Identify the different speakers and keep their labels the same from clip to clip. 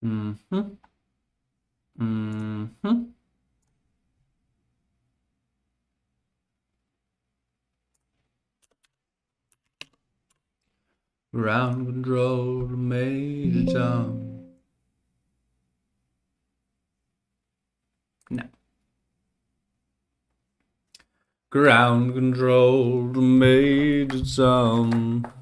Speaker 1: Mm-hmm. Mm-hmm. Ground control to Major Tom. No. Ground control to Major Tom.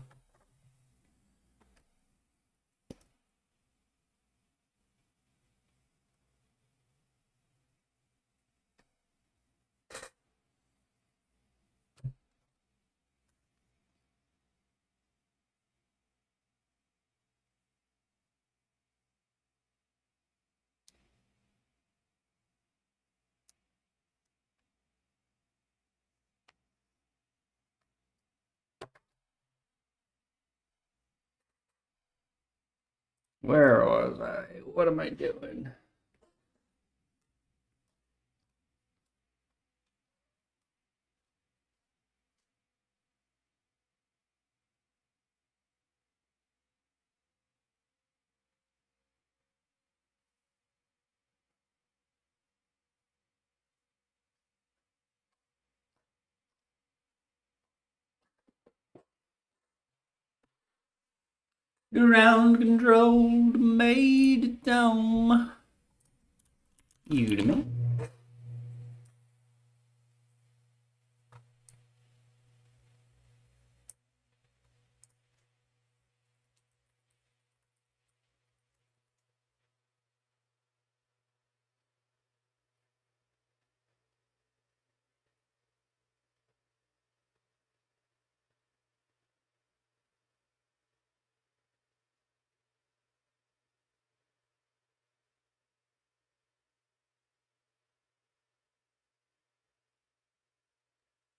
Speaker 1: Where was I? What am I doing? Ground control to Major Tom. You to me.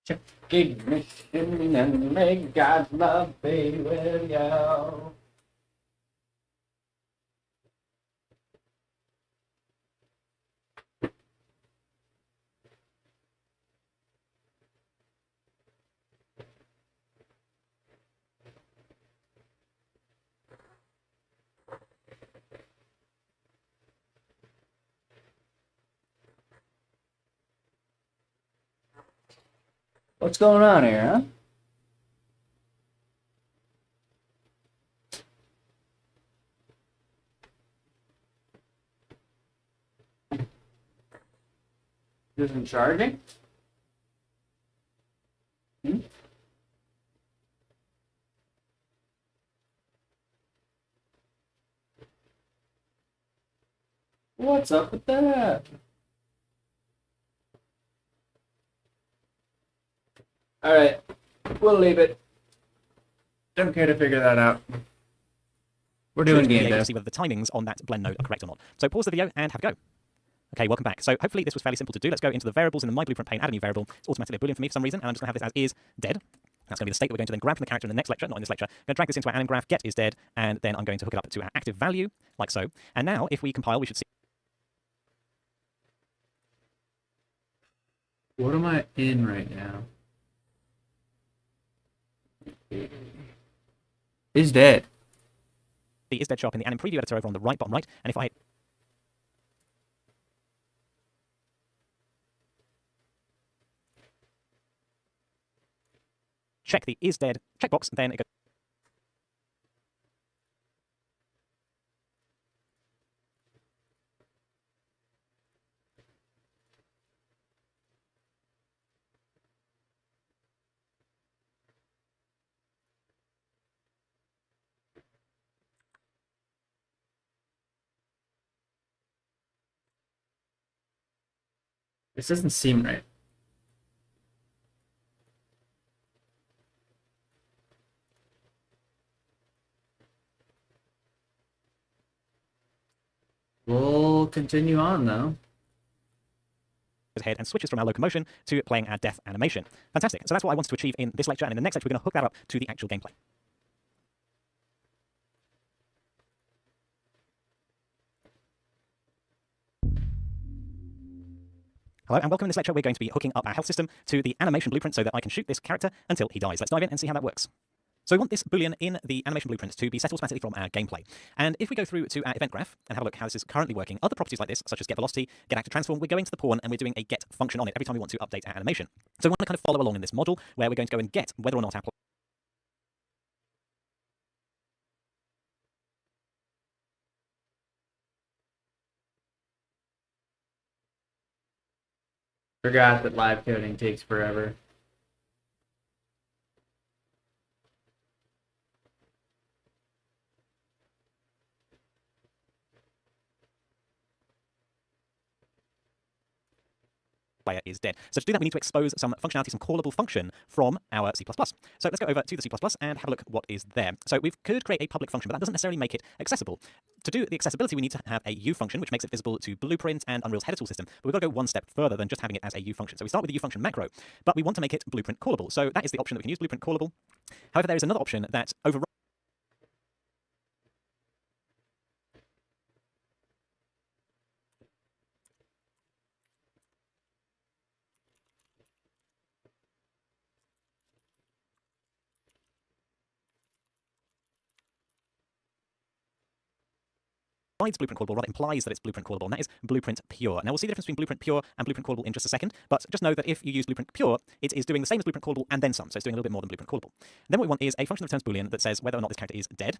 Speaker 1: Check ignition and make God's love be with you. What's going on here, huh? Isn't charging? Hmm? What's up with that? Alright, we'll leave it. Don't care to figure that out. We're doing game
Speaker 2: to
Speaker 1: dev.
Speaker 2: see whether the timings on that blend node are correct or not. So pause the video and have a go. Okay, welcome back. So hopefully this was fairly simple to do. Let's go into the variables in the My Blueprint pane, add a new variable. It's automatically a boolean for me for some reason, and I'm just going to have this as is dead. That's going to be the state that we're going to then grab from the character in the next lecture, not in this lecture. I'm going to drag this into our anim graph, get is dead, and then I'm going to hook it up to our active value, like so. And now, if we compile, we should see.
Speaker 1: What am I in right now? Is dead.
Speaker 2: The is dead show up in the anim preview editor over on the right, bottom right, and if I check the is dead checkbox, then it goes.
Speaker 1: This doesn't seem right. We'll continue on though.
Speaker 2: Ahead and switches from our locomotion to playing our death animation. Fantastic. So that's what I wanted to achieve in this lecture, and in the next lecture we're going to hook that up to the actual gameplay. Hello and welcome. In this lecture we're going to be hooking up our health system to the animation blueprint so that I can shoot this character until he dies. Let's dive in and see how that works. So we want this boolean in the animation blueprint to be set automatically from our gameplay. And if we go through to our event graph and have a look how this is currently working, other properties like this, such as get velocity, get active transform, we're going to the pawn and we're doing a get function on it every time we want to update our animation. So we want to kind of follow along in this model where we're going to go and get whether or not our
Speaker 1: Forgot that live coding takes forever.
Speaker 2: player is dead. So to do that, we need to expose some functionality, some callable function from our C++. So let's go over to the C++ and have a look what is there. So we could create a public function, but that doesn't necessarily make it accessible. To do the accessibility, we need to have a U function, which makes it visible to Blueprint and Unreal's header tool system. But we've got to go one step further than just having it as a U function. So we start with the U function macro, but we want to make it Blueprint callable. So that is the option that we can use, Blueprint callable. However, there is another option that overrides Blueprint callable, rather implies that it's Blueprint callable, and that is Blueprint pure. Now we'll see the difference between Blueprint pure and Blueprint callable in just a second, but just know that if you use Blueprint pure, it is doing the same as Blueprint callable and then some, so it's doing a little bit more than Blueprint callable. Then what we want is a function that returns Boolean that says whether or not this character is dead.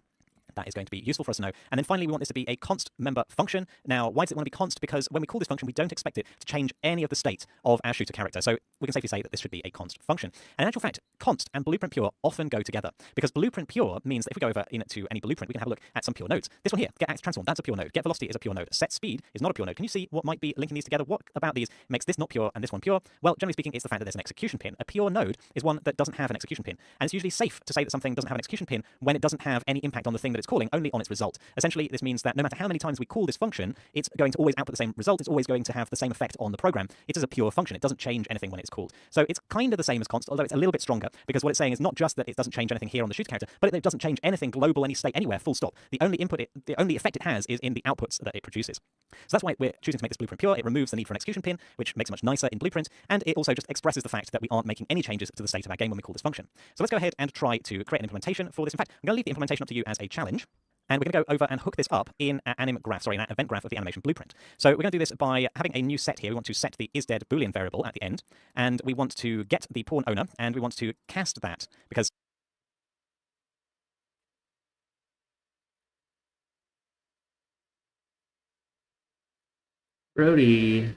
Speaker 2: That is going to be useful for us to know. And then finally, we want this to be a const member function. Now, why does it want to be const? Because when we call this function, we don't expect it to change any of the state of our shooter character. So we can safely say that this should be a const function. And in actual fact, const and Blueprint pure often go together, because Blueprint pure means that if we go over into any blueprint, we can have a look at some pure nodes. This one here, get active transform, that's a pure node. Get velocity is a pure node. Set speed is not a pure node. Can you see what might be linking these together? What about these makes this not pure and this one pure? Well, generally speaking, it's the fact that there's an execution pin. A pure node is one that doesn't have an execution pin. And it's usually safe to say that something doesn't have an execution pin when it doesn't have any impact on the thing that it's calling, only on its result. Essentially, this means that no matter how many times we call this function, it's going to always output the same result. It's always going to have the same effect on the program. It is a pure function. It doesn't change anything when it's called. So it's kind of the same as const, although it's a little bit stronger, because what it's saying is not just that it doesn't change anything here on the shooter character, but it doesn't change anything global, any state, anywhere, full stop. The only effect it has is in the outputs that it produces. So that's why we're choosing to make this Blueprint pure. It removes the need for an execution pin, which makes it much nicer in Blueprint, and it also just expresses the fact that we aren't making any changes to the state of our game when we call this function. So let's go ahead and try to create an implementation for this. In fact, I'm going to leave the implementation up to you as a challenge. And we're going to go over and hook this up in our in our event graph of the animation blueprint. So we're going to do this by having a new set here. We want to set the isDead Boolean variable at the end, and we want to get the pawn owner, and we want to cast that, because
Speaker 1: Brody.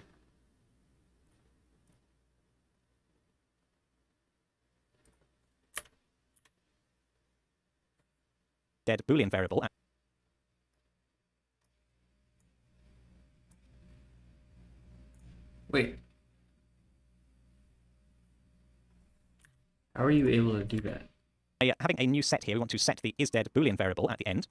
Speaker 2: dead Boolean variable.
Speaker 1: Wait. How are you able to do that?
Speaker 2: Having a new set here, we want to set the isDead Boolean variable at the end.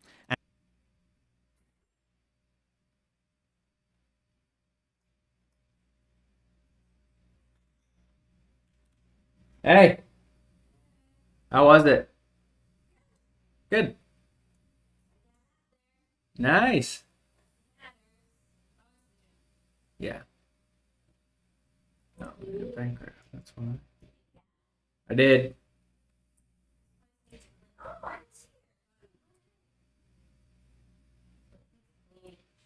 Speaker 1: Hey! How was it? Good. Nice. Yeah. No, Minecraft. That's why. I did.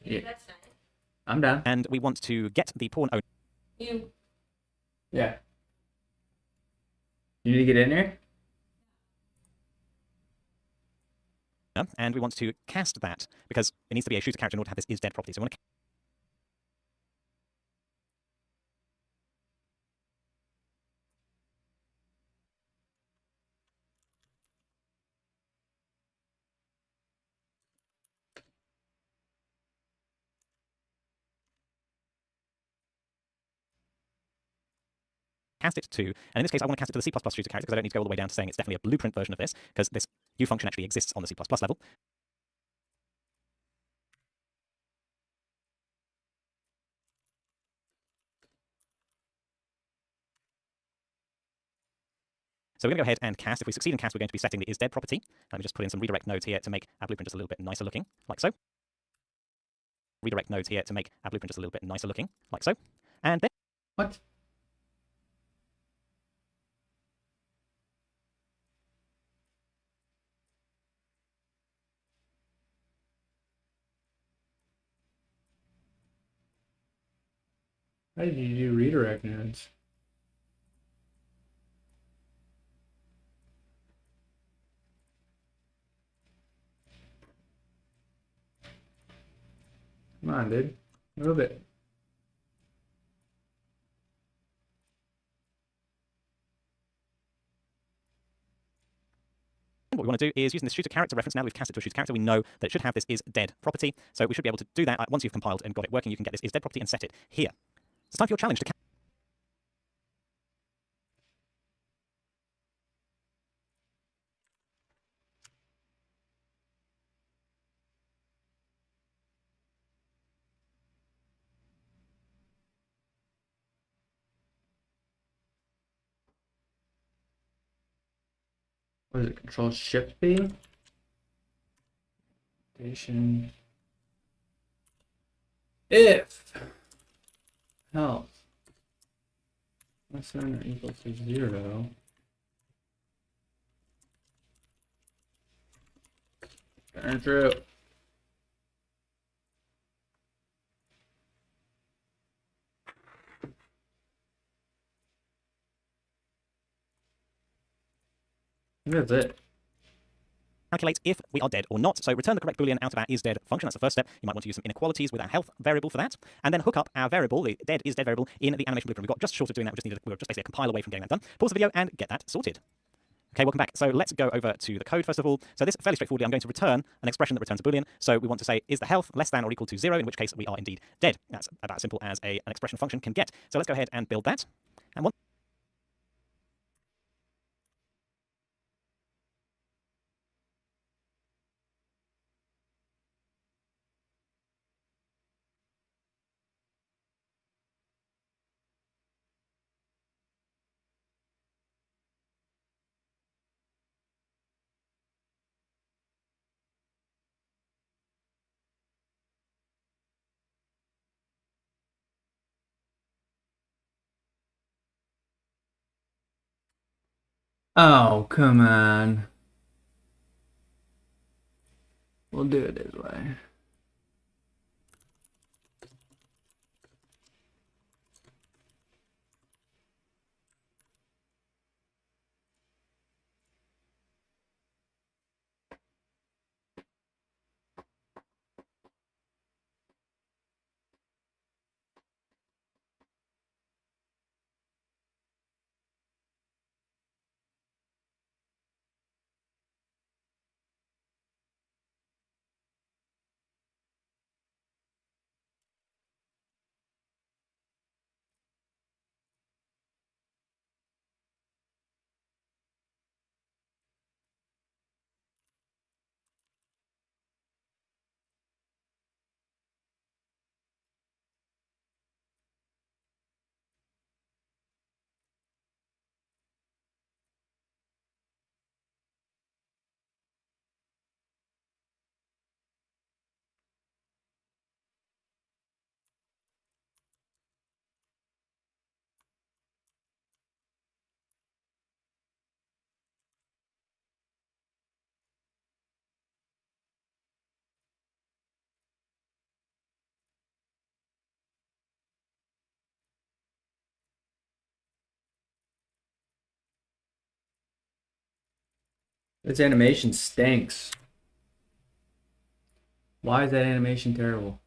Speaker 1: Yeah. I'm down.
Speaker 2: And we want to get the pawn owner.
Speaker 1: Yeah. You need to get in there?
Speaker 2: And we want to cast that, because it needs to be a shooter character in order to have this isDead property. So we want to cast it to, and in this case I want to cast it to the C++ shooter character, because I don't need to go all the way down to saying it's definitely a blueprint version of this, because this U function actually exists on the C++ level. So we're going to go ahead and cast. If we succeed in cast, we're going to be setting the isDead property. Let me just put in some redirect nodes here to make our blueprint just a little bit nicer looking, like so. Redirect nodes here to make our blueprint just a little bit nicer looking, like so. And then...
Speaker 1: What? How did you do redirect nodes? Come on, dude. Move it.
Speaker 2: What we want to do is using this shooter character reference. Now that we've cast it to a shooter character, we know that it should have this is dead property. So we should be able to do that. Once you've compiled and got it working, you can get this is dead property and set it here. It's time for your challenge to
Speaker 1: What is it? Control Shift B? Station. If health less than or equal to 0. Turn true. That's it.
Speaker 2: calculate if we are dead or not. So return the correct boolean out of our is dead function. That's the first step. You might want to use some inequalities with our health variable for that, and then hook up our variable, the dead is dead variable, in the animation blueprint we've got. Just short of doing that, we were just basically a compile away from getting that done. Pause the video and get that sorted. Okay, welcome back. So let's go over to the code first of all. So this fairly straightforwardly, I'm going to return an expression that returns a boolean. So we want to say, is the health less than or equal to 0, in which case we are indeed dead. That's about as simple as an expression function can get. So let's go ahead and build that. And once
Speaker 1: Oh, come on. We'll do it this way. This animation stinks. Why is that animation terrible?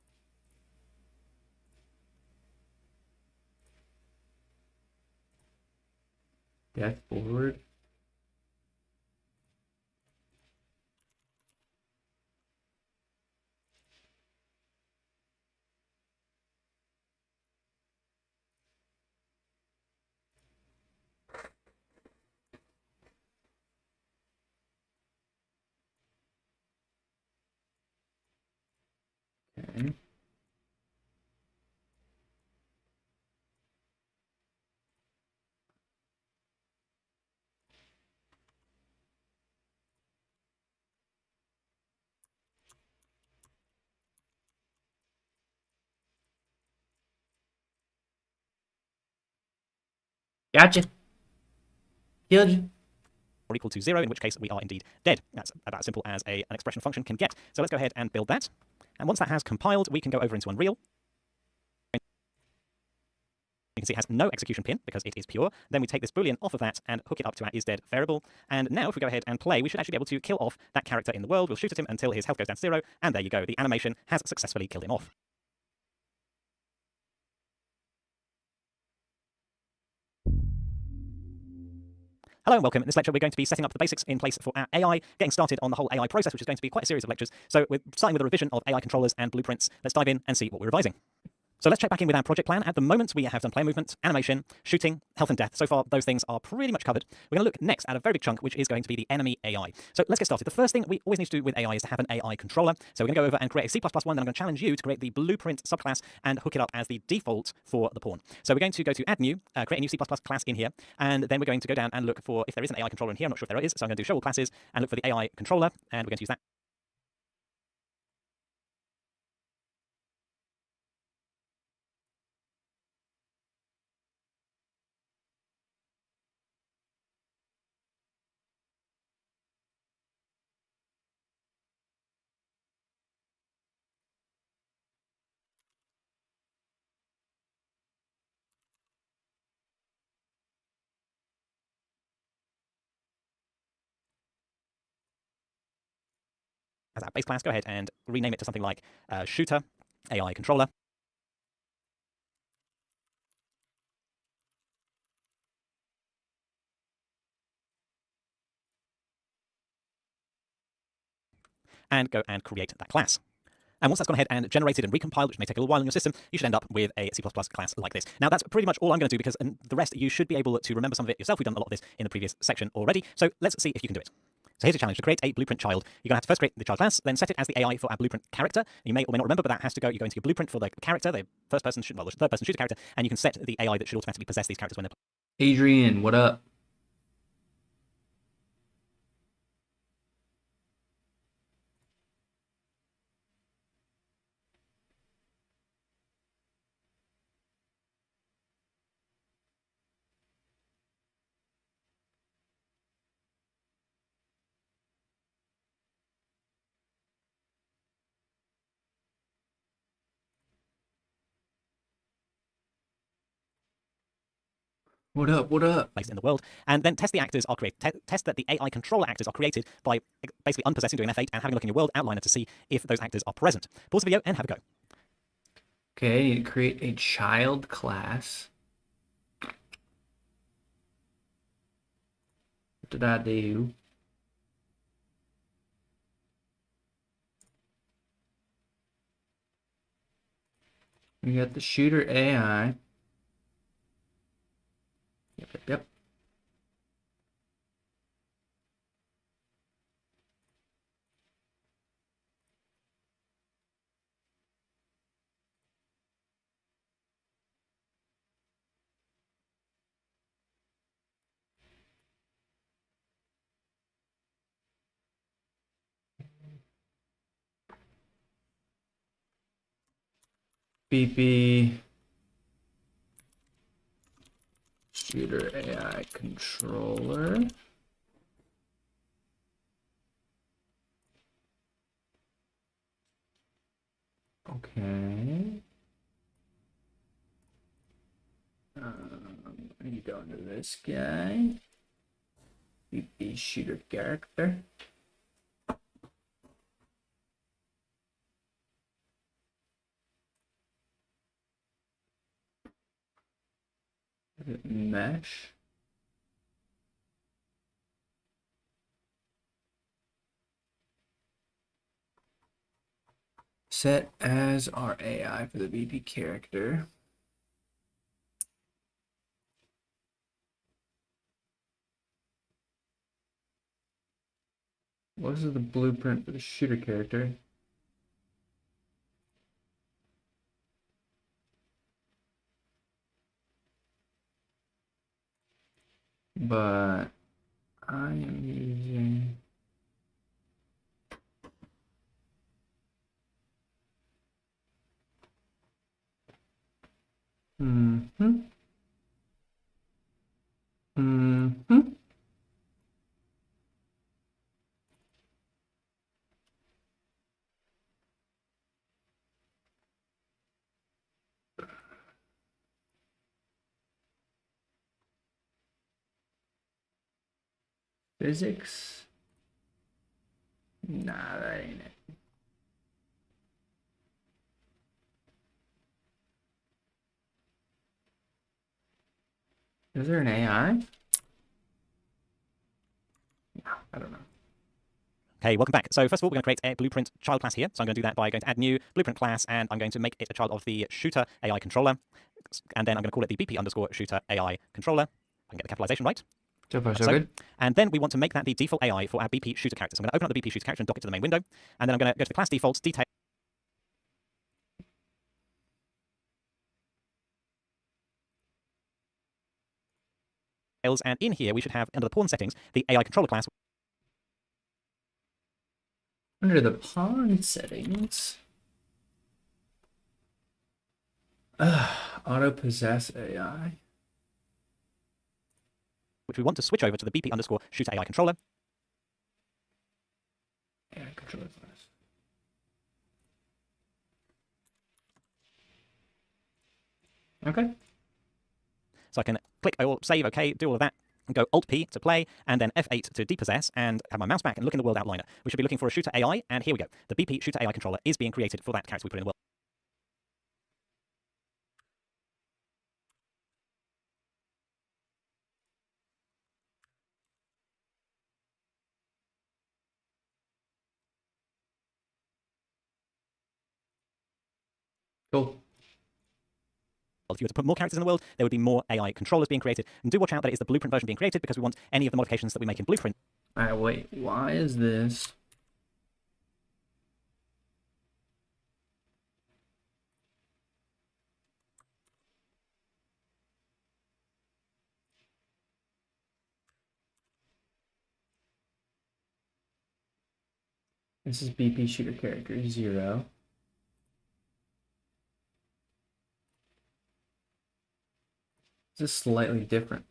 Speaker 1: Death forward? Okay. Gotcha. Killed you.
Speaker 2: or equal to 0, in which case we are indeed dead. That's about as simple as an expression function can get. So let's go ahead and build that. And once that has compiled, we can go over into Unreal. You can see it has no execution pin because it is pure. Then we take this boolean off of that and hook it up to our isDead variable. And now if we go ahead and play, we should actually be able to kill off that character in the world. We'll shoot at him until his health goes down to 0. And there you go. The animation has successfully killed him off. Hello and welcome. In this lecture, we're going to be setting up the basics in place for our AI, getting started on the whole AI process, which is going to be quite a series of lectures. So we're starting with a revision of AI controllers and blueprints. Let's dive in and see what we're revising. So let's check back in with our project plan. At the moment, we have done player movement, animation, shooting, health and death. So far, those things are pretty much covered. We're going to look next at a very big chunk, which is going to be the enemy AI. So let's get started. The first thing we always need to do with AI is to have an AI controller. So we're going to go over and create a C++ one, then I'm going to challenge you to create the blueprint subclass and hook it up as the default for the pawn. So we're going to go to add new, create a new C++ class in here, and then we're going to go down and look for if there is an AI controller in here. I'm not sure if there is, so I'm going to do show all classes and look for the AI controller, and we're going to use that. As our base class, go ahead and rename it to something like shooter AI controller. And go and create that class. And once that's gone ahead and generated and recompiled, which may take a little while in your system, you should end up with a C++ class like this. Now, that's pretty much all I'm going to do because the rest, you should be able to remember some of it yourself. We've done a lot of this in the previous section already. So let's see if you can do it. So here's a challenge. To create a blueprint child, you're going to have to first create the child class, then set it as the AI for our blueprint character. You may or may not remember, but that has to go, you go into your blueprint for the character, the first person, the third person shooter character, and you can set the AI that should automatically possess these characters when they're
Speaker 1: Adrian, what up? What up? What up?
Speaker 2: places in the world, and then test the actors are created. Test that the AI controller actors are created by basically unpossessing, doing F8 and having a look in your world outliner to see if those actors are present. Pause the video and have a go.
Speaker 1: Okay, I need to create a child class. What did I do? We got the shooter AI. Yep. BP shooter AI controller. Okay. You go into this guy. BP shooter character. Mesh. Set as our AI for the BP character. What is the blueprint for the shooter character? But I am using Mm-hmm. Physics? Nah, that ain't it. Is there an AI? No, I don't know.
Speaker 2: Okay, welcome back. So first of all, we're going to create a blueprint child class here. So I'm going to do that by going to add new blueprint class, and I'm going to make it a child of the shooter AI controller. And then I'm going to call it the BP underscore shooter AI controller. I can get the capitalization right.
Speaker 1: So far, so good.
Speaker 2: And then we want to make that the default AI for our BP shooter character. So I'm going to open up the BP shooter character and dock it to the main window. And then I'm going to go to the class defaults, details. And in here, we should have, under the pawn settings, the AI controller class.
Speaker 1: Under the pawn settings. Auto possess AI.
Speaker 2: Which we want to switch over to the BP underscore shooter AI controller.
Speaker 1: AI controller class. Okay.
Speaker 2: So I can click or save, okay, do all of that, and go Alt-P to play, and then F8 to depossess, and have my mouse back and look in the world outliner. We should be looking for a shooter AI, and here we go. The BP shooter AI controller is being created for that character we put in the world.
Speaker 1: Cool.
Speaker 2: If you were to put more characters in the world, there would be more AI controllers being created. And do watch out that it is the blueprint version being created, because we want any of the modifications that we make in blueprint.
Speaker 1: Alright, wait. Why is this? This is BP shooter character 0. This is slightly different.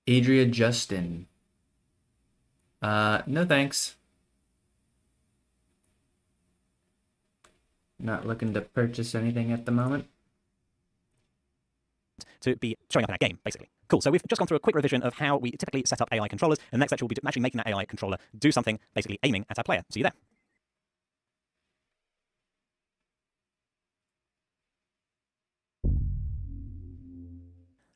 Speaker 1: Adria Justin. No thanks. Not looking to purchase anything at the moment.
Speaker 2: To be showing up in our game, basically. Cool, so we've just gone through a quick revision of how we typically set up AI controllers, and the next lecture will be actually making that AI controller do something, basically aiming at our player. See you there.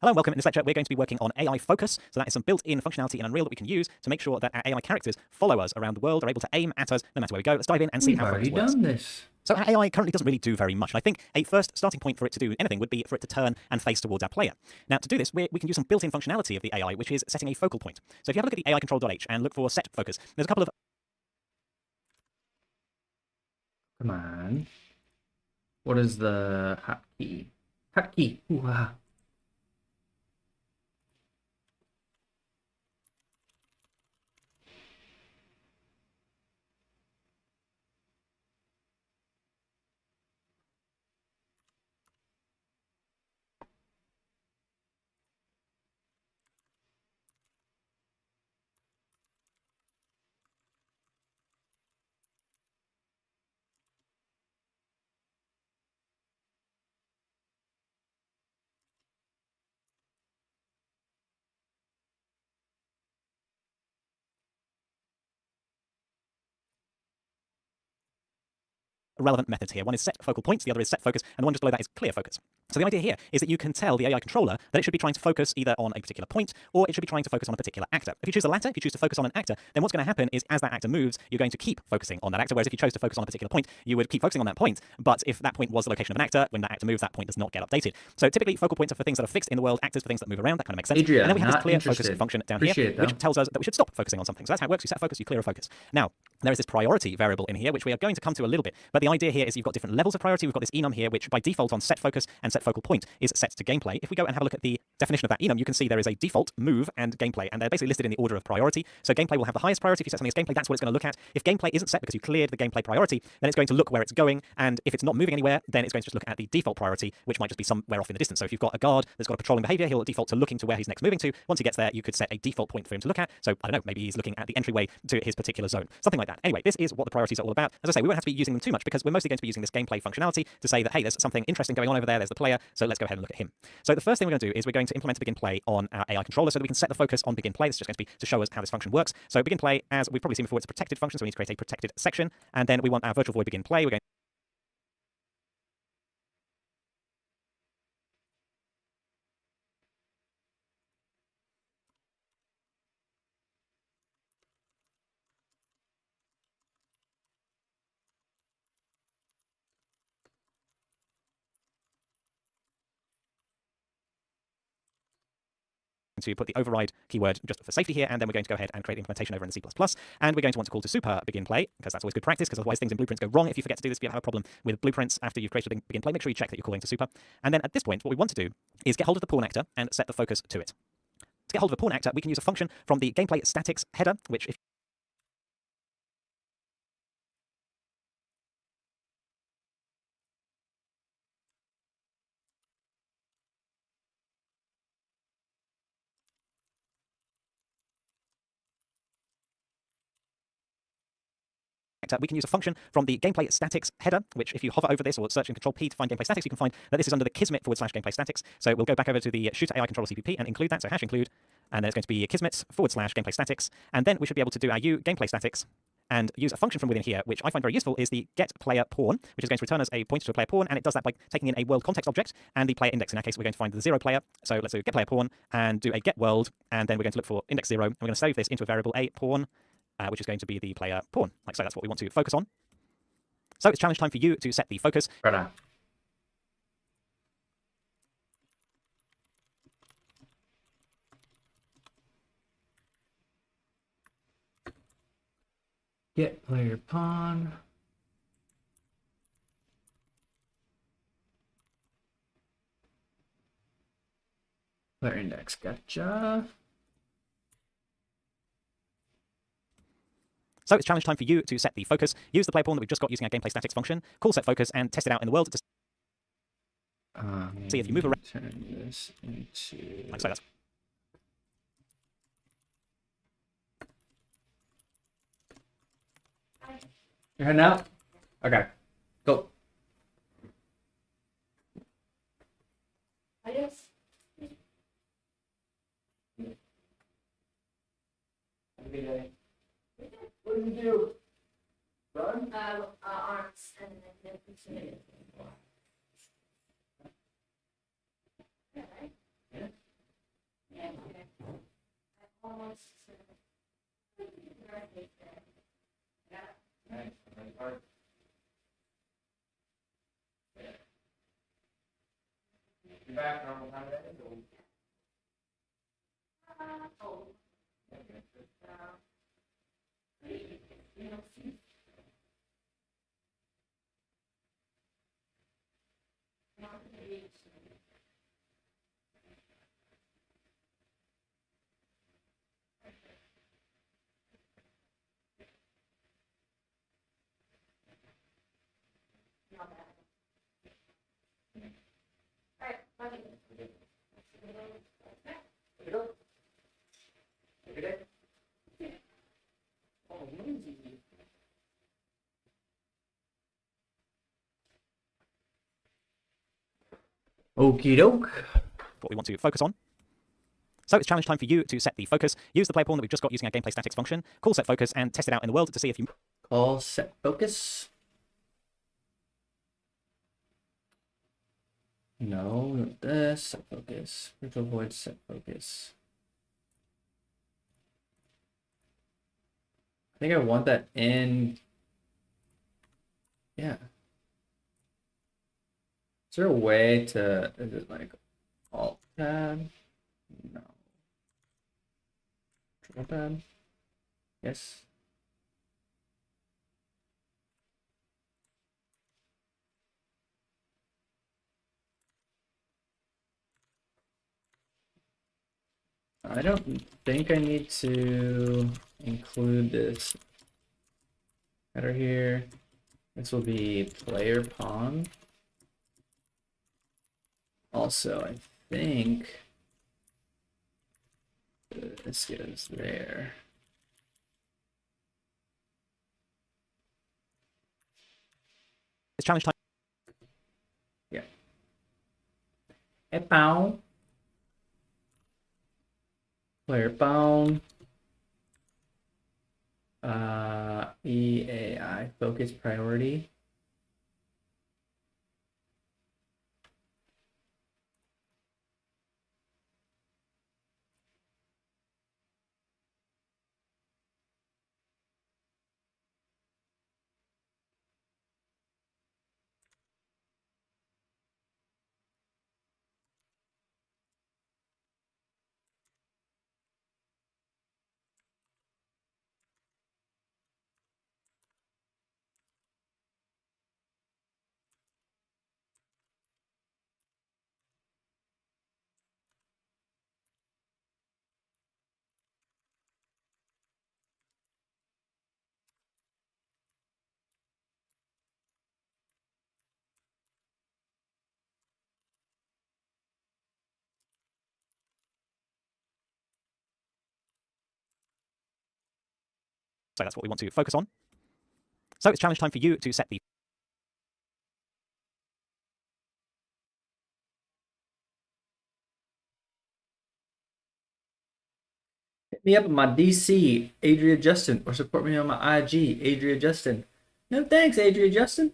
Speaker 2: Hello and welcome. In this lecture, we're going to be working on AI focus. So that is some built-in functionality in Unreal that we can use to make sure that our AI characters follow us around the world, are able to aim at us no matter where we go. Let's dive in and see how focus works.
Speaker 1: We've already done this.
Speaker 2: So our AI currently doesn't really do very much. And I think a first starting point for it to do anything would be for it to turn and face towards our player. Now, to do this, we can use some built-in functionality of the AI, which is setting a focal point. So if you have a look at the AI control.h and look for set focus, there's a couple of...
Speaker 1: Come on. What is the hotkey? Hotkey. Ooh,
Speaker 2: relevant methods here. One is set focal points, the other is set focus, and the one just below that is clear focus. So the idea here is that you can tell the AI controller that it should be trying to focus either on a particular point, or it should be trying to focus on a particular actor. If you choose the latter, if you choose to focus on an actor, then what's going to happen is as that actor moves, you're going to keep focusing on that actor, whereas if you chose to focus on a particular point, you would keep focusing on that point, but if that point was the location of an actor, when that actor moves, that point does not get updated. So typically, focal points are for things that are fixed in the world, actors for things that move around, that kind of makes sense.
Speaker 1: Adria,
Speaker 2: and then we have this
Speaker 1: not
Speaker 2: clear
Speaker 1: interested.
Speaker 2: focus function down
Speaker 1: Appreciate
Speaker 2: here,
Speaker 1: it,
Speaker 2: which
Speaker 1: though.
Speaker 2: tells us that we should stop focusing on something. So that's how it works. You set focus, you clear a focus. Now, there is this priority variable in here, which we are going to come to a little bit. But the idea here is you've got different levels of priority. We've got this enum here, which by default on set focus and set focal point is set to gameplay. If we go and have a look at the definition of that enum, you can see there is a default, move, and gameplay, and they're basically listed in the order of priority. So gameplay will have the highest priority. If you set something as gameplay, that's what it's going to look at. If gameplay isn't set because you cleared the gameplay priority, then it's going to look where it's going, and if it's not moving anywhere, then it's going to just look at the default priority, which might just be somewhere off in the distance. So if you've got a guard that's got a patrolling behavior, he'll default to looking to where he's next moving to. Once he gets there, you could set a default point for him to look at. So I don't know, maybe he's looking at the entryway to his particular zone, something like that. Anyway, this is what the priorities are all about. As I say, we won't have to be using them too much because because we're mostly going to be using this gameplay functionality to say that, hey, there's something interesting going on over there, there's the player, so let's go ahead and look at him. So the first thing we're going to do is we're going to implement a begin play on our AI controller so that we can set the focus on begin play. This is just going to be to show us how this function works. So begin play, as we've probably seen before, it's a protected function, so we need to create a protected section, and then we want our virtual void begin play. We're going to put the override keyword just for safety here, and then we're going to go ahead and create the implementation over in the C++, and we're going to want to call to super begin play, because that's always good practice, because otherwise things in blueprints go wrong if you forget to do this. If you have a problem with blueprints after you've created a begin play, make sure you check that you're calling to super. And then at this point, what we want to do is get hold of the pawn actor and set the focus to it. To get hold of a pawn actor, we can use a function from the gameplay statics header, which if we can use a function from the gameplay statics header, which if you hover over this or search in Control P to find gameplay statics, you can find that this is under the Kismet /gameplay statics. So we'll go back over to the shooter AI controller CPP and include that. So hash include, and then it's going to be Kismet /gameplay statics. And then we should be able to do our U gameplay statics and use a function from within here, which I find very useful, is the get player pawn, which is going to return us a pointer to a player pawn, and it does that by taking in a world context object and the player index. In our case, we're going to find the 0 player. So let's do get player pawn and do a get world, and then we're going to look for index 0, and we're going to save this into a variable a pawn, which is going to be the player pawn. Like so, that's what we want to focus on. So it's challenge time for you to set the focus.
Speaker 1: Right on. Get player pawn. Player index, gotcha.
Speaker 2: So it's challenge time for you to set the focus. Use the player pawn that we've just got using our gameplay statics function. Call set focus and test it out in the world to see if you move around.
Speaker 1: Turn this into.
Speaker 2: Like so, that's
Speaker 1: You're heading out? Okay. Go.
Speaker 3: Adios.
Speaker 1: What do you do? Run?
Speaker 3: Arms and then continue. Yeah, right?
Speaker 1: Yeah.
Speaker 3: Yeah, okay. I almost right there. Yeah.
Speaker 1: Nice. Hard. You're back normal time today?
Speaker 3: Oh. You know, not bad. All right, funny.
Speaker 1: There you go. Every day?
Speaker 3: Oh, Lindsay.
Speaker 1: Okie doke.
Speaker 2: what we want to focus on. So it's challenge time for you to set the focus. Use the player pawn that we've just got using our gameplay statics function. Call set focus and test it out in the world to see if you.
Speaker 1: Call set focus. No, not this. Set focus. Virtual void set focus. I think I want that in. Yeah. Is there a way to? Is it like alt tab? No. Control tab? Yes. I don't think I need to include this header here. This will be player pawn. Also, I think this goes there.
Speaker 2: It's challenge time.
Speaker 1: Hey, bound. Player bound. EAI focus priority.
Speaker 2: So that's what we want to focus on. So it's challenge time for you to set the
Speaker 1: Hit me up on my DC, Adria Justin, or support me on my IG, Adria Justin. No thanks, Adria Justin.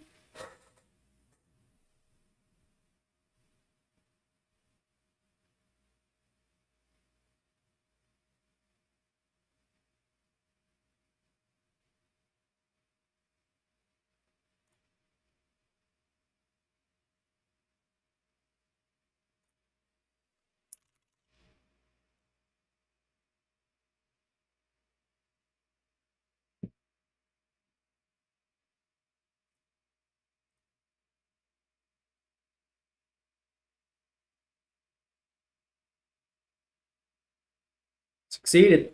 Speaker 1: Succeeded.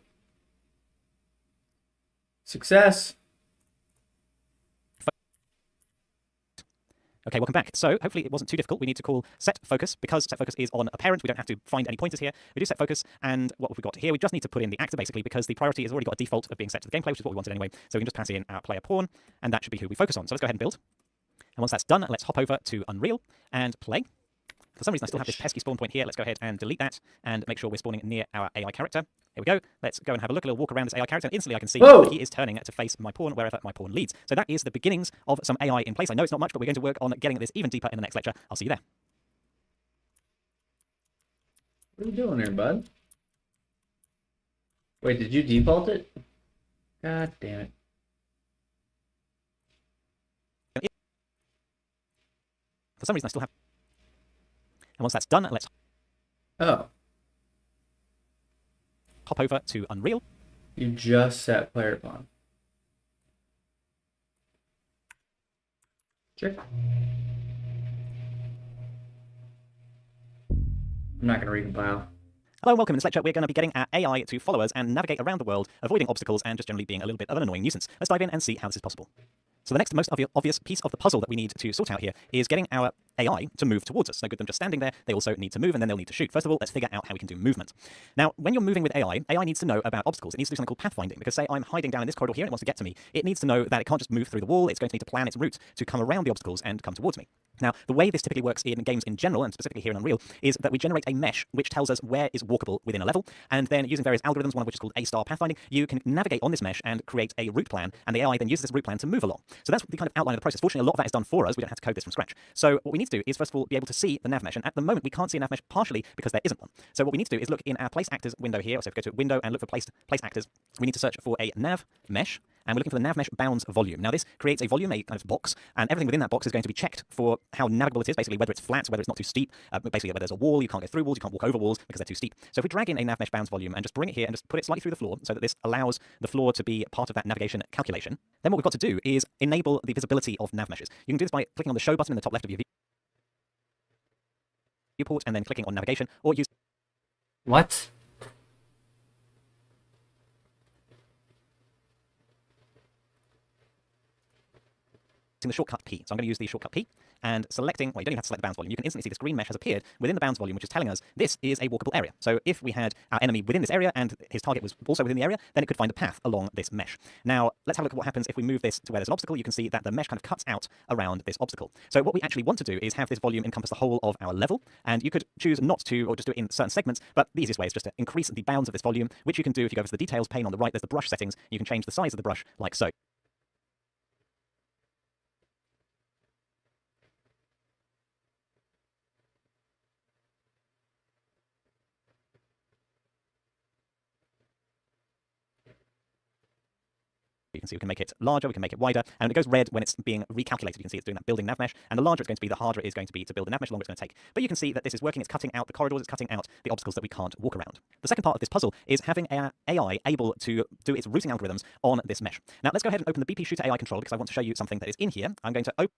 Speaker 1: Success.
Speaker 2: Okay, welcome back. So hopefully it wasn't too difficult. We need to call set focus because set focus is on a parent. We don't have to find any pointers here. We do set focus, and what have we got here? We just need to put in the actor basically because the priority has already got a default of being set to the gameplay, which is what we wanted anyway. So we can just pass in our player pawn, and that should be who we focus on. So let's go ahead and build. And once that's done, let's hop over to Unreal and play. For some reason, I still have this pesky spawn point here. Let's go ahead and delete that and make sure we're spawning near our AI character. Here we go. Let's go and have a look, a little walk around this AI character, and instantly I can see that he is turning to face my pawn wherever my pawn leads. So that is the beginnings of some AI in place. I know it's not much, but we're going to work on getting this even deeper in the next lecture. I'll see you there.
Speaker 1: What are you doing there, bud? Wait, did you default it? God damn it.
Speaker 2: For some reason, I still have... And once that's done, let's
Speaker 1: Oh,
Speaker 2: hop over to Unreal.
Speaker 1: you just set player pawn. Sure. I'm not going to recompile.
Speaker 2: Hello and welcome. In this lecture, we're going to be getting our AI to follow us and navigate around the world, avoiding obstacles and just generally being a little bit of an annoying nuisance. Let's dive in and see how this is possible. So the next most obvious piece of the puzzle that we need to sort out here is getting our AI to move towards us. No good them just standing there. They also need to move, and then they'll need to shoot. First of all, let's figure out how we can do movement. Now, when you're moving with AI needs to know about obstacles. It needs to do something called pathfinding, because say I'm hiding down in this corridor here and it wants to get to me. It needs to know that it can't just move through the wall. It's going to need to plan its route to come around the obstacles and come towards me. Now, the way this typically works in games in general, and specifically here in Unreal, is that we generate a mesh which tells us where is walkable within a level, and then using various algorithms, one of which is called A-star pathfinding, you can navigate on this mesh and create a route plan, and the AI then uses this route plan to move along. So that's the kind of outline of the process. Fortunately, a lot of that is done for us. We don't have to code this from scratch. So what we need to do is, first of all, be able to see the nav mesh, and at the moment, we can't see a nav mesh partially because there isn't one. So what we need to do is look in our place actors window here. So if we go to window and look for place actors, we need to search for a nav mesh, and we're looking for the nav mesh bounds volume. Now this creates a volume, a kind of box, and everything within that box is going to be checked for how navigable it is, basically whether it's flat, whether it's not too steep, basically whether there's a wall, you can't go through walls, you can't walk over walls because they're too steep. So if we drag in a nav mesh bounds volume and just bring it here and just put it slightly through the floor so that this allows the floor to be part of that navigation calculation, then what we've got to do is enable the visibility of nav meshes. You can do this by clicking on the show button in the top left of your viewport and then clicking on navigation, or use
Speaker 1: What?
Speaker 2: the shortcut P. So I'm going to use the shortcut P, and selecting, well, you don't even have to select the bounds volume. You can instantly see this green mesh has appeared within the bounds volume, which is telling us this is a walkable area. So if we had our enemy within this area and his target was also within the area, then it could find a path along this mesh. Now, let's have a look at what happens if we move this to where there's an obstacle. You can see that the mesh kind of cuts out around this obstacle. So what we actually want to do is have this volume encompass the whole of our level, and you could choose not to, or just do it in certain segments, but the easiest way is just to increase the bounds of this volume, which you can do if you go over to the details pane on the right. There's the brush settings. You can change the size of the brush like so. You can see we can make it larger, we can make it wider, and it goes red when it's being recalculated. You can see it's doing that building nav mesh, and the larger it's going to be, the harder it is going to be to build the nav mesh, the longer it's going to take. But you can see that this is working, it's cutting out the corridors, it's cutting out the obstacles that we can't walk around. The second part of this puzzle is having our AI able to do its routing algorithms on this mesh. Now let's go ahead and open the BP Shooter AI controller because I want to show you something that is in here. I'm going to open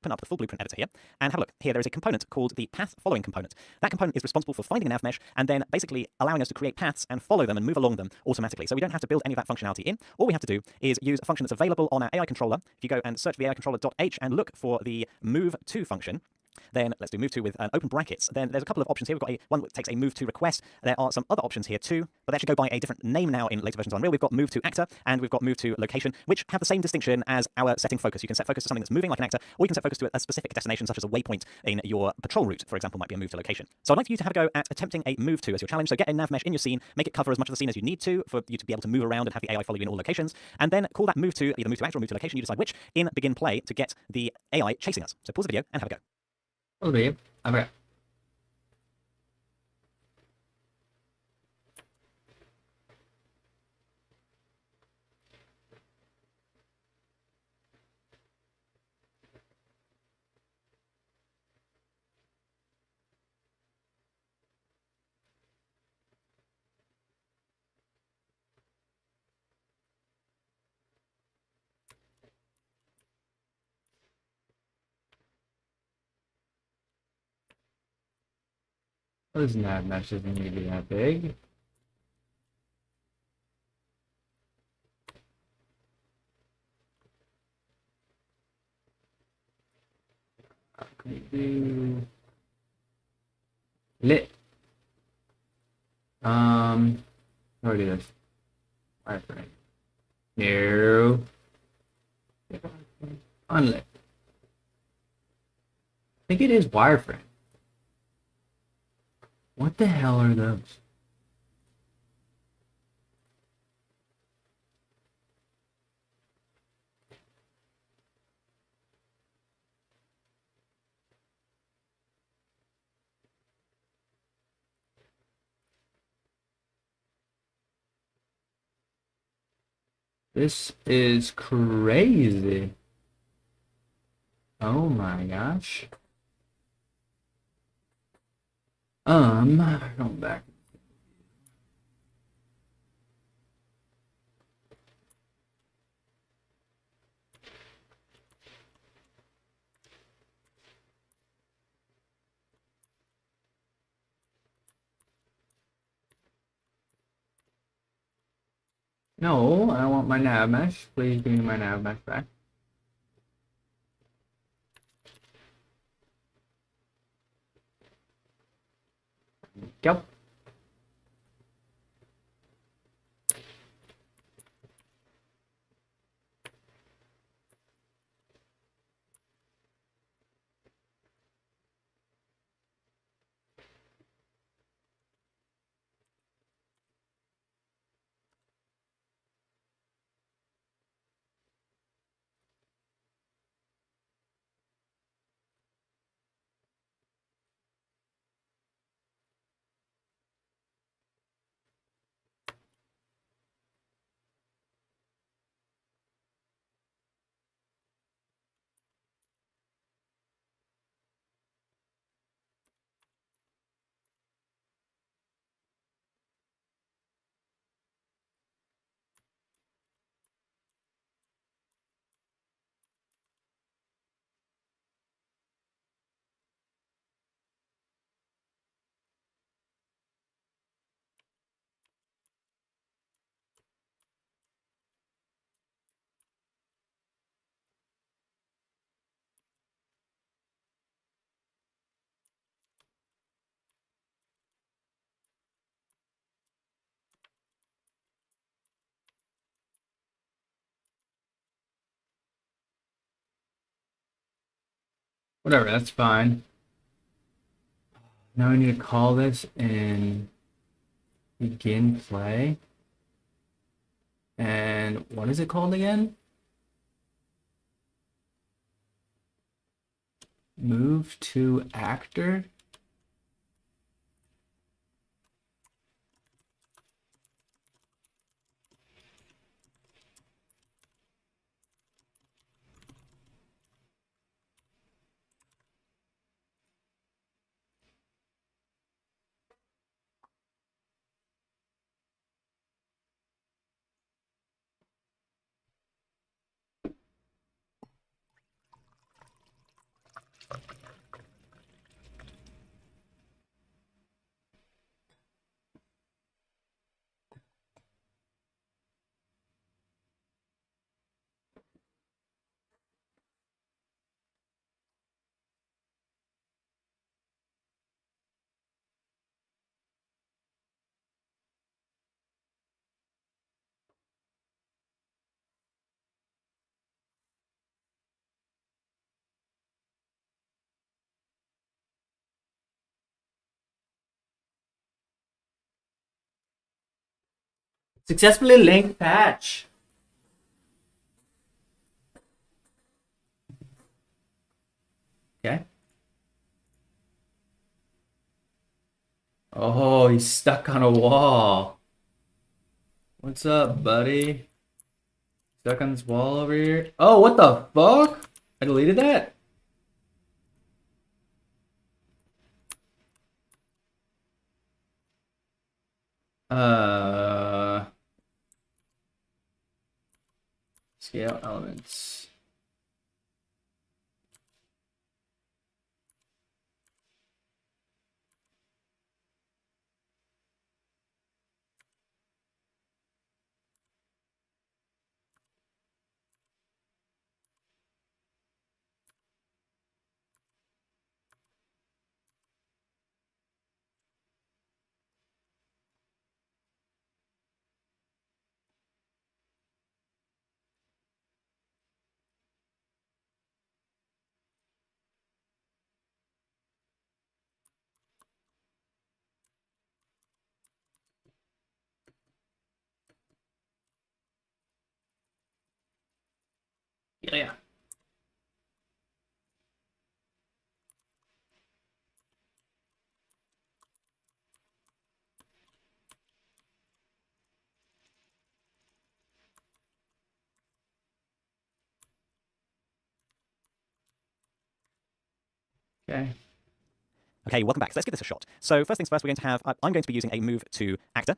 Speaker 2: up the full blueprint editor here and have a look. Here there is a component called the path following component. That component is responsible for finding a nav mesh and then basically allowing us to create paths and follow them and move along them automatically. So we don't have to build any of that functionality in. All we have to do is use a function that's available on our AI controller. If you go and search the AI controller.h and look for the move to function, then let's do move to with open brackets. Then there's a couple of options here. We've got one that takes a move to request. There are some other options here too, but they actually go by a different name now in later versions of Unreal. We've got move to actor and we've got move to location, which have the same distinction as our setting focus. You can set focus to something that's moving like an actor, or you can set focus to a specific destination, such as a waypoint in your patrol route, for example, might be a move to location. So I'd like for you to have a go at attempting a move to as your challenge. So get a nav mesh in your scene, make it cover as much of the scene as you need to for you to be able to move around and have the AI follow you in all locations, and then call that move to either move to actor or move to location. You decide which in begin play to get the AI chasing us. So pause the video and have a go.
Speaker 1: Oh, babe. Okay. Those nav mesh doesn't need to be that big. Can we do lit? How do I do this? Wireframe. No. Unlit. I think it is wireframe. What the hell are those? This is crazy. Oh my gosh. Going back. No, I want my nav mesh. Please give me my nav mesh back. Go. Whatever, that's fine. Now I need to call this and begin play. And what is it called again? Move to actor. Successfully linked patch. Okay. Oh, he's stuck on a wall. What's up, buddy? Stuck on this wall over here. Oh, what the fuck? I deleted that? Uh, Scale elements. Yeah. Okay.
Speaker 2: Okay, welcome back. So let's give this a shot. So first things first, we're going to have, I'm going to be using a move to actor,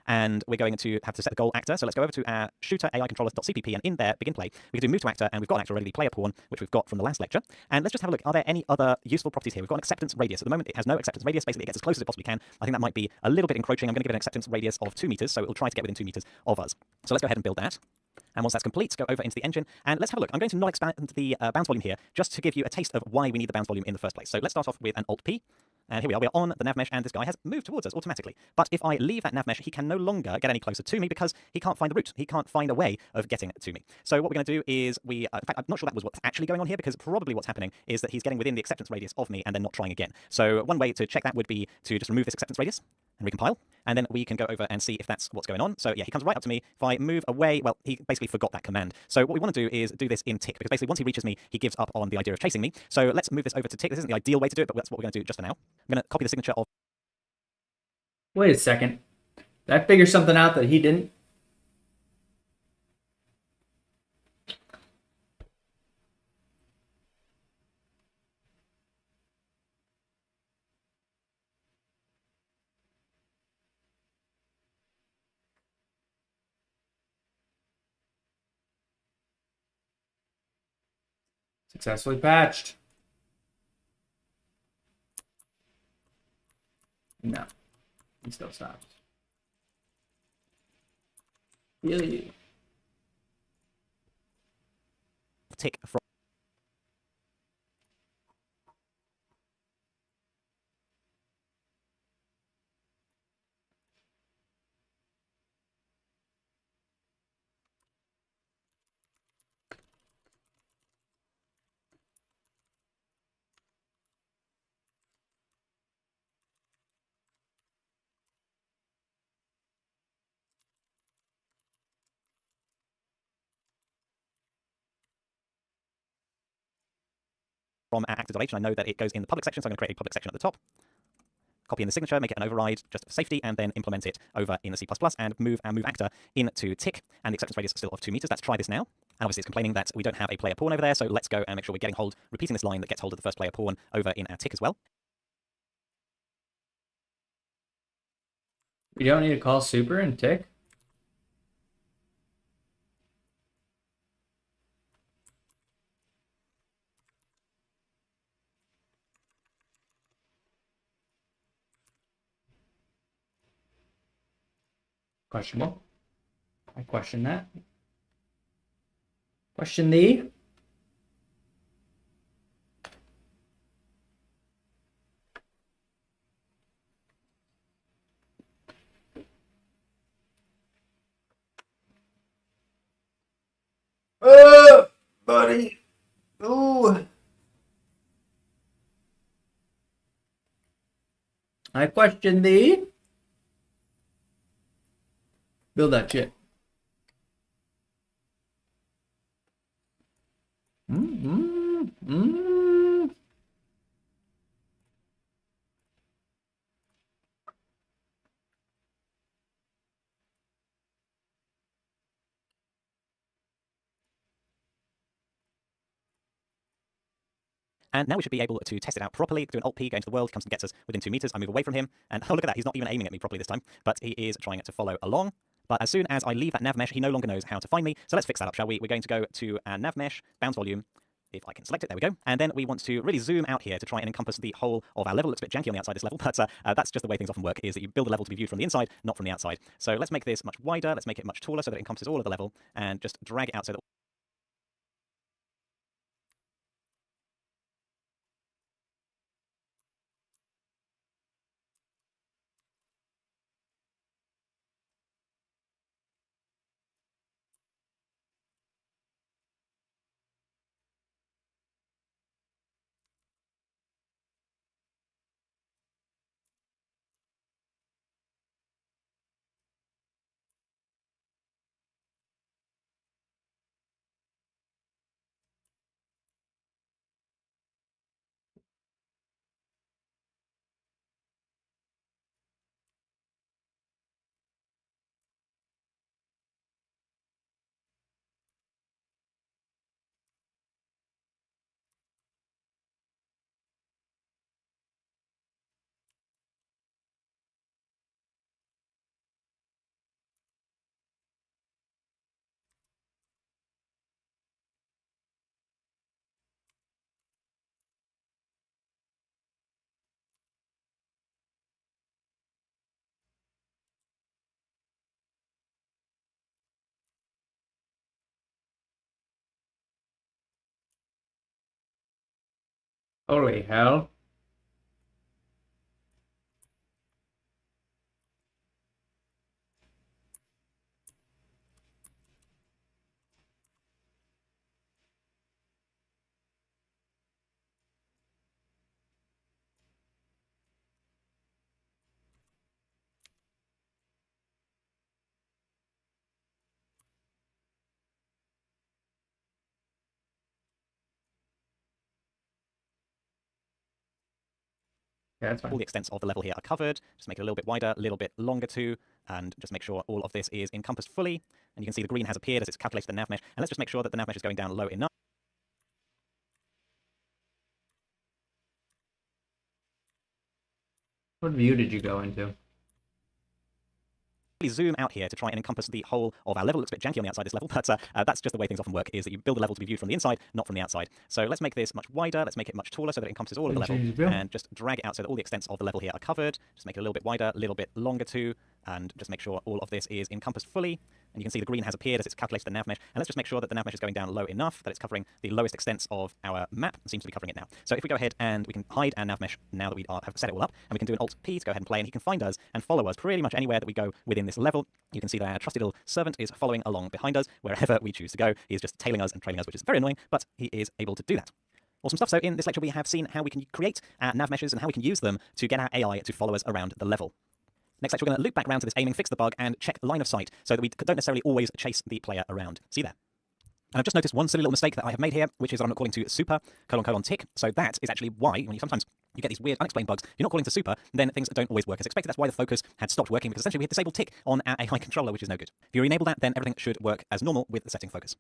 Speaker 2: and we're going to have to set the goal actor. So let's go over to our shooter AI controllers.cpp, and in there, begin play. We can do move to actor, and we've got an actor already, player pawn, which we've got from the last lecture. And let's just have a look. Are there any other useful properties here? We've got an acceptance radius. At the moment, it has no acceptance radius. Basically, it gets as close as it possibly can. I think that might be a little bit encroaching. I'm going to give it an acceptance radius of 2 meters, so it'll try to get within 2 meters of us. So let's go ahead and build that. And once that's complete, go over into the engine, and let's have a look. I'm going to not expand the bounce volume here, just to give you a taste of why we need the bounce volume in the first place. So let's start off with an Alt-P. And here we are, we're on the nav mesh, and this guy has moved towards us automatically. But if I leave that nav mesh, he can no longer get any closer to me because he can't find the route. He can't find a way of getting to me. So what we're going to do is in fact, I'm not sure that was what's actually going on here, because probably what's happening is that he's getting within the acceptance radius of me and then not trying again. So one way to check that would be to just remove this acceptance radius and recompile, and then we can go over and see if that's what's going on. So yeah, he comes right up to me. If I move away, well, he basically forgot that command. So what we want to do is do this in tick, because basically once he reaches me, he gives up on the idea of chasing me. So let's move this over to tick. This isn't the ideal way to do it, but that's what we're going to do just for now. I'm going to copy the signature of...
Speaker 1: Wait a second. Did I figure something out that he didn't? Successfully patched. No. He still stops. Really?
Speaker 2: tick from... from our actor.h, and I know that it goes in the public section, so I'm going to create a public section at the top. Copy in the signature, make it an override just for safety, and then implement it over in the C++ and move our move actor into tick, and the acceptance radius is still of 2 meters. Let's try this now. And obviously it's complaining that we don't have a player pawn over there, so let's go and make sure we're getting hold, repeating this line that gets hold of the first player pawn over in our tick as well.
Speaker 1: You don't need to call super and tick? Questionable. I question that. Question thee. Buddy. Ooh. I question thee. Build that shit.
Speaker 2: And now we should be able to test it out properly. Do an Alt-P, go into the world, comes and gets us within 2 meters. I move away from him, and oh, look at that, he's not even aiming at me properly this time, but he is trying to follow along. But as soon as I leave that nav mesh, he no longer knows how to find me. So let's fix that up, shall we? We're going to go to our nav mesh, bounds volume, if I can select it, there we go. And then we want to really zoom out here to try and encompass the whole of our level. It looks a bit janky on the outside, this level, but that's just the way things often work, is that you build a level to be viewed from the inside, not from the outside. So let's make this much wider, let's make it much taller so that it encompasses all of the level, and just drag it out so that
Speaker 1: Holy hell. Yeah, that's
Speaker 2: all
Speaker 1: fine.
Speaker 2: the extents of the level here are covered. Just make it a little bit wider, a little bit longer too, and just make sure all of this is encompassed fully. And you can see the green has appeared as it's calculated the nav mesh. And let's just make sure that the nav mesh is going down low enough.
Speaker 1: What view did you go into?
Speaker 2: Zoom out here to try and encompass the whole of our level. It looks a bit janky on the outside, this level, but that's just the way things often work, is that you build a level to be viewed from the inside, not from the outside. So let's make this much wider, let's make it much taller so that it encompasses all of the level, and just drag it out so that all the extents of the level here are covered. Just make it a little bit wider, a little bit longer too, and just make sure all of this is encompassed fully. And you can see the green has appeared as it's calculated the nav mesh. And let's just make sure that the nav mesh is going down low enough that it's covering the lowest extents of our map. It seems to be covering it now. So if we go ahead and we can hide our nav mesh now that we have set it all up, and we can do an Alt-P to go ahead and play, and he can find us and follow us pretty much anywhere that we go within this level. You can see that our trusty little servant is following along behind us wherever we choose to go. He is just tailing us and trailing us, which is very annoying, but he is able to do that. Awesome stuff. So in this lecture, we have seen how we can create our nav meshes and how we can use them to get our AI to follow us around the level. Next lecture, we're going to loop back around to this aiming, fix the bug, and check line of sight so that we don't necessarily always chase the player around. See you there. And I've just noticed one silly little mistake that I have made here, which is that I'm not calling to super tick. So that is actually why, when you sometimes you get these weird unexplained bugs, you're not calling to super, then things don't always work as expected. That's why the focus had stopped working, because essentially we had disabled tick on our AI controller, which is no good. If you enable that, then everything should work as normal with the setting focus.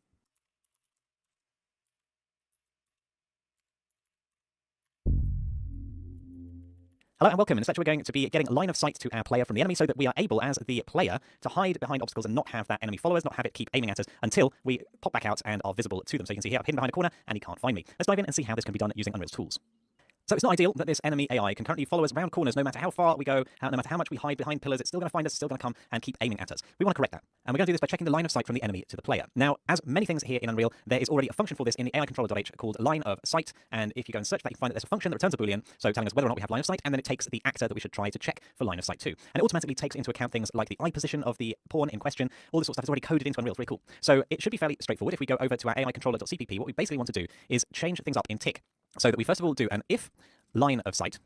Speaker 2: Hello and welcome. In this lecture, we're going to be getting line of sight to our player from the enemy so that we are able, as the player, to hide behind obstacles and not have that enemy follow us, not have it keep aiming at us until we pop back out and are visible to them. So you can see here, I'm hidden behind a corner and he can't find me. Let's dive in and see how this can be done using Unreal's tools. So it's not ideal that this enemy AI can currently follow us around corners no matter how far we go, no matter how much we hide behind pillars, it's still going to find us, it's still going to come and keep aiming at us. We want to correct that. And we're going to do this by checking the line of sight from the enemy to the player. Now, as many things here in Unreal, there is already a function for this in the AI controller.h called line of sight. And if you go and search that, you find that there's a function that returns a boolean, so telling us whether or not we have line of sight, and then it takes the actor that we should try to check for line of sight too. And it automatically takes into account things like the eye position of the pawn in question. All this sort of stuff is already coded into Unreal. It's really cool. So it should be fairly straightforward. If we go over to our AI controller.cpp, what we basically want to do is change things up in tick. So that we first of all do an if line of sight.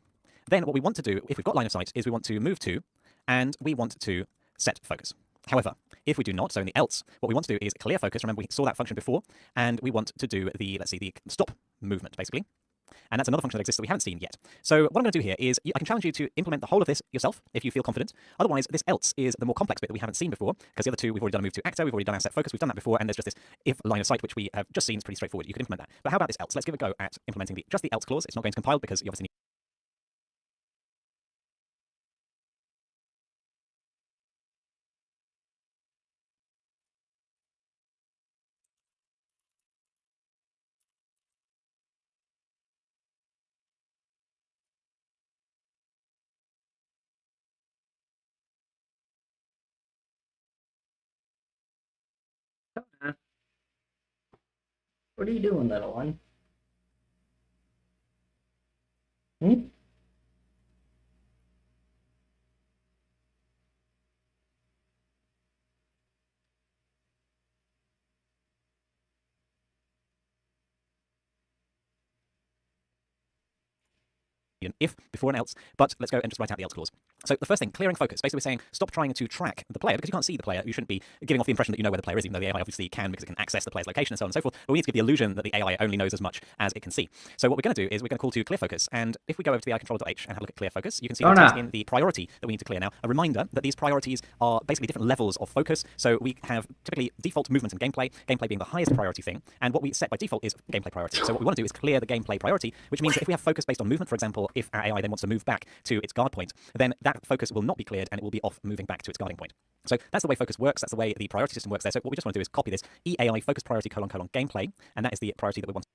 Speaker 2: Then what we want to do, if we've got line of sight, is we want to move to, and we want to set focus. However, if we do not, so in the else, what we want to do is clear focus. Remember, we saw that function before, and we want to do the, let's see, the stop movement, basically. And that's another function that exists that we haven't seen yet. So what I'm going to do here is, I can challenge you to implement the whole of this yourself, if you feel confident. Otherwise, this else is the more complex bit that we haven't seen before, because the other two, we've already done a move to actor, we've already done our set focus, we've done that before, and there's just this if line of sight, which we have just seen is pretty straightforward. You can implement that. But how about this else? Let's give a go at implementing just the else clause. It's not going to compile because you obviously need
Speaker 1: What are you doing, little one? Hmm?
Speaker 2: an if before an else, but let's go and just write out the else clause. So the first thing, clearing focus. Basically, we're saying stop trying to track the player because you can't see the player. You shouldn't be giving off the impression that you know where the player is, even though the AI obviously can because it can access the player's location and so on and so forth. But we need to give the illusion that the AI only knows as much as it can see. So what we're going to do is we're going to call to clear focus. And if we go over to the AI controller.h and have a look at clear focus, you can see the text in the priority that we need to clear now. A reminder that these priorities are basically different levels of focus. So we have typically default movement and gameplay being the highest priority thing. And what we set by default is gameplay priority. So what we want to do is clear the gameplay priority, which means that if we have focus based on movement, for example, if our AI then wants to move back to its guard point, then that focus will not be cleared and it will be off moving back to its guarding point. So that's the way focus works. That's the way the priority system works there. So what we just want to do is copy this EAI focus priority : gameplay, and that is the priority that we want.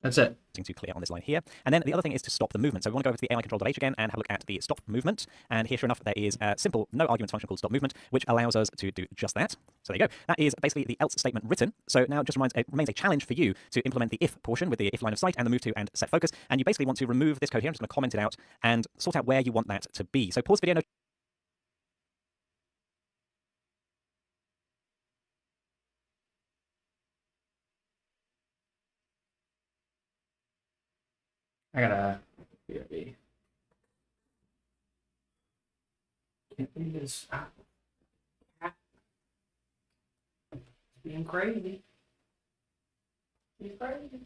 Speaker 1: That's it.
Speaker 2: To clear on this line here. And then the other thing is to stop the movement. So we want to go over to the AI control.h again and have a look at the stop movement. And here, sure enough, there is a simple no arguments function called stop movement, which allows us to do just that. So there you go. That is basically the else statement written. So now it just remains a challenge for you to implement the if portion with the if line of sight and the move to and set focus. And you basically want to remove this code here. I'm just going to comment it out and sort out where you want that to be. So pause video.
Speaker 1: I gotta. BRB. Can't believe this. It's being crazy. He's crazy.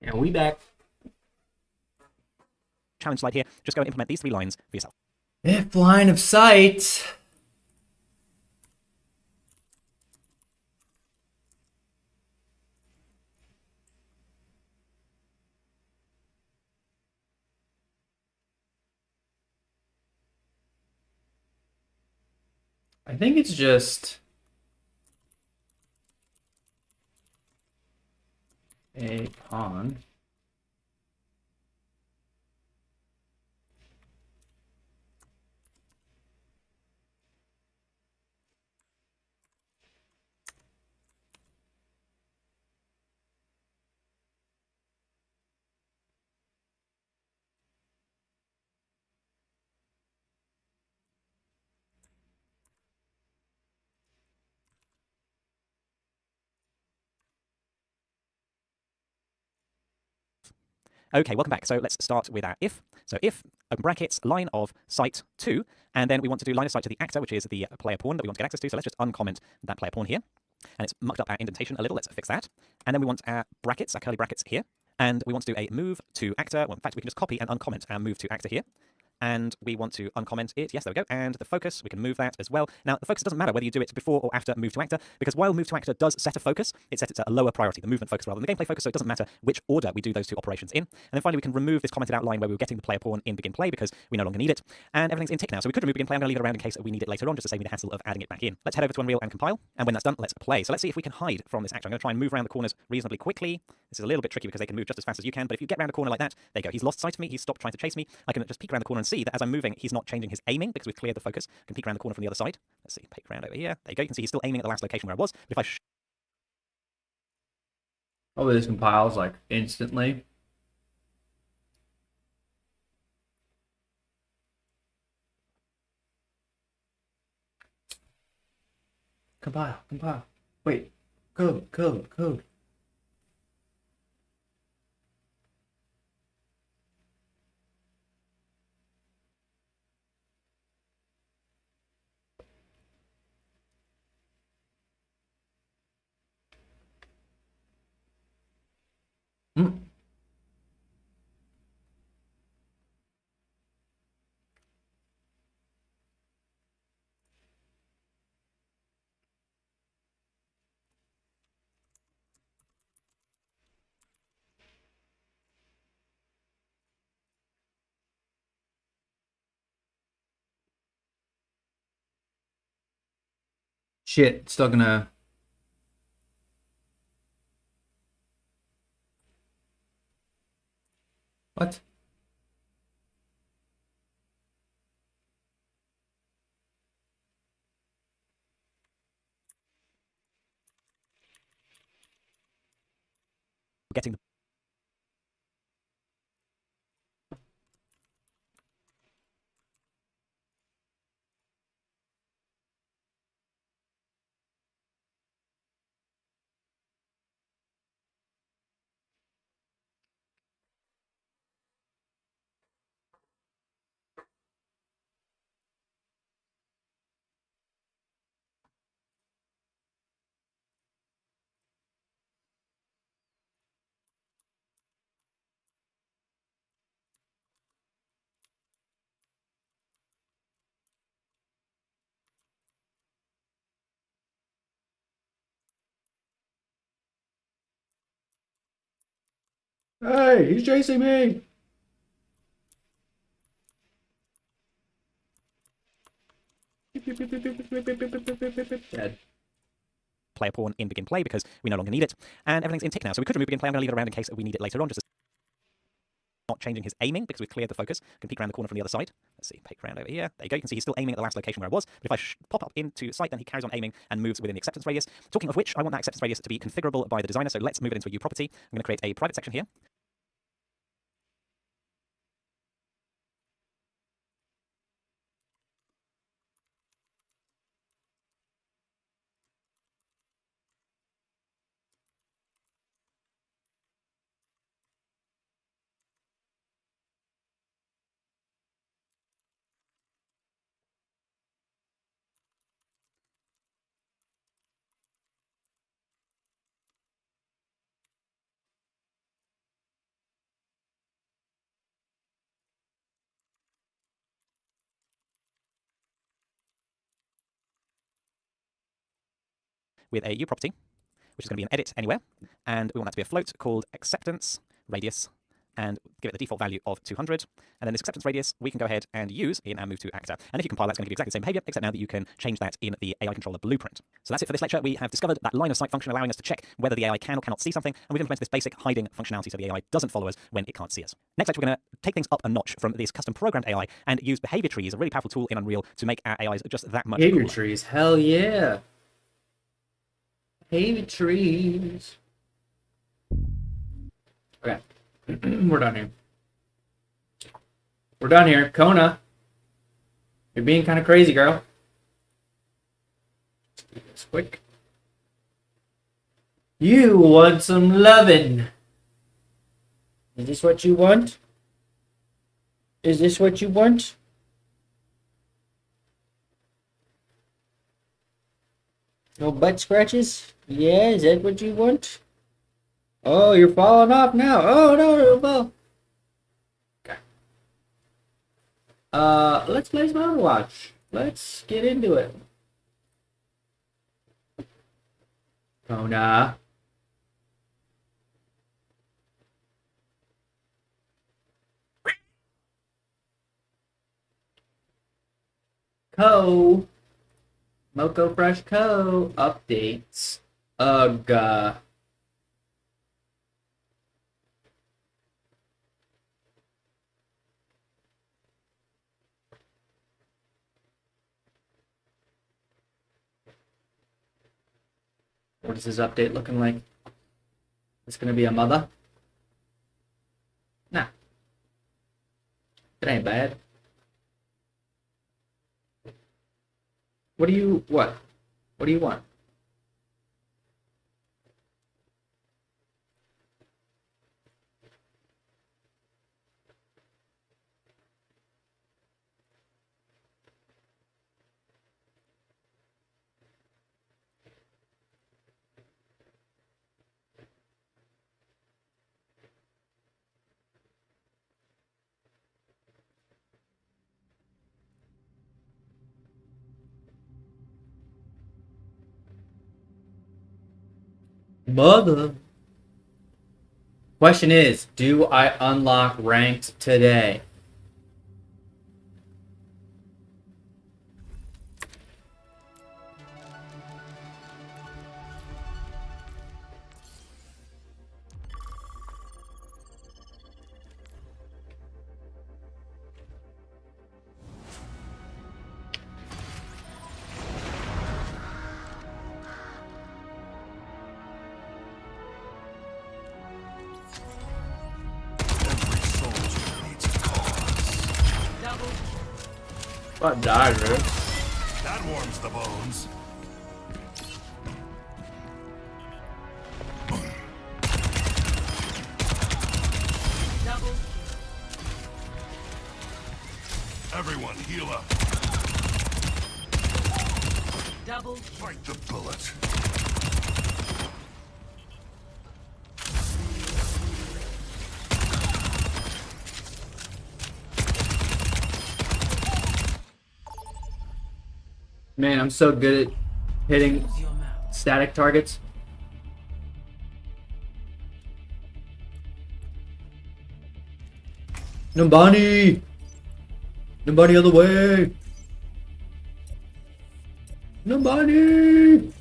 Speaker 1: And we back.
Speaker 2: challenge slide here. Just go and implement these 3 lines for yourself.
Speaker 1: If line of sight. I think it's just a pawn.
Speaker 2: Okay, welcome back. So let's start with our if. So if, open brackets, line of sight 2, and then we want to do line of sight to the actor, which is the player pawn that we want to get access to. So let's just uncomment that player pawn here. And it's mucked up our indentation a little. Let's fix that. And then we want our brackets, our curly brackets here. And we want to do a move to actor. Well, in fact, we can just copy and uncomment our move to actor here. And we want to uncomment it. Yes, there we go. And the focus, we can move that as well. Now, the focus doesn't matter whether you do it before or after move to actor, because while move to actor does set a focus, it sets it to a lower priority, the movement focus rather than the gameplay focus, so it doesn't matter which order we do those 2 operations in. And then finally, we can remove this commented outline where we were getting the player pawn in begin play because we no longer need it. And everything's in tick now. So we could remove begin play. I'm going to leave it around in case we need it later on, just to save me the hassle of adding it back in. Let's head over to Unreal and compile. And when that's done, let's play. So let's see if we can hide from this actor. I'm going to try and move around the corners reasonably quickly. This is a little bit tricky because they can move just as fast as you can, but if you get around a corner like that, there you go. He's lost sight of me. He's stopped trying to chase me. I can just peek around the corner and see that as I'm moving, he's not changing his aiming because we've cleared the focus. I can peek around the corner from the other side. Let's see, peek around over here. There you go. You can see he's still aiming at the last location where I was. But if I
Speaker 1: Oh, this compiles like instantly. Compile. Wait, code. Hmm. Shit, still gonna. What?
Speaker 2: getting the
Speaker 1: Hey, he's chasing me. Dead.
Speaker 2: player pawn in begin play because we no longer need it. And everything's in tick now. So we could remove begin play. I'm going to leave it around in case we need it later on, just as not changing his aiming because we've cleared the focus. I can peek around the corner from the other side. Let's see, peek around over here. There you go. You can see he's still aiming at the last location where I was. But if I pop up into sight, then he carries on aiming and moves within the acceptance radius. Talking of which, I want that acceptance radius to be configurable by the designer. So let's move it into a U property. I'm going to create a private section here. with a U property, which is going to be an edit anywhere, and we want that to be a float called acceptance radius, and give it the default value of 200. And then this acceptance radius we can go ahead and use in our move to actor. And if you compile, that's going to give you exactly the same behavior, except now that you can change that in the AI controller blueprint. So that's it for this lecture. We have discovered that line of sight function allowing us to check whether the AI can or cannot see something, and we've implemented this basic hiding functionality so the AI doesn't follow us when it can't see us. Next lecture, we're going to take things up a notch from this custom programmed AI and use behavior trees, a really powerful tool in Unreal, to make our AIs just that much
Speaker 1: Behavior
Speaker 2: cooler.
Speaker 1: trees, hell yeah. Behavior trees. Okay, we're done here. We're done here. Kona, you're being kind of crazy, girl. Let's do this quick. You want some lovin'. Is this what you want? Is this what you want? No butt scratches? Yeah, is that what you want? Oh, you're falling off now. Oh, no, well. Okay. Let's play some Overwatch. Let's get into it. Kona. Moco Fresh Co. updates. Ugh. What is his update looking like? It's gonna be a mother? Nah. It ain't bad. What do you want? Mother. Question is, do I unlock ranked today? What died, bro?
Speaker 4: That warms the bones. Everyone heal up. Bite the bullet.
Speaker 1: Man, I'm so good at hitting static targets. Numbani! Numbani on the way! Numbani!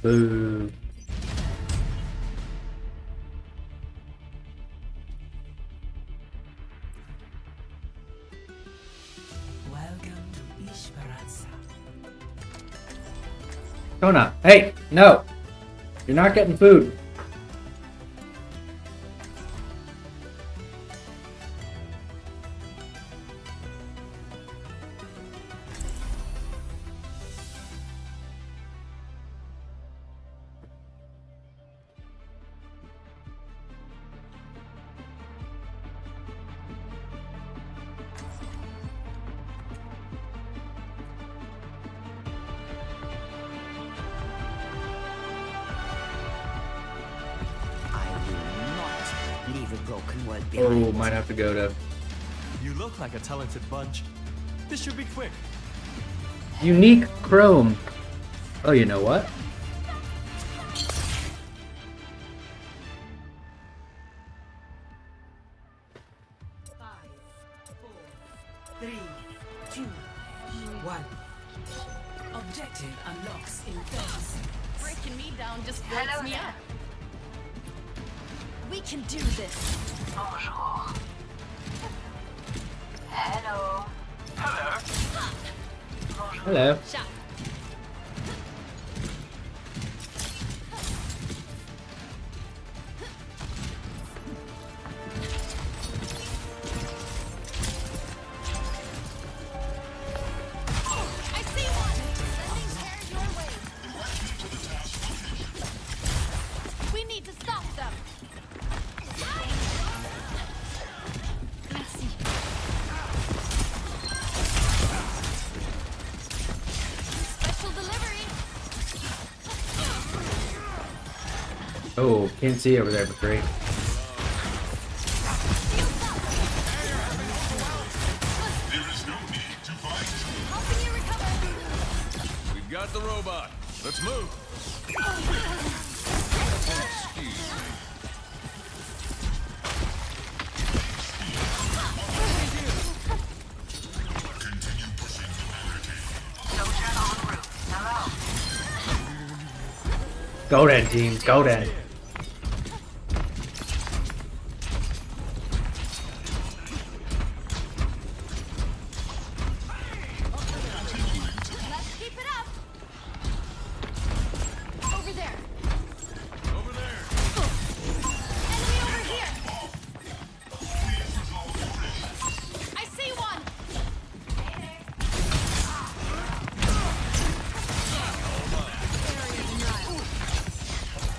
Speaker 1: Boo. Kona, hey, no. You're not getting food.
Speaker 5: Leave a broken world
Speaker 1: Oh,
Speaker 5: behind.
Speaker 1: might have to go to
Speaker 5: look like a talented bunch. This should be quick.
Speaker 1: Unique Chrome. Oh, you know what?
Speaker 6: Three, two, one. Objective unlocks in 30.
Speaker 3: Breaking me down just wakes me up. We can do this.
Speaker 1: Hello.
Speaker 3: Shot. I see one. Sending tear your way. We need to stop them. Merci. Special delivery.
Speaker 1: Oh, can't see over there, but great.
Speaker 3: Helping you recover.
Speaker 4: We've got the robot. Let's move. Excuse me.
Speaker 1: Go then, teams. Go then.
Speaker 3: Let's keep it up. Over there.
Speaker 4: Over there.
Speaker 3: Enemy over here. I see one.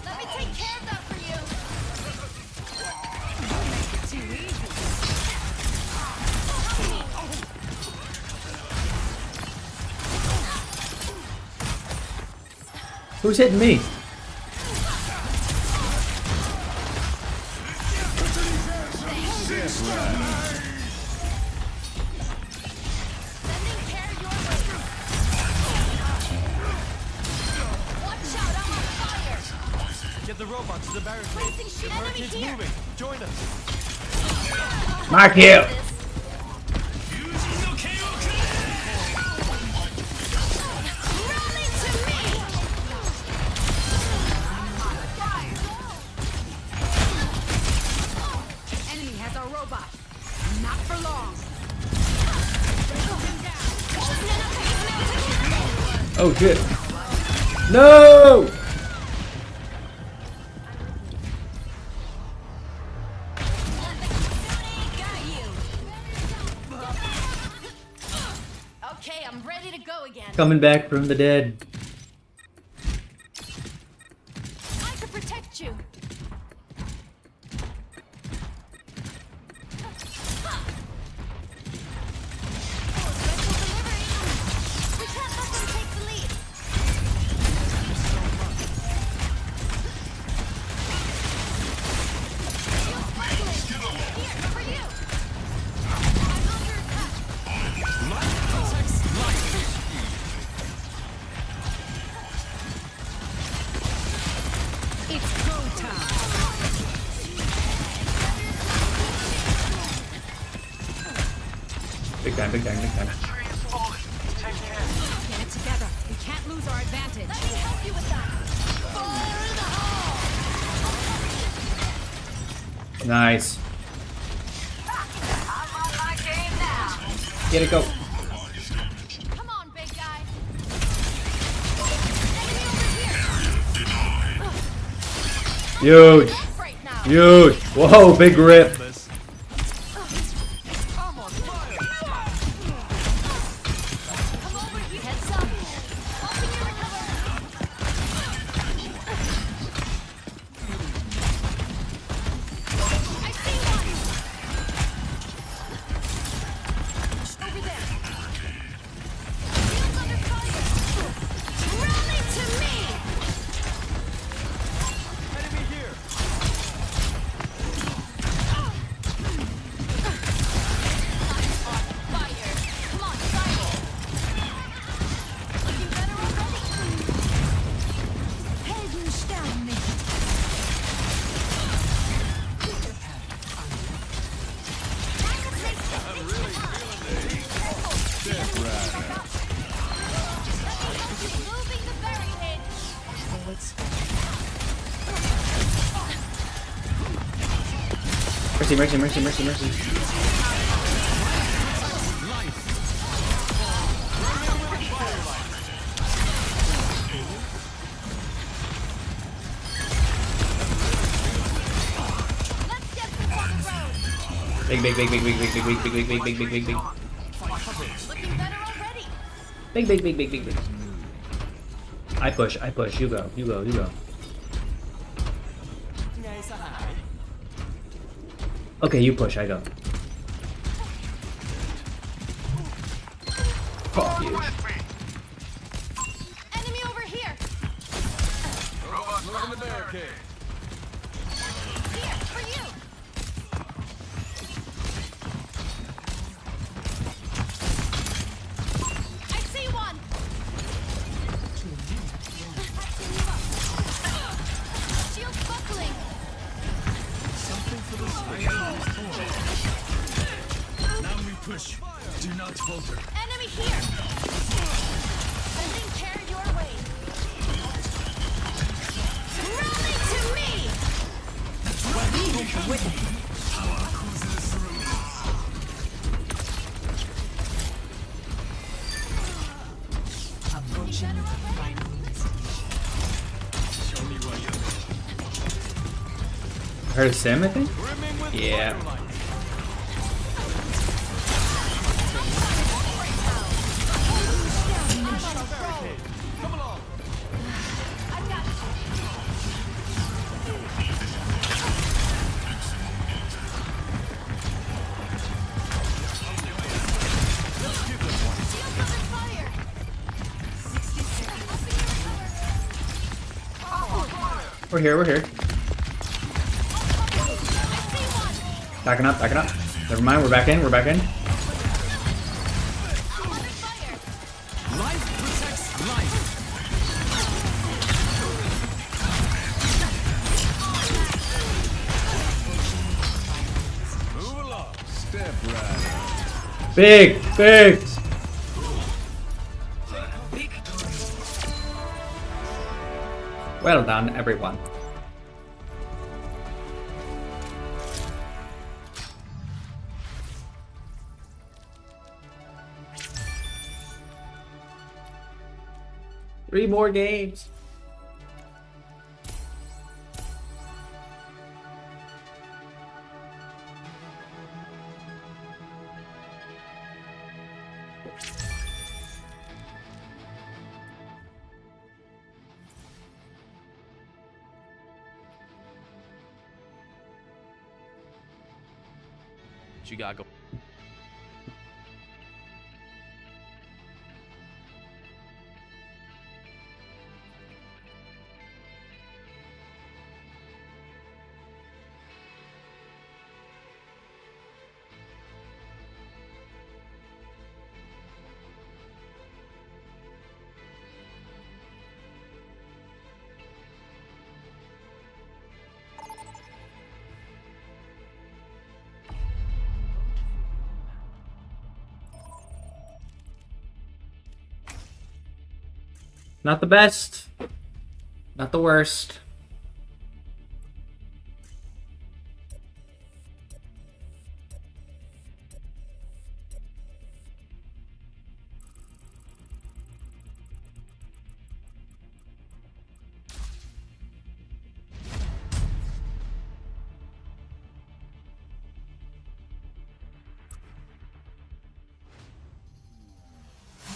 Speaker 3: Let me take care of that for you.
Speaker 6: Too easy.
Speaker 1: Who's hitting me?
Speaker 3: Sending care your way. Watch out, I'm on fire.
Speaker 5: Get the robot to the barricade.
Speaker 3: Placing shield. Enemy
Speaker 5: Barricade's
Speaker 3: here.
Speaker 5: moving. Join us.
Speaker 1: Mark you.
Speaker 3: Rolling to me.
Speaker 6: Enemy has our robot. Not for long.
Speaker 1: Oh shit. No!
Speaker 3: Okay, I'm ready to go again.
Speaker 1: Coming back from the dead.
Speaker 3: I can protect you. Special delivery. We can't let them take the lead. Shield sparkling. Here, for you. I'm under attack.
Speaker 6: It's go time.
Speaker 1: Big time, big time, big time.
Speaker 6: Get it together. We can't lose our advantage.
Speaker 3: Let me help you with that. Fire in the hole.
Speaker 1: Nice. Get it, go.
Speaker 3: Come on, big guy. Enemy over here.
Speaker 1: Huge.
Speaker 3: Left right now.
Speaker 1: Huge. Whoa, big rip.
Speaker 5: This.
Speaker 3: Come over here. Heads up. Helping you recover. I see one. Over there. Shield's under fire. Rally to me.
Speaker 5: Enemy here.
Speaker 1: Mercy.
Speaker 3: Let's get this on the road.
Speaker 1: Big.
Speaker 3: Looking better already.
Speaker 1: Big. I push. You go. Okay, you push, I go. Fuck you.
Speaker 3: Enemy over here.
Speaker 4: Robots moving the barricade.
Speaker 3: Here, for you. I see one. Patching you up. Shield buckling.
Speaker 4: Now we push. Do not falter.
Speaker 3: Enemy here. Sending care your way. Rally to me.
Speaker 1: Heard of Sim, I think? Yeah.
Speaker 5: Come along.
Speaker 3: I've got you. Shields under fire. 60 seconds.
Speaker 1: We're here.
Speaker 3: I see one.
Speaker 1: Backing up. Never mind, we're back in.
Speaker 3: I'm under fire.
Speaker 5: Life protects life.
Speaker 4: Move along. Step right.
Speaker 1: Big. Well done, everyone. Three more games.
Speaker 5: You gotta go.
Speaker 1: Not the best. Not the worst.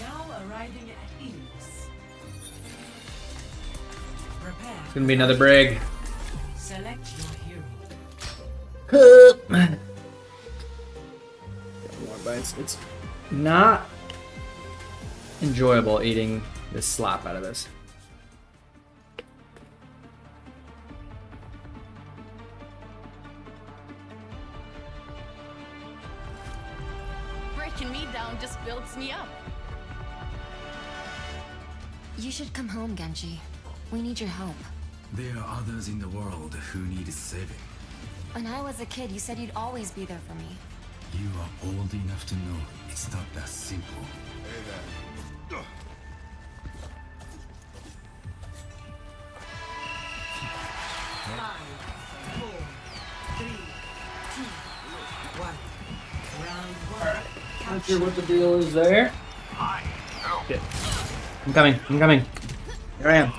Speaker 6: Now arriving at Eos. Prepare.
Speaker 1: It's gonna be another brig.
Speaker 6: Select your hero.
Speaker 1: Got more bites. It's not enjoyable eating the slap out of this.
Speaker 3: Breaking me down just builds me up.
Speaker 7: You should come home, Genji. We need your help.
Speaker 8: There are others in the world who need saving.
Speaker 7: When I was a kid, you said you'd always be there for me.
Speaker 8: You are old enough to know it's not that simple.
Speaker 6: Five, four, three, two,
Speaker 1: sure what the deal is there. Shit. I'm coming. I'm coming. Here I am.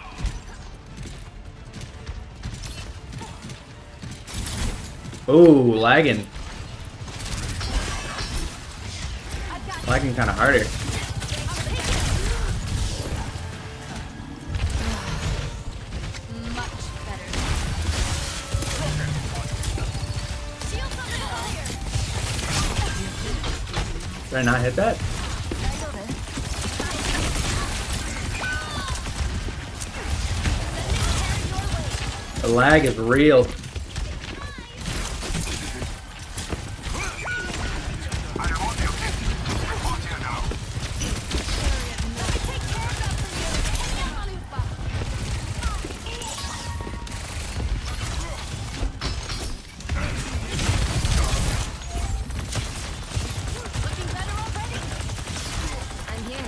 Speaker 1: Ooh, lagging. Lagging kind of harder.
Speaker 3: Much better. Shields on fire.
Speaker 1: Did I not hit that? The lag is real.
Speaker 3: Looking better already.
Speaker 7: I'm here.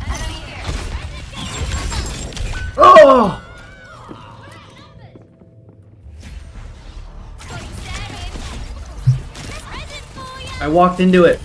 Speaker 3: I needed that. Enemy here.
Speaker 1: Oh! I walked into it.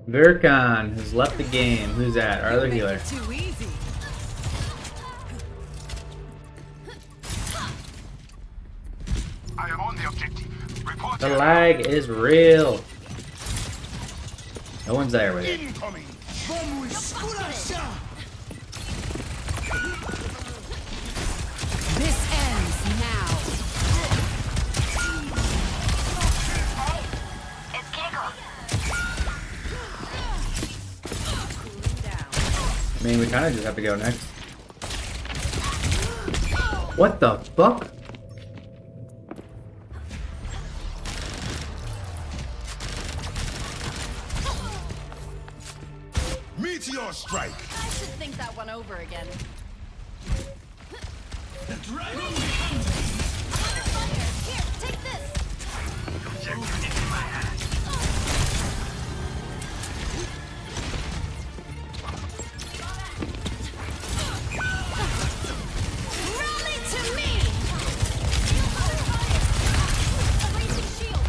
Speaker 1: Virkon has left the game. Who's that? Our other healer.
Speaker 6: Too easy.
Speaker 8: I am on the objective. Report
Speaker 1: The lag is real. No one's there with it.
Speaker 8: incoming.
Speaker 6: This ends now.
Speaker 1: I mean, we kind of just have to go next. What the fuck?
Speaker 8: Meteor strike.
Speaker 3: I should think that one over again.
Speaker 8: The dragon.
Speaker 3: Fire. Here, take this. Rally to me. Shield under fire. Erasing shield.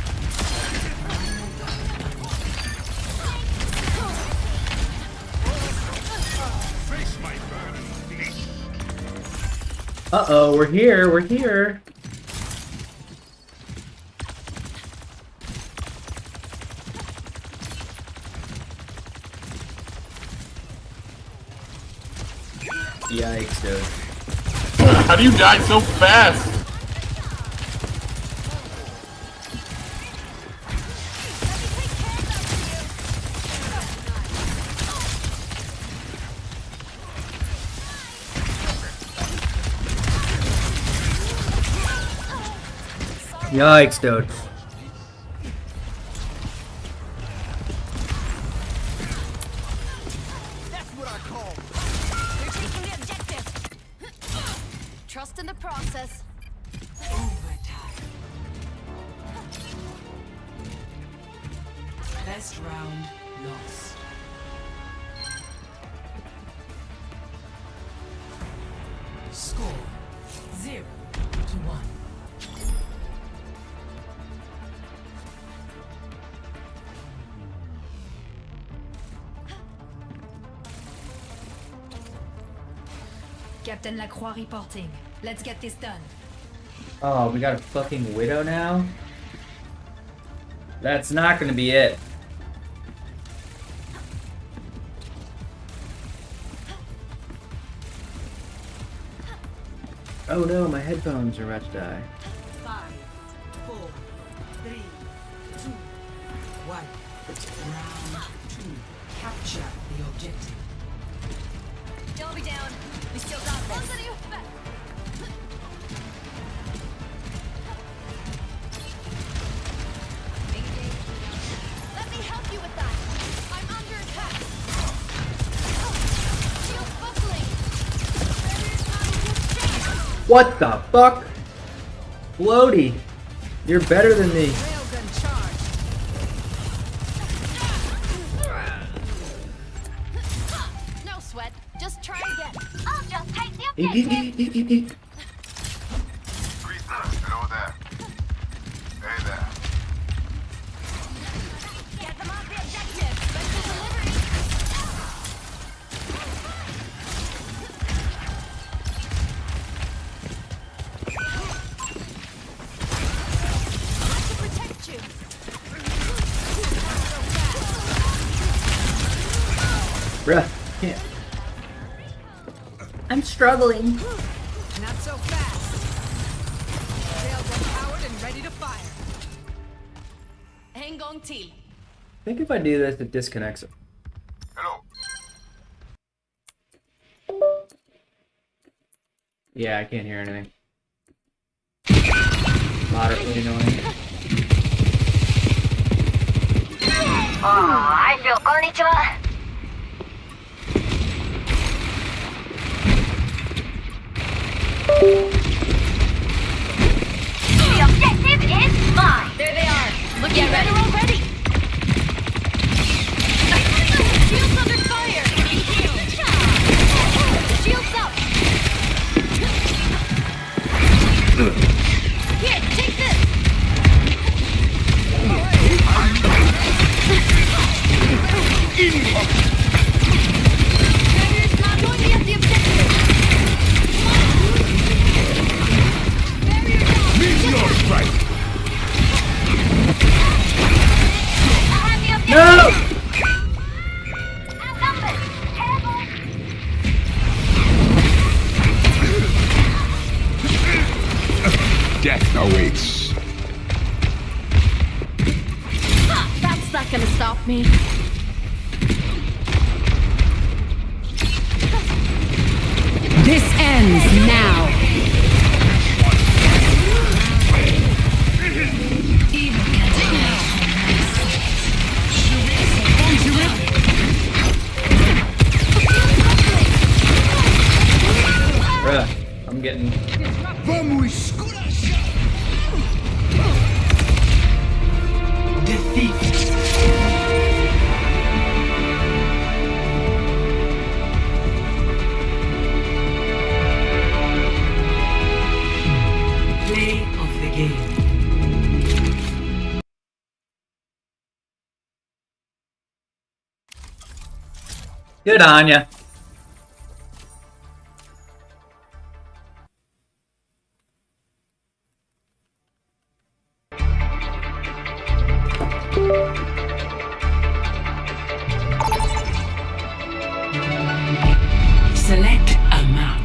Speaker 8: Face my burning flesh.
Speaker 1: Uh-oh, we're here. We're here. Yikes, dude.
Speaker 9: How do you die so fast?
Speaker 1: Yikes, dude.
Speaker 3: They're taking the objective. Trust in the process.
Speaker 6: Best round lost. Score 0-1. Captain Lacroix reporting. Let's get this done.
Speaker 1: Oh, we got a fucking widow now? That's not gonna be it. Oh no, my headphones are about to die.
Speaker 6: 5, 4, 3, 2, 1. Round 2.
Speaker 1: What the fuck? Floaty, you're better than me.
Speaker 6: Railgun charge.
Speaker 3: No sweat. Just try again. I'll just take the objective.
Speaker 4: Hello there. Hey there.
Speaker 3: Get them off the objective. Special delivery. To protect you.
Speaker 1: Bruh, can't. I'm struggling.
Speaker 6: Not so fast. Railgun powered and ready to fire.
Speaker 3: En gång till.
Speaker 1: I think if I do this, it disconnects it.
Speaker 4: Hello.
Speaker 1: Yeah, I can't hear anything. Moderately annoying.
Speaker 3: I feel konnichiwa. The objective is mine. There they are. Look at better already. Shields under fire. Shields up. Here, take this. Barrier's not going to get the objective. Barrier down.
Speaker 4: Meteor strike.
Speaker 3: I have the objective.
Speaker 1: No!
Speaker 3: Outnumbered. Terrible.
Speaker 4: Death awaits.
Speaker 3: That's not gonna stop me.
Speaker 6: This ends now.
Speaker 1: Bruh, I'm getting.
Speaker 10: Play of the game.
Speaker 1: Good on ya.
Speaker 10: Select a map.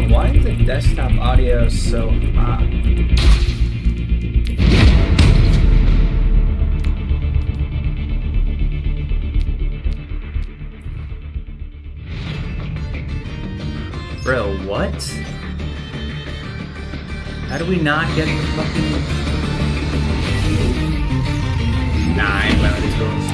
Speaker 1: Why is the desktop audio so hot? Bro, what? How do we not get the fucking... Nah, I ain't playing with these girls.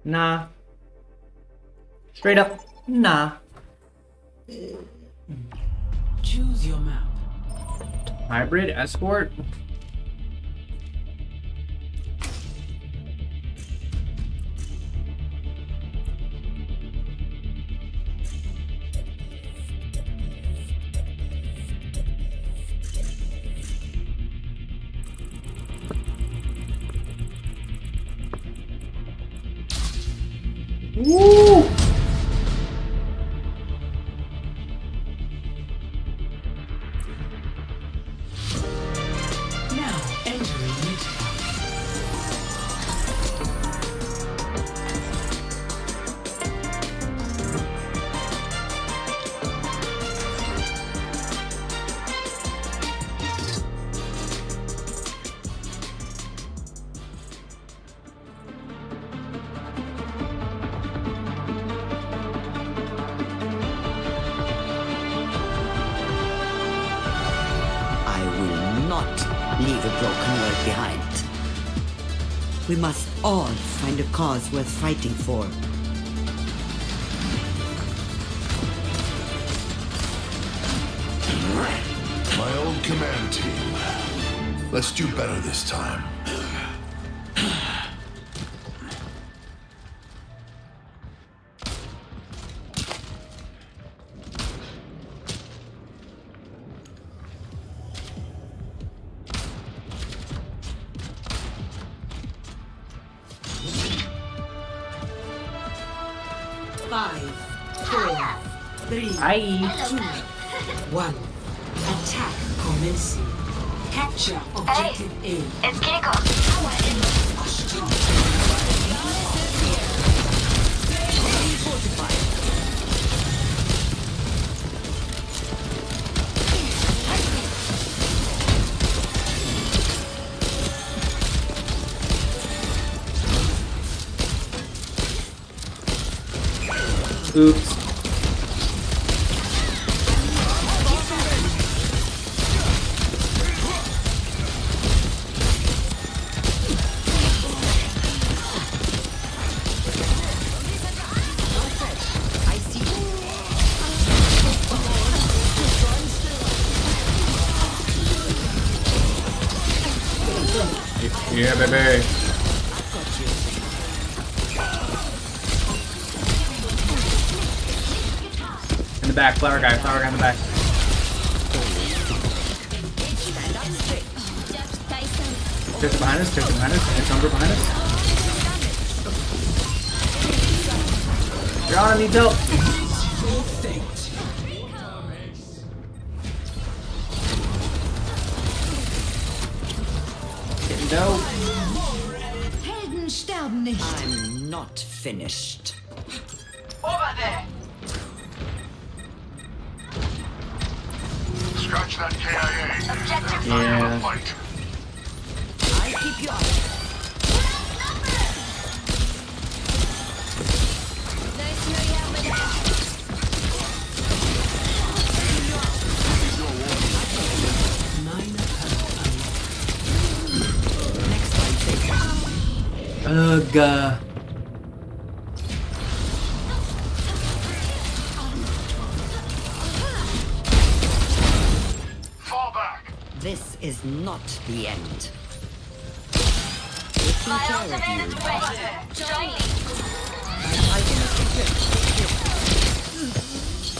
Speaker 1: Nah. Straight up, nah.
Speaker 10: Choose your map.
Speaker 1: Hybrid escort? Woo!
Speaker 10: Now entering not leave a broken world behind. We must all find a cause worth fighting for.
Speaker 8: My old command team. Let's do better this time.
Speaker 10: Five, four, three, two, one. Attack commencing. Capture objective A.
Speaker 3: It's Kiriko.
Speaker 1: Oops. Yeah, baby. In the back, flower guy in the back. There's behind us, and Sombra behind us. You're on, needs help. Getting dope.
Speaker 6: Helden sterben nicht.
Speaker 10: I'm not finished.
Speaker 8: Scratch that KIA.
Speaker 3: Objective
Speaker 1: Yeah.
Speaker 8: Fight.
Speaker 10: I keep you up.
Speaker 3: Nice to know you have my back.
Speaker 1: Ugh.
Speaker 8: Fall back.
Speaker 10: This is not the end.
Speaker 3: My ultimate is ready. Join me.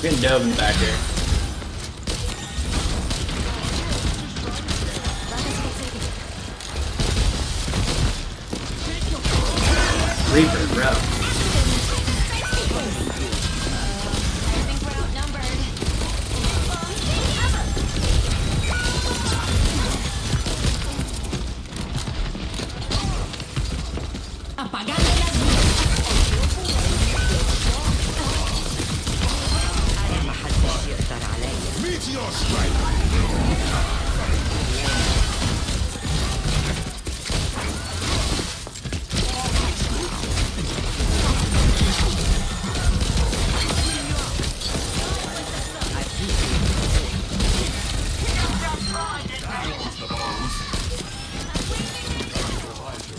Speaker 1: Getting dope in the back here. Reaper, bro.
Speaker 3: I think we're outnumbered.
Speaker 6: Apagando las luces.
Speaker 10: محدش يقدر عليا.
Speaker 8: Meteor strike.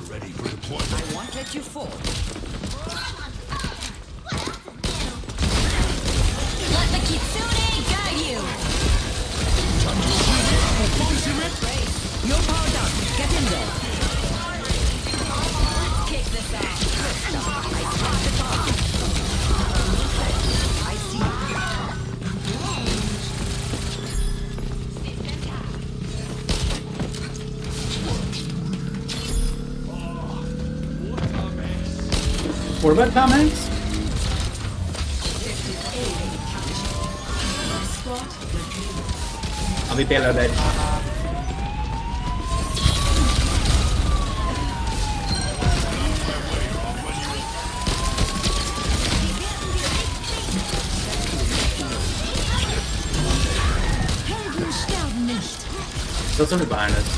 Speaker 8: Ready for deployment.
Speaker 10: I won't let you fall.
Speaker 3: Let the Kitsune guide you.
Speaker 10: You're powered up. Get in there.
Speaker 3: Kick this off.
Speaker 10: I see.
Speaker 1: What about Tom Hanks? I'll be payload edge.
Speaker 6: Helden sterben nicht.
Speaker 1: Still somebody behind us.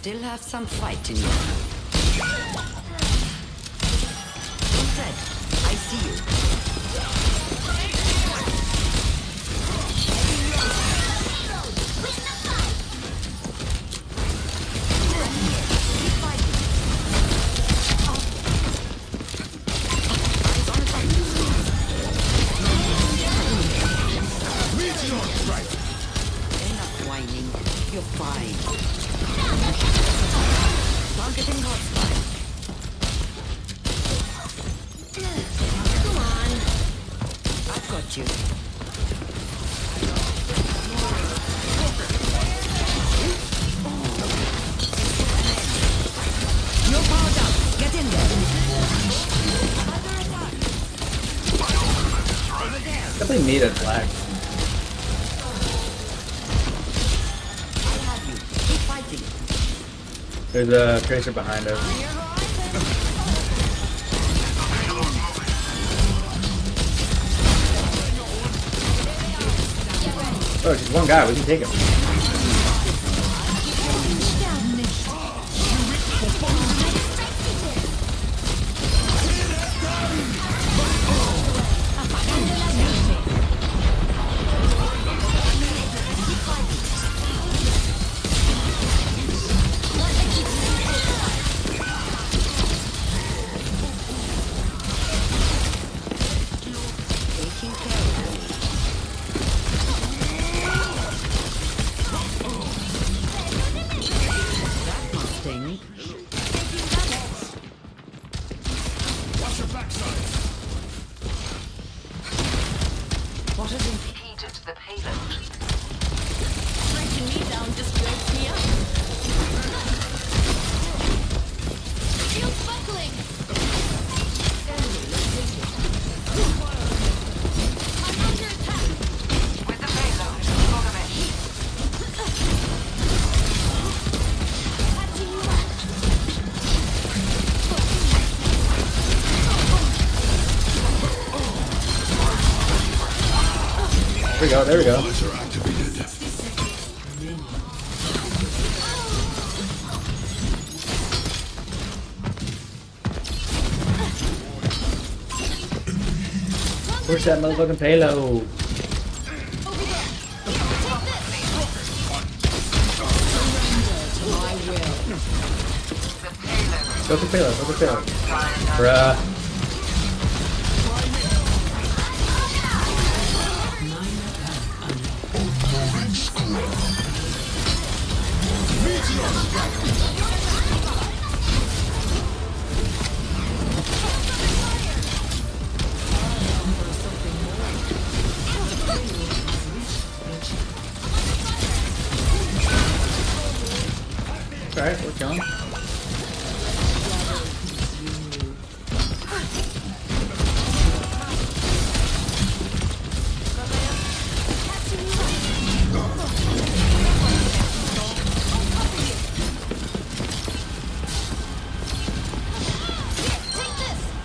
Speaker 10: still have some fight in you. Fred, I see you. Enough whining. You're fine. Targeting hostile. Come on. I've got you. You're powered up. Get in there.
Speaker 1: Definitely need a flag.
Speaker 10: I have you. Keep fighting.
Speaker 1: There's a tracer behind us. Oh, just one guy. We can take him.
Speaker 10: Taking care of you. That must sting.
Speaker 4: Watch your backside.
Speaker 10: What has impeded the payload?
Speaker 3: Breaking me down just breaks me up. Shields buckling. I'm under attack.
Speaker 10: With the payload, follow me.
Speaker 3: Catching you up.
Speaker 1: There we go. There we go.
Speaker 8: Bullets are activated.
Speaker 1: Where's that motherfucking payload?
Speaker 3: Over there.
Speaker 1: Go for payload. Go for payload. Bruh. Alright, we're killing.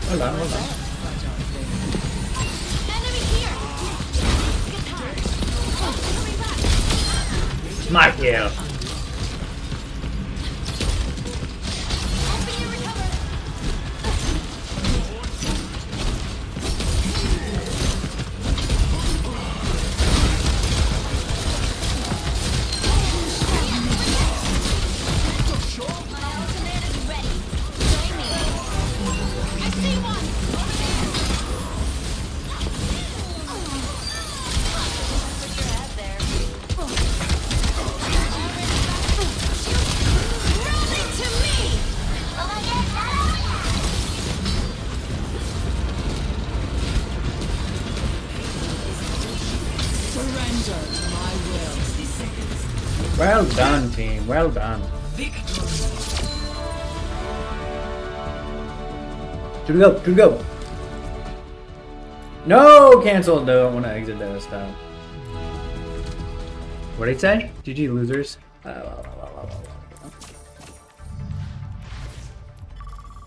Speaker 1: Hold on, hold on.
Speaker 3: Enemy here. Get tired. Coming back.
Speaker 1: My kill.
Speaker 3: Helping you recover. My ultimate is ready. Join me. I see one. Put your head there. Run into me.
Speaker 6: Surrender to my will.
Speaker 1: Well done, team. Well done. Should we go? Should we go? No! Cancel. Don't want to exit this time. What did he say? GG losers.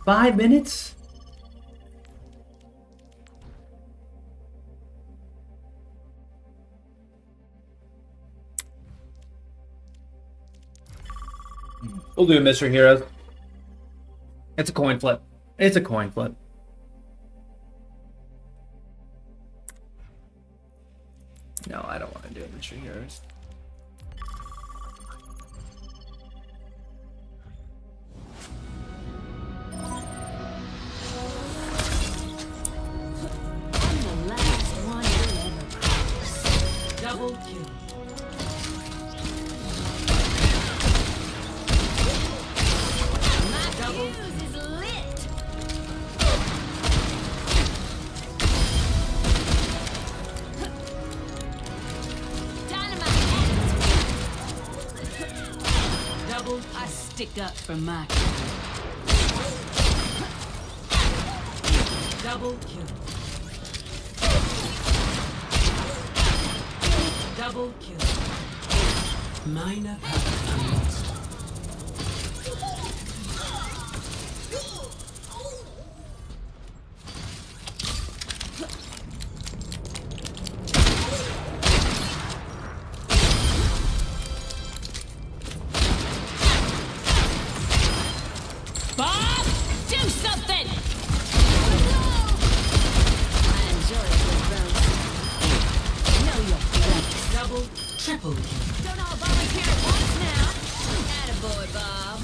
Speaker 1: 5 minutes? We'll do Mystery Heroes. It's a coin flip. It's a coin flip. No, I don't want to do Mystery Heroes.
Speaker 3: I'm the last one you'll ever cross.
Speaker 6: Double kill.
Speaker 3: My fuse is lit.
Speaker 6: Double. I stick up for my double kill. Double kill. Minor power unlocked.
Speaker 3: Bob, do something! I enjoy a good roast. Know your place.
Speaker 6: Double, triple kill.
Speaker 3: Don't all volunteer at once now. Attaboy, Bob.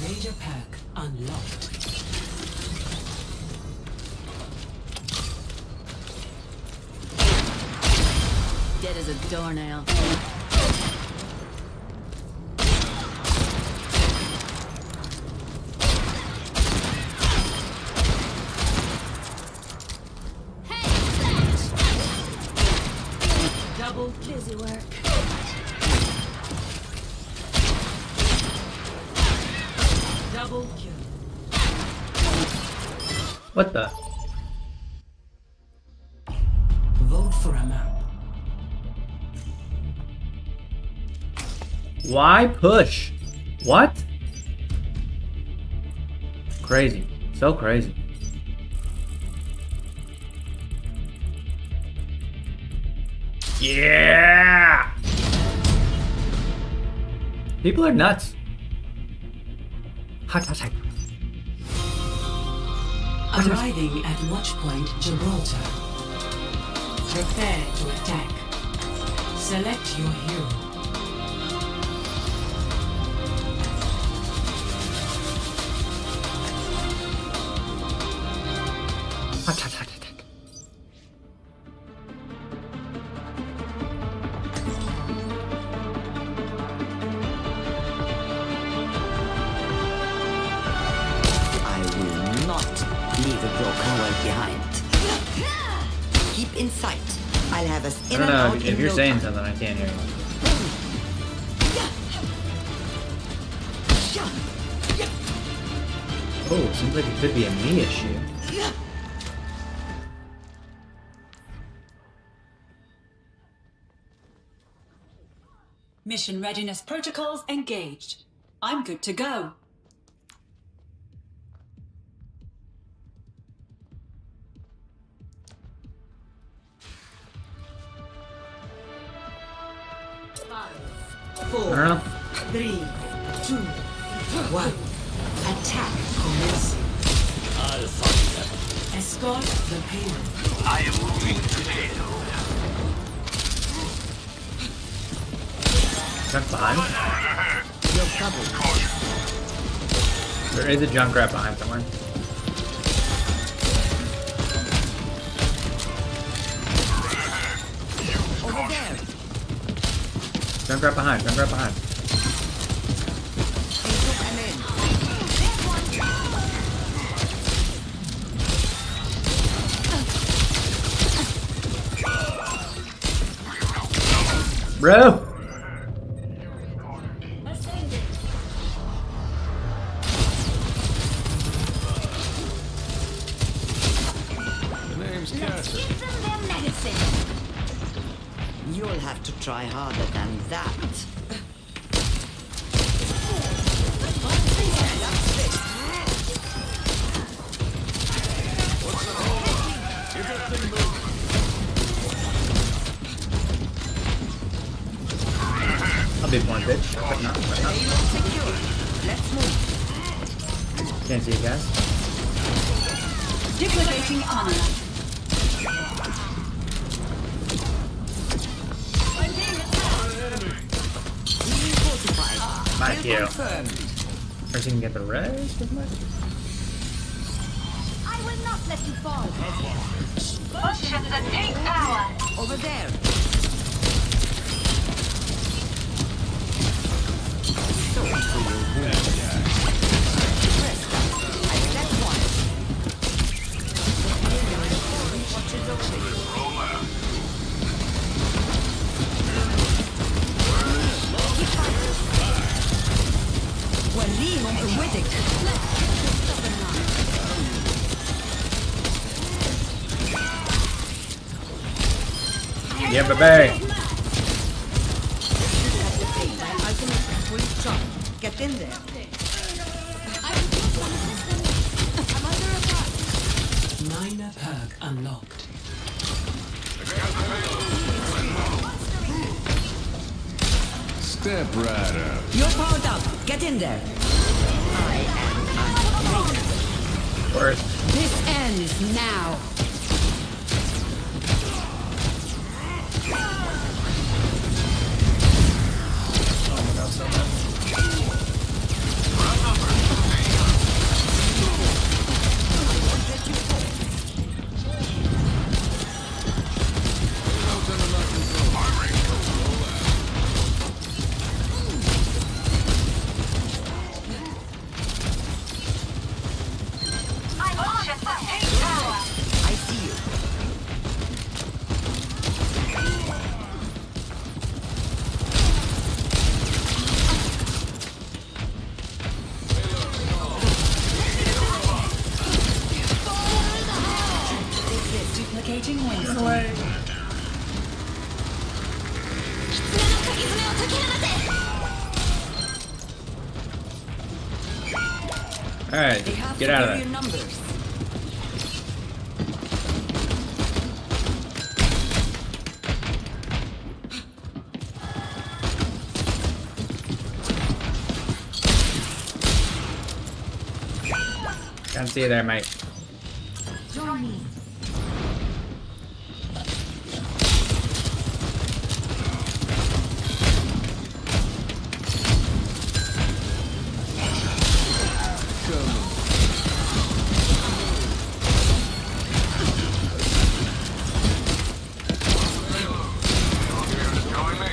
Speaker 6: Major pack unlocked.
Speaker 3: Dead as a doornail. Hey, Flash!
Speaker 6: Double
Speaker 3: Busy work.
Speaker 6: double kill.
Speaker 1: What the?
Speaker 6: Vote for a map.
Speaker 1: Why push? What? Crazy. So crazy. Yeah! People are nuts. Hot, hot, hot.
Speaker 6: Arriving at Watchpoint Gibraltar. Prepare to attack. Select your hero.
Speaker 1: Hot, hot, hot, hot.
Speaker 10: I will not leave a broken world behind. Keep in sight. I'll have us
Speaker 1: I
Speaker 10: in
Speaker 1: don't
Speaker 10: and
Speaker 1: know.
Speaker 10: out
Speaker 1: If
Speaker 10: in
Speaker 1: you're
Speaker 10: no
Speaker 1: saying
Speaker 10: time.
Speaker 1: something, I can't hear you. Oh, seems like it could be a me issue.
Speaker 6: Mission readiness protocols engaged. I'm good to go.
Speaker 1: I
Speaker 6: 4,
Speaker 1: don't know.
Speaker 6: 3, 2, 1. Attack commencing. Escort the payload.
Speaker 8: I am moving to hell.
Speaker 1: Junk behind? There is a Junkrat behind somewhere.
Speaker 10: Over there.
Speaker 1: Junkrat behind, Junkrat behind.
Speaker 10: I'm in.
Speaker 1: Bro!
Speaker 4: The name's Cassie.
Speaker 3: Give them their medicine.
Speaker 10: You'll have to try harder than that.
Speaker 1: No,
Speaker 10: Payload secure. Let's move.
Speaker 1: can't see you guys.
Speaker 3: Duplicating armor.
Speaker 10: Being fortified.
Speaker 1: Back
Speaker 10: Kill
Speaker 1: you.
Speaker 10: confirmed.
Speaker 1: First you can get the res with my.
Speaker 3: I will not let you fall. Potions that take power.
Speaker 10: Over there. So to your wound. Rest. I slept one. Watches over you. وليهم قوتك.
Speaker 1: Yeah, baby.
Speaker 10: My ultimate is fully charged. Get in there.
Speaker 3: I'm under attack.
Speaker 5: Minor perk unlocked.
Speaker 4: Step right up.
Speaker 10: You're powered up. Get in there.
Speaker 1: Worth.
Speaker 6: This ends now.
Speaker 3: My potions that take power.
Speaker 10: I see you.
Speaker 3: Duplicating waste.
Speaker 1: Alright,
Speaker 10: They have
Speaker 1: get out of
Speaker 10: superior
Speaker 1: there.
Speaker 10: numbers.
Speaker 1: Can't see you there, mate.
Speaker 3: Join me.
Speaker 4: Join me.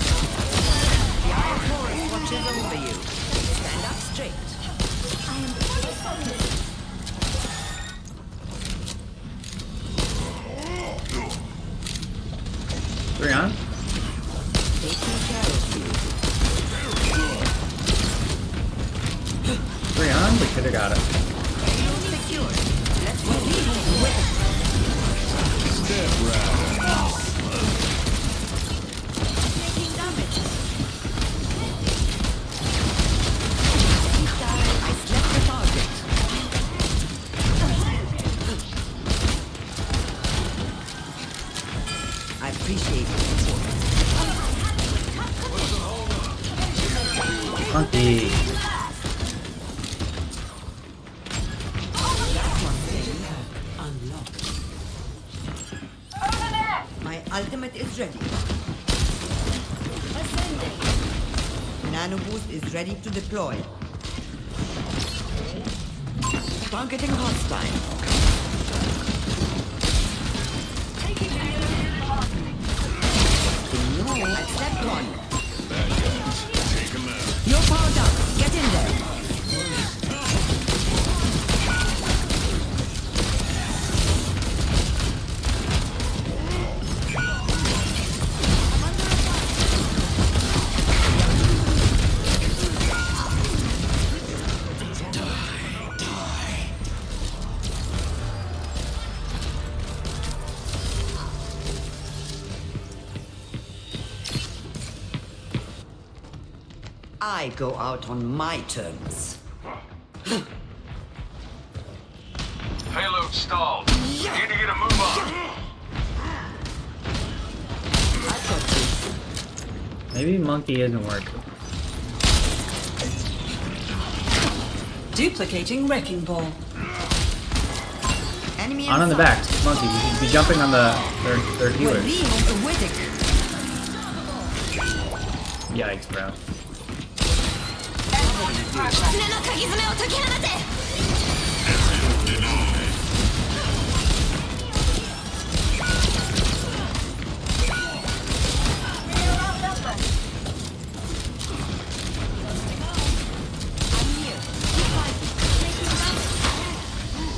Speaker 10: The Iron Forest watches over you. Stand up straight.
Speaker 3: I am fully focused.
Speaker 1: Three on.
Speaker 10: Taking care of you.
Speaker 1: Three on. We could have got it.
Speaker 10: Payload secured. Let's move.
Speaker 4: Step right up.
Speaker 3: Taking damage.
Speaker 10: I slept the target. I appreciate it.
Speaker 1: Monkey.
Speaker 5: Unlocked.
Speaker 10: My ultimate is ready.
Speaker 3: Ascending.
Speaker 10: Nano boost is ready to deploy. Targeting hostile. I slept one.
Speaker 4: Take him out.
Speaker 10: You're powered up. Get in there. I go out on my terms.
Speaker 4: Payload stalled. Need to get a move on.
Speaker 1: Maybe monkey isn't working.
Speaker 6: Duplicating wrecking ball.
Speaker 10: Enemy
Speaker 1: On the back, monkey. You should be jumping on their healers. Yikes, bro.
Speaker 3: 爪の鍵爪を解き放て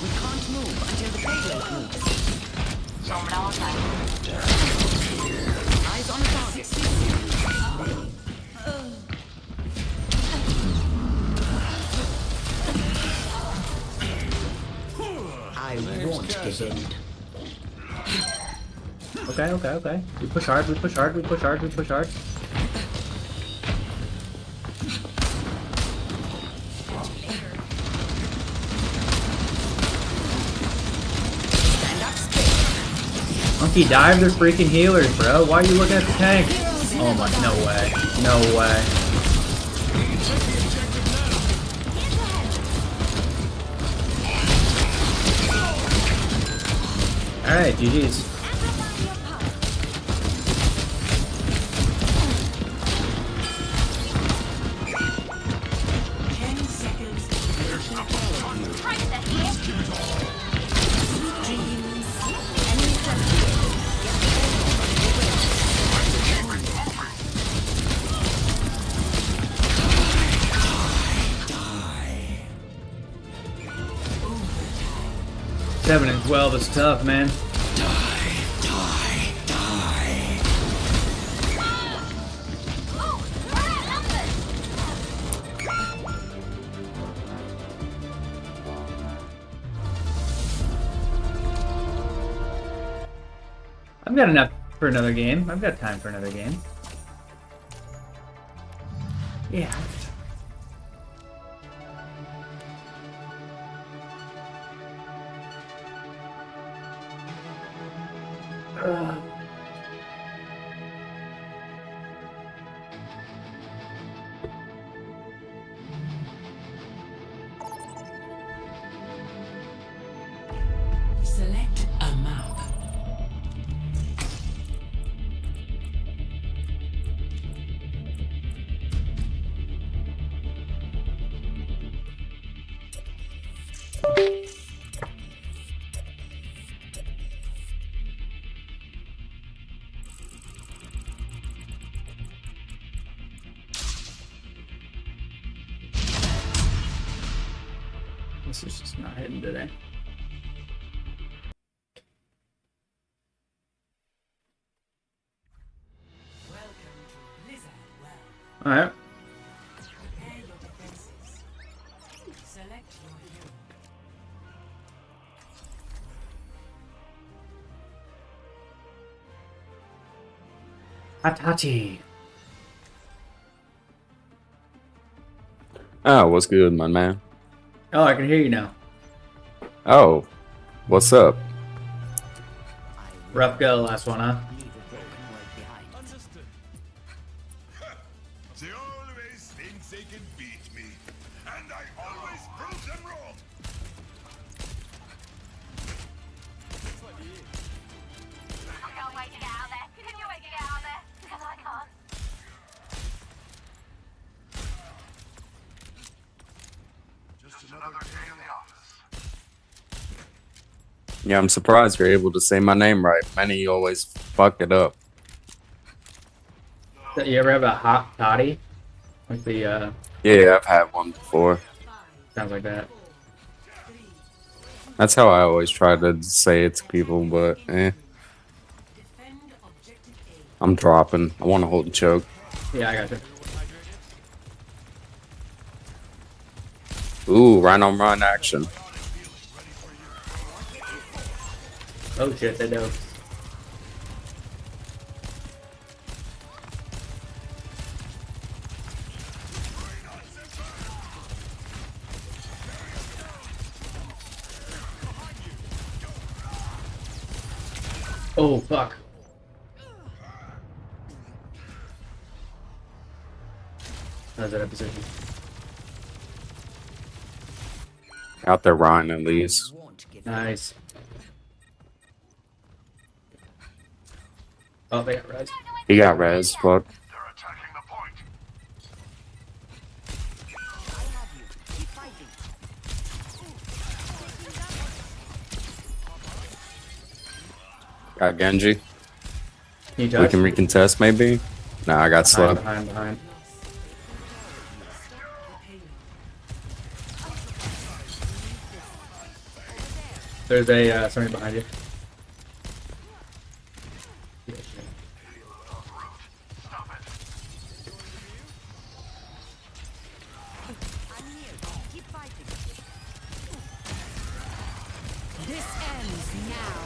Speaker 10: We can't move until the payload moves. Eyes on the target. I won't give in.
Speaker 1: Okay. We push hard, we push hard, we push hard, we push hard. Monkey, dive their freaking healers, bro. Why are you looking at the tank? Oh my, no way. No way. Alright, GG's. Seven and 12 is tough, man. I've got enough for another game. I've got time for another game. Yeah.
Speaker 5: Select a map.
Speaker 1: This is just not hitting today. Alright.
Speaker 5: Select your hero.
Speaker 1: Hatachi.
Speaker 9: Oh, what's good, my man?
Speaker 1: Oh, I can hear you now.
Speaker 9: Oh, what's up?
Speaker 1: Rough go, last one, huh?
Speaker 10: Leave a broken world behind.
Speaker 4: Understood. They always think they can beat me, and I always prove them wrong.
Speaker 3: I can't wait to get out there. Can you wait to get out there? Because I can't.
Speaker 8: Just another day in the office.
Speaker 9: Yeah, I'm surprised you're able to say my name right. Many always fuck it up.
Speaker 1: You ever have a hot toddy? Like the,
Speaker 9: Yeah, I've had one before.
Speaker 1: sounds like that.
Speaker 9: That's how I always try to say it to people, but
Speaker 5: Defend objective A.
Speaker 9: I'm dropping. I want to hold the choke.
Speaker 1: Yeah, I got you.
Speaker 9: Ooh, run on run action.
Speaker 1: Oh shit, they do. Oh fuck. How's that episode?
Speaker 9: Out there, Ryan, at least.
Speaker 10: Won't give
Speaker 1: Nice. Oh, they got res.
Speaker 9: He got res, but
Speaker 4: They're attacking the point.
Speaker 10: I have you. Keep fighting.
Speaker 9: got Genji.
Speaker 1: Can you
Speaker 9: We
Speaker 1: touch?
Speaker 9: can recontest, maybe? Nah, I got
Speaker 1: behind,
Speaker 9: slept.
Speaker 1: behind. There's a somebody behind you.
Speaker 10: I'm here. Keep fighting.
Speaker 6: This ends now.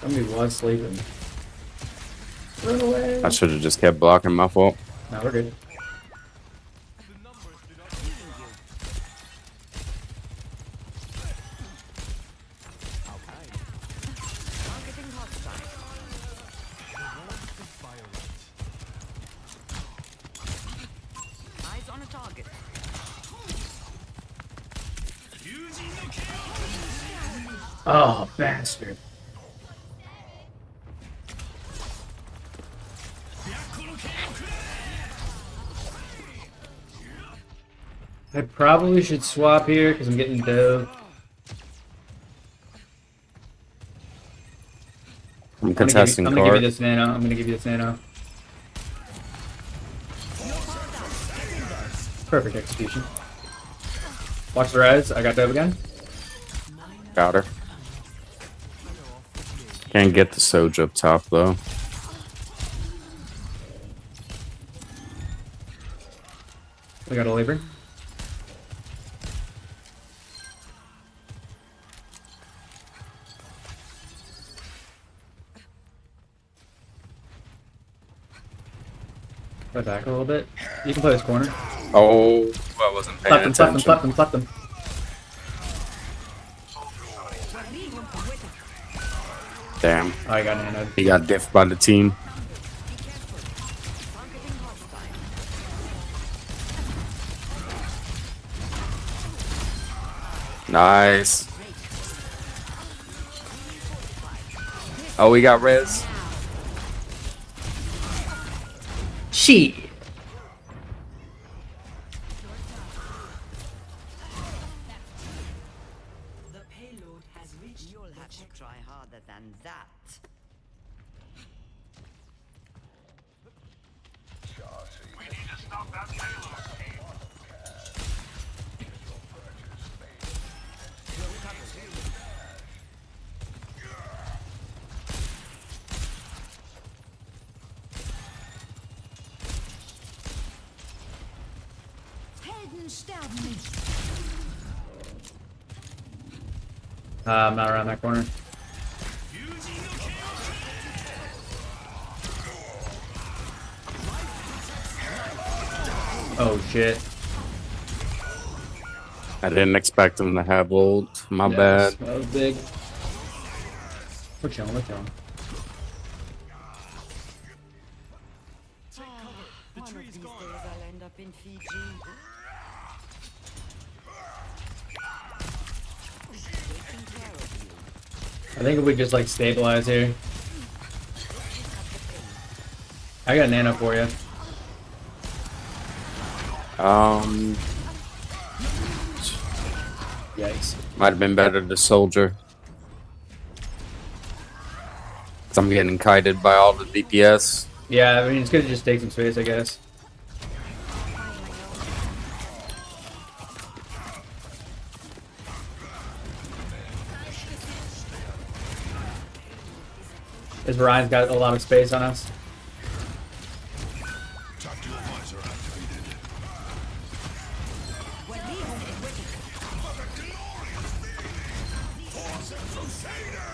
Speaker 1: Somebody was sleeping. Run away.
Speaker 9: I should have just kept blocking, my fault.
Speaker 1: No, we're good.
Speaker 10: Targeting hostile. Eyes on a target.
Speaker 1: Oh, bastard. I probably should swap here because I'm getting dove.
Speaker 9: I'm
Speaker 1: I'm
Speaker 9: contesting
Speaker 1: gonna give you
Speaker 9: card.
Speaker 1: this nano. I'm gonna give you this nano. Perfect execution. Watch the res. I got dove again.
Speaker 9: Got her. Can't get the Soj up top, though.
Speaker 1: We got a labor. Go back a little bit. You can play this corner.
Speaker 9: Oh, I wasn't paying
Speaker 1: Slap them, slap them,
Speaker 9: attention.
Speaker 1: slap them, slap them.
Speaker 9: Damn.
Speaker 1: Oh, I got nano.
Speaker 9: He got diffed by the team.
Speaker 10: Targeting hostile.
Speaker 9: Nice. Oh, we got res.
Speaker 1: She.
Speaker 5: The payload has reached
Speaker 10: You'll
Speaker 5: the
Speaker 10: have to
Speaker 5: checkpoint.
Speaker 10: try harder than that.
Speaker 4: We need to stop that payload.
Speaker 6: Helden sterben nicht.
Speaker 1: I'm not around that corner. Oh shit.
Speaker 9: I didn't expect him to have ult. My bad.
Speaker 1: That was big. We're chilling, we're chilling.
Speaker 10: One of these days I'll end up in Fiji. Taking care of you.
Speaker 1: I think if we just like stabilize here. I got nano for you. Yikes.
Speaker 9: Might have been better to soldier. 'Cause I'm getting kited by all the DPS.
Speaker 1: Yeah, I mean it's gonna just take some space, I guess. This Ryan's got a lot of space on us.
Speaker 4: Tactical visor activated.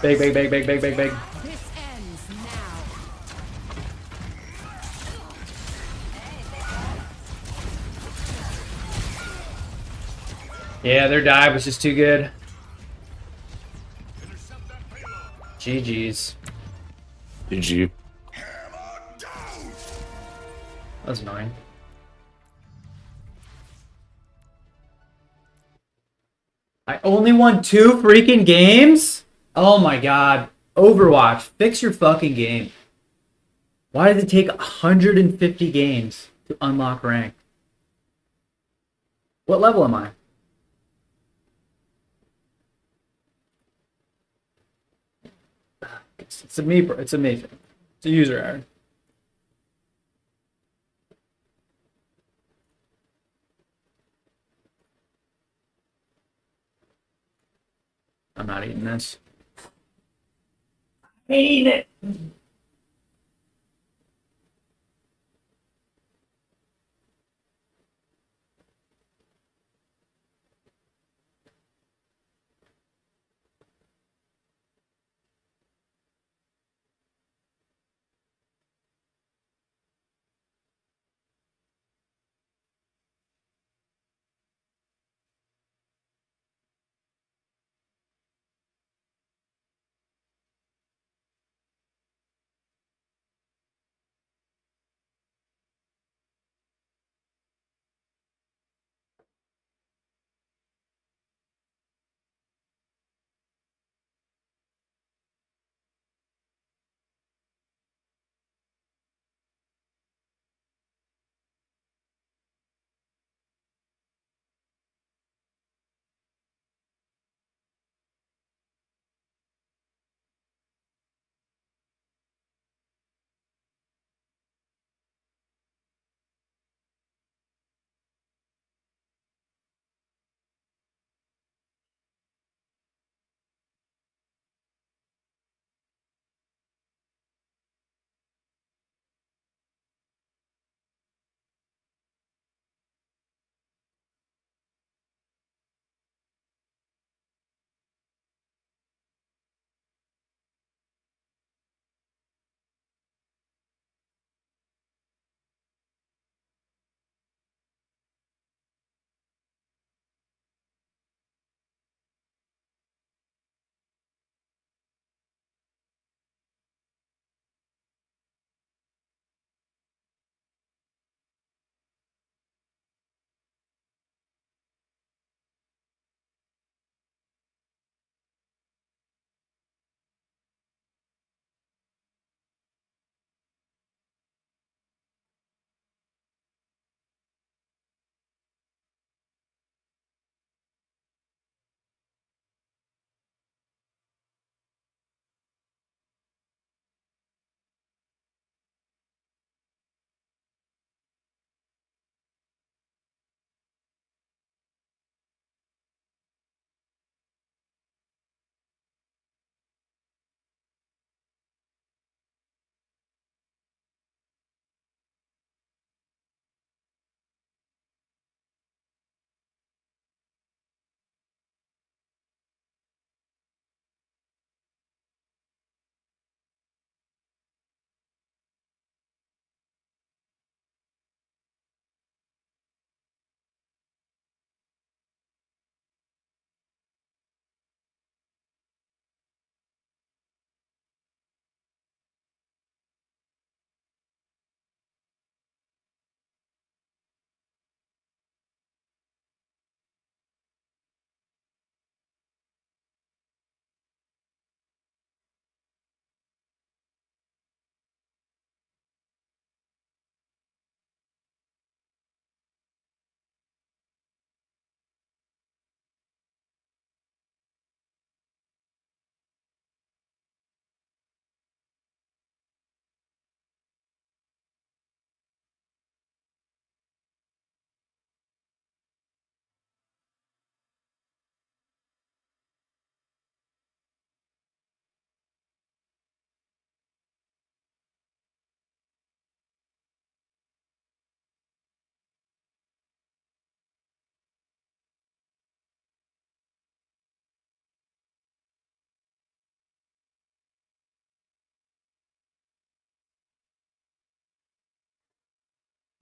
Speaker 1: Big, big, big, big, big, big, big.
Speaker 6: This ends now.
Speaker 1: Yeah, their dive was just too good. GG's.
Speaker 9: Did you?
Speaker 1: That was annoying. I only won 2 freaking games? Oh my god. Overwatch, fix your fucking game. Why did it take 150 games to unlock rank? What level am I? It's a me, bro. It's a me thing. It's a user error. I'm not eating this. Hate it.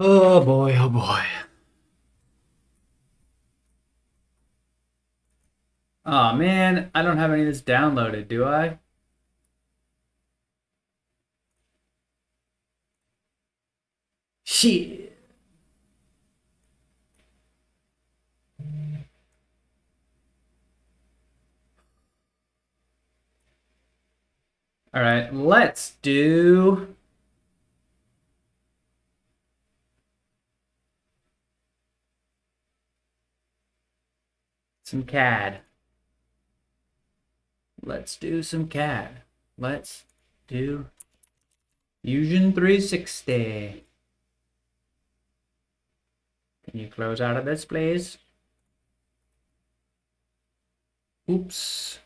Speaker 1: Oh boy, oh boy. Oh man, I don't have any of this downloaded, do I? Shit. All right, let's do some CAD. Let's do some CAD. Let's do Fusion 360. Can you close out of this, please? Oops.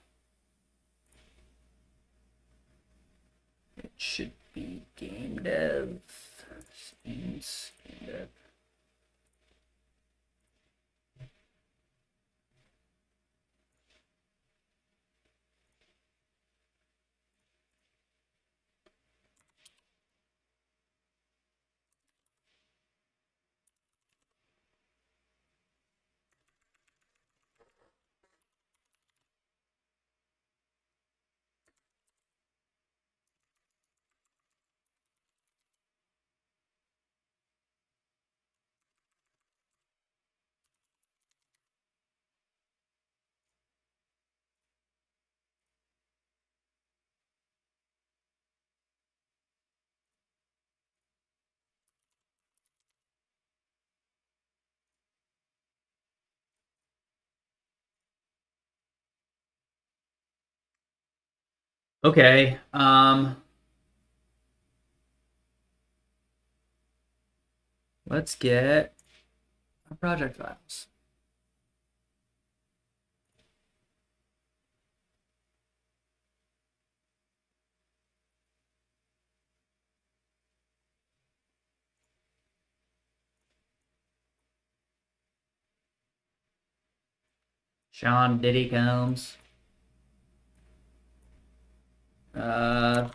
Speaker 1: It should be game dev. Scenes, game dev. Okay, let's get our project files. Sean Diddy Combs.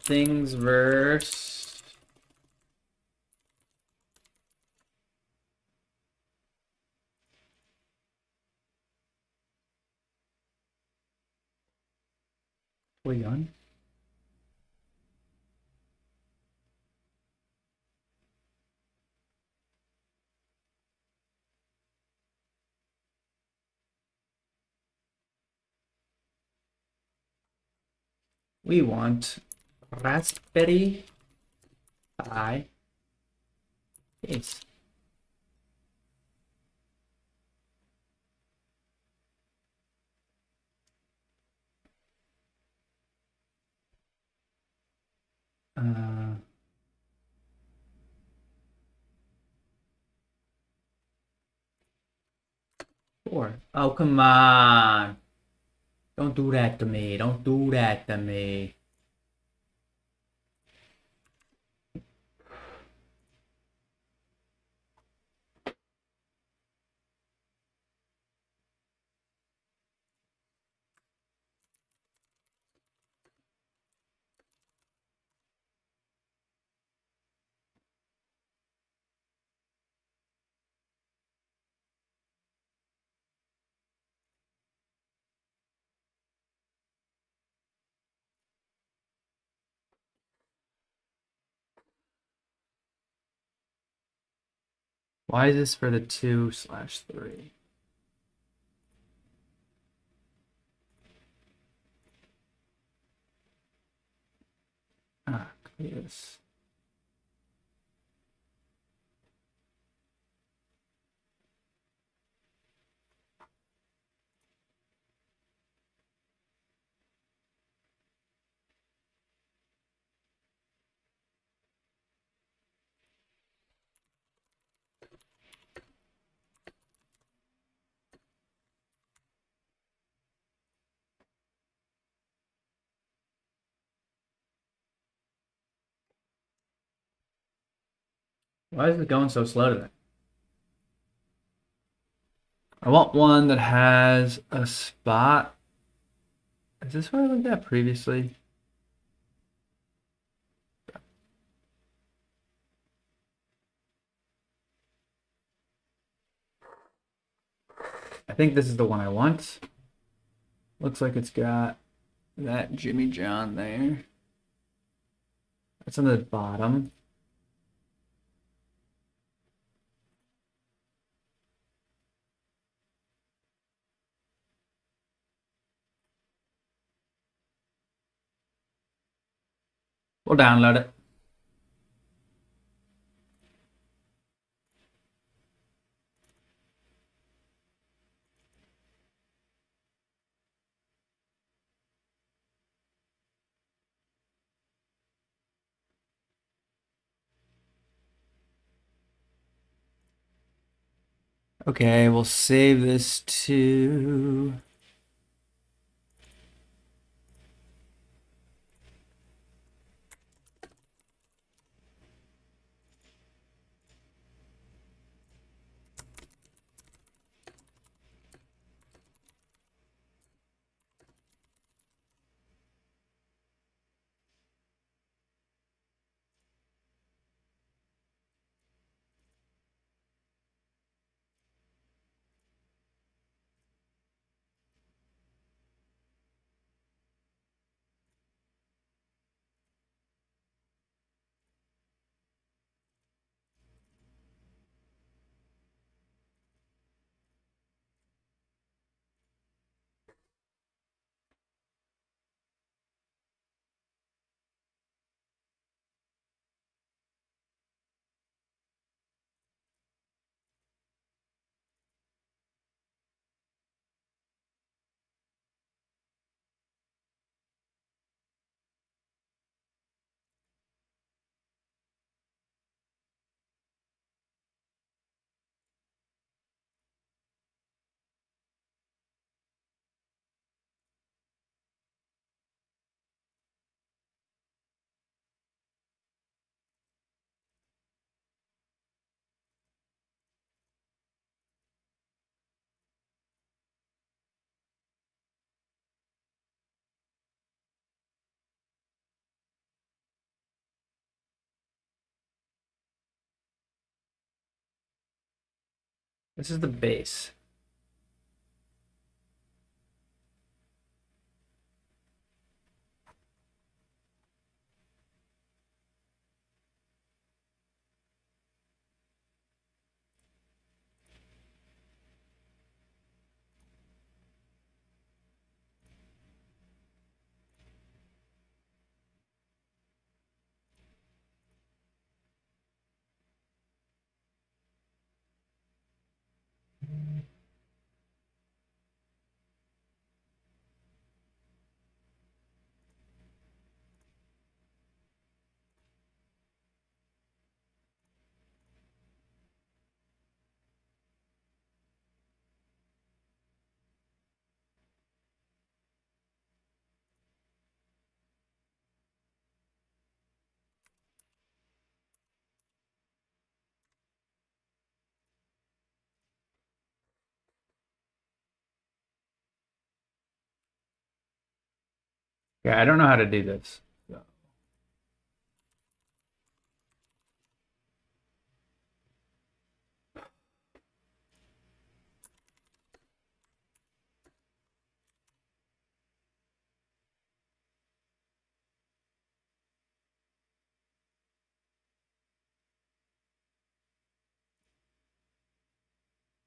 Speaker 1: Things verse. Wait on. We want Raspberry Pi case. Four. Oh, come on. Don't do that to me. Don't do that to me. Why is this for the 2/3? Ah, yes. Why is it going so slow today? I want one that has a spot. Is this what I looked at previously? I think this is the one I want. Looks like it's got that Jimmy John there. That's on the bottom. We'll download it. Okay, we'll save this to... This is the base. Yeah, I don't know how to do this. So.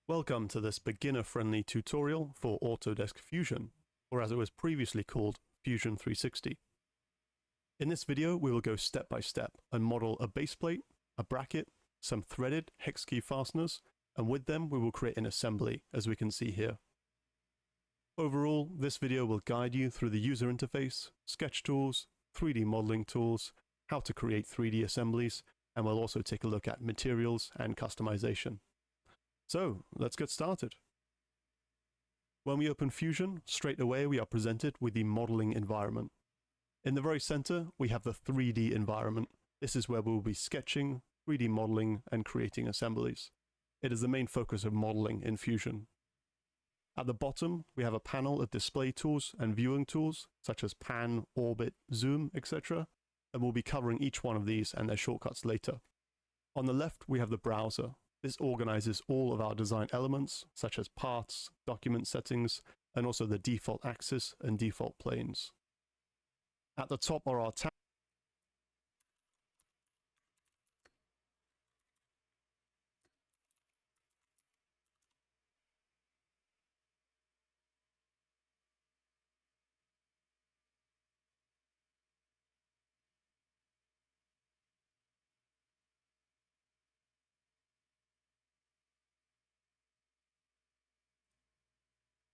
Speaker 11: Welcome to this beginner-friendly tutorial for Autodesk Fusion, or as it was previously called, Fusion 360. In this video, we will go step by step and model a base plate, a bracket, some threaded hex key fasteners, and with them we will create an assembly, as we can see here. Overall, this video will guide you through the user interface, sketch tools, 3D modeling tools, how to create 3D assemblies, and we'll also take a look at materials and customization. So, let's get started. When we open Fusion, straight away we are presented with the modeling environment. In the very center, we have the 3D environment. This is where we will be sketching, 3D modeling, and creating assemblies. It is the main focus of modeling in Fusion. At the bottom, we have a panel of display tools and viewing tools, such as pan, orbit, zoom, etc. And we'll be covering each one of these and their shortcuts later. On the left, we have the browser. This organizes all of our design elements, such as paths, document settings, and also the default axis and default planes. At the top are our tabs.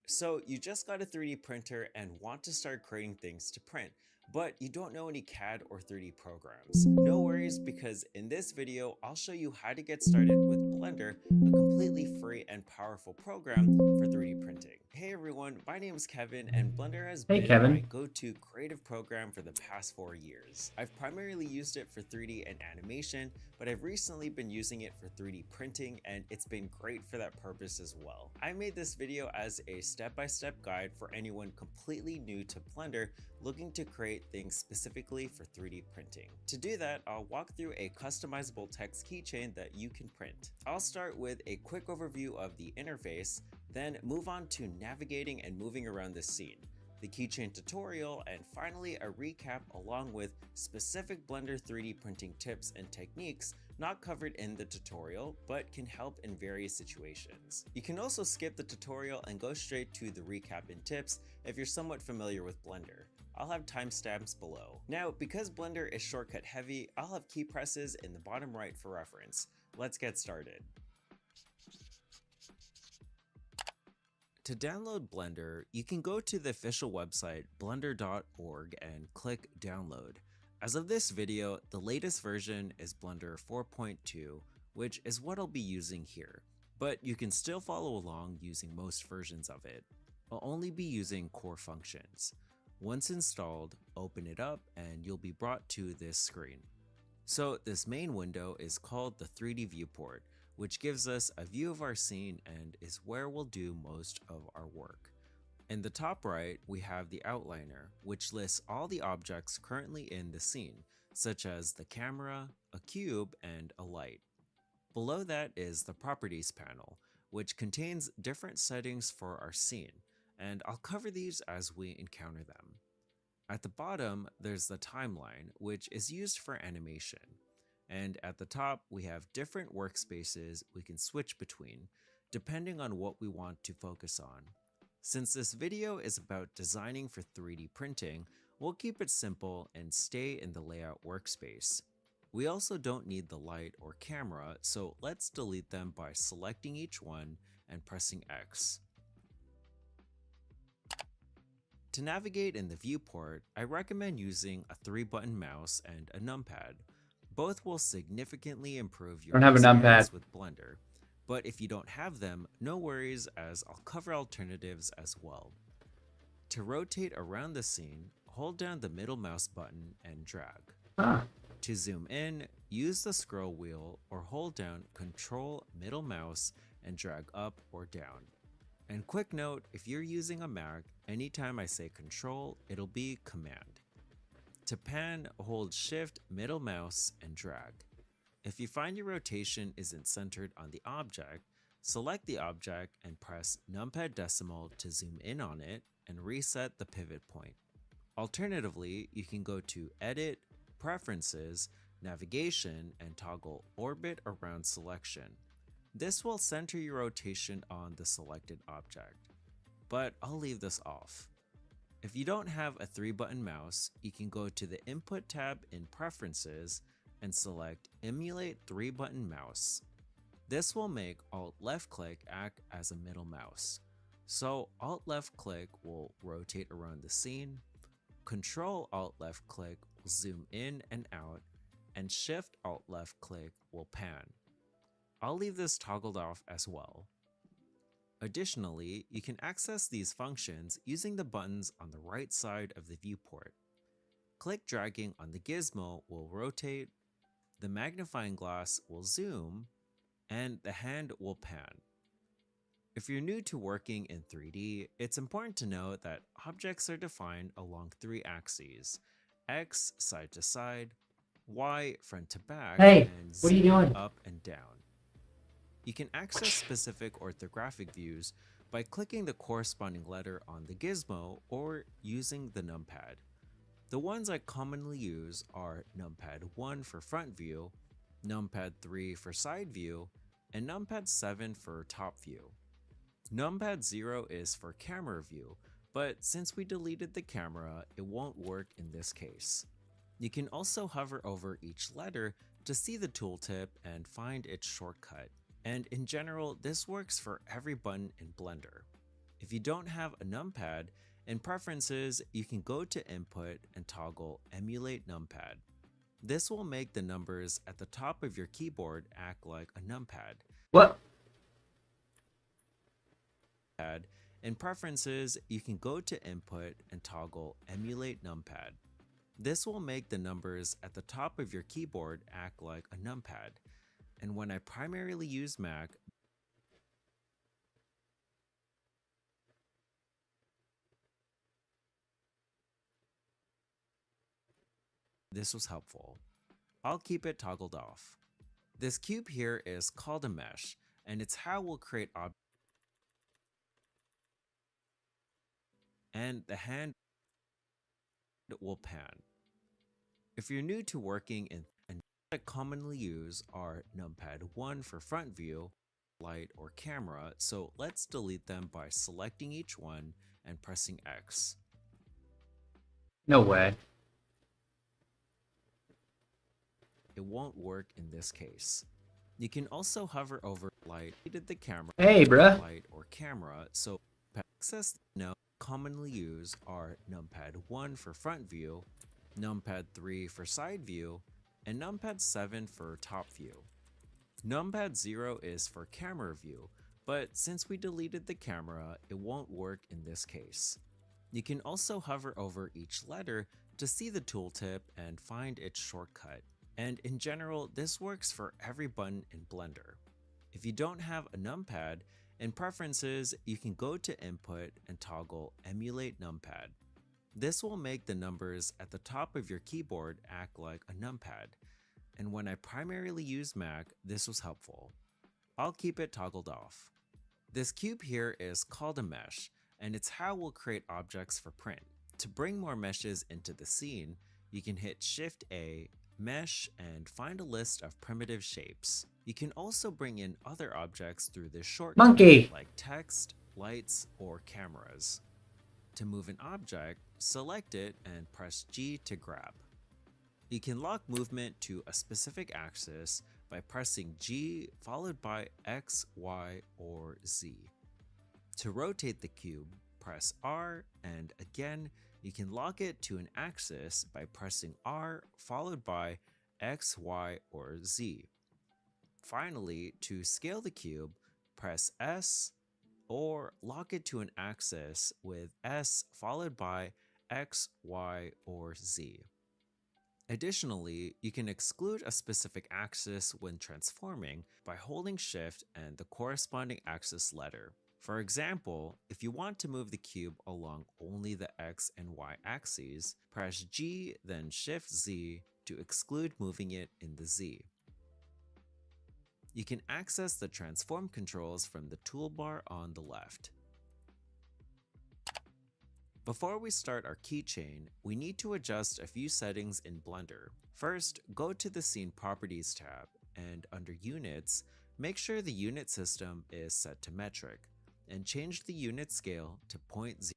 Speaker 12: So you just got a 3D printer and want to start creating things to print, but you don't know any CAD or 3D programs. No worries, because in this video, I'll show you how to get started with Blender, a completely free and powerful program for 3D printing. Hey everyone, my name is Kevin, and Blender has been my go-to creative program for the past 4 years. I've primarily used it for 3D and animation, but I've recently been using it for 3D printing, and it's been great for that purpose as well. I made this video as a step-by-step guide for anyone completely new to Blender looking to create things specifically for 3D printing. To do that, I'll walk through a customizable text keychain that you can print. I'll start with a quick overview of the interface, then move on to navigating and moving around the scene, the keychain tutorial, and finally a recap along with specific Blender 3D printing tips and techniques not covered in the tutorial but can help in various situations. You can also skip the tutorial and go straight to the recap and tips if you're somewhat familiar with Blender. I'll have timestamps below. Now, because Blender is shortcut heavy, I'll have key presses in the bottom right for reference. Let's get started. To download Blender, you can go to the official website blender.org and click download. As of this video, the latest version is Blender 4.2, which is what I'll be using here, but you can still follow along using most versions of it. I'll only be using core functions. Once installed, open it up and you'll be brought to this screen. So this main window is called the 3D viewport, which gives us a view of our scene and is where we'll do most of our work. In the top right, we have the outliner, which lists all the objects currently in the scene, such as the camera, a cube, and a light. Below that is the properties panel, which contains different settings for our scene, and I'll cover these as we encounter them. At the bottom, there's the timeline, which is used for animation. And at the top, we have different workspaces we can switch between, depending on what we want to focus on. Since this video is about designing for 3D printing, we'll keep it simple and stay in the layout workspace. We also don't need the light or camera, so let's delete them by selecting each one and pressing X. To navigate in the viewport, I recommend using a 3-button mouse and a numpad. Both will significantly improve your experience with Blender, but if you don't have them, no worries, as I'll cover alternatives as well. To rotate around the scene, hold down the middle mouse button and drag. To zoom in, use the scroll wheel or hold down Control middle mouse and drag up or down. And quick note, if you're using a Mac, anytime I say Control, it'll be Command. To pan, hold Shift middle mouse and drag. If you find your rotation isn't centered on the object, select the object and press numpad decimal to zoom in on it and reset the pivot point. Alternatively, you can go to Edit, Preferences, Navigation, and toggle Orbit Around Selection. This will center your rotation on the selected object, but I'll leave this off. If you don't have a 3-button mouse, you can go to the Input tab in Preferences and select Emulate 3-button mouse. This will make Alt left click act as a middle mouse. So Alt left click will rotate around the scene, Control Alt left click will zoom in and out, and Shift Alt left click will pan. I'll leave this toggled off as well. Additionally, you can access these functions using the buttons on the right side of the viewport. Click dragging on the gizmo will rotate, the magnifying glass will zoom, and the hand will pan. If you're new to working in 3D, it's important to know that objects are defined along 3 axes: X side to side, Y front to back, and Z up and down. You can access specific orthographic views by clicking the corresponding letter on the gizmo or using the numpad. The ones I commonly use are numpad 1 for front view, numpad 3 for side view, and numpad 7 for top view. Numpad 0 is for camera view, but since we deleted the camera, it won't work in this case. You can also hover over each letter to see the tooltip and find its shortcut. And in general, this works for every button in Blender. If you don't have a numpad, in Preferences, you can go to Input and toggle Emulate Numpad. This will make the numbers at the top of your keyboard act like a numpad.
Speaker 1: What?
Speaker 12: In Preferences, you can go to Input and toggle Emulate Numpad. This will make the numbers at the top of your keyboard act like a numpad. And when I primarily use Mac, this was helpful. I'll keep it toggled off. This cube here is called a mesh, and it's how we'll create objects. And the hand will pan. If you're new to working in and I commonly use are numpad 1 for front view, light, or camera, so let's delete them by selecting each one and pressing X.
Speaker 1: No way.
Speaker 12: It won't work in this case. You can also hover over light, the camera,
Speaker 1: Hey, bruh.
Speaker 12: light, or camera, so access no commonly used are numpad 1 for front view, numpad 3 for side view, and numpad 7 for top view. Numpad 0 is for camera view, but since we deleted the camera, it won't work in this case. You can also hover over each letter to see the tooltip and find its shortcut. And in general, this works for every button in Blender. If you don't have a numpad, in Preferences, you can go to Input and toggle Emulate Numpad. This will make the numbers at the top of your keyboard act like a numpad. And when I primarily use Mac, this was helpful. I'll keep it toggled off. This cube here is called a mesh, and it's how we'll create objects for print. To bring more meshes into the scene, you can hit Shift-A, Mesh, and find a list of primitive shapes. You can also bring in other objects through this shortcut,
Speaker 1: Monkey.
Speaker 12: like text, lights, or cameras. To move an object, select it and press G to grab. You can lock movement to a specific axis by pressing G followed by X, Y, or Z. To rotate the cube, press R, and again, you can lock it to an axis by pressing R followed by X, Y, or Z. Finally, to scale the cube, press S or lock it to an axis with S followed by X, Y, or Z. Additionally, you can exclude a specific axis when transforming by holding Shift and the corresponding axis letter. For example, if you want to move the cube along only the X and Y axes, press G then Shift Z to exclude moving it in the Z. You can access the transform controls from the toolbar on the left. Before we start our keychain, we need to adjust a few settings in Blender. First, go to the Scene Properties tab, and under Units, make sure the unit system is set to metric, and change the unit scale to 0.0.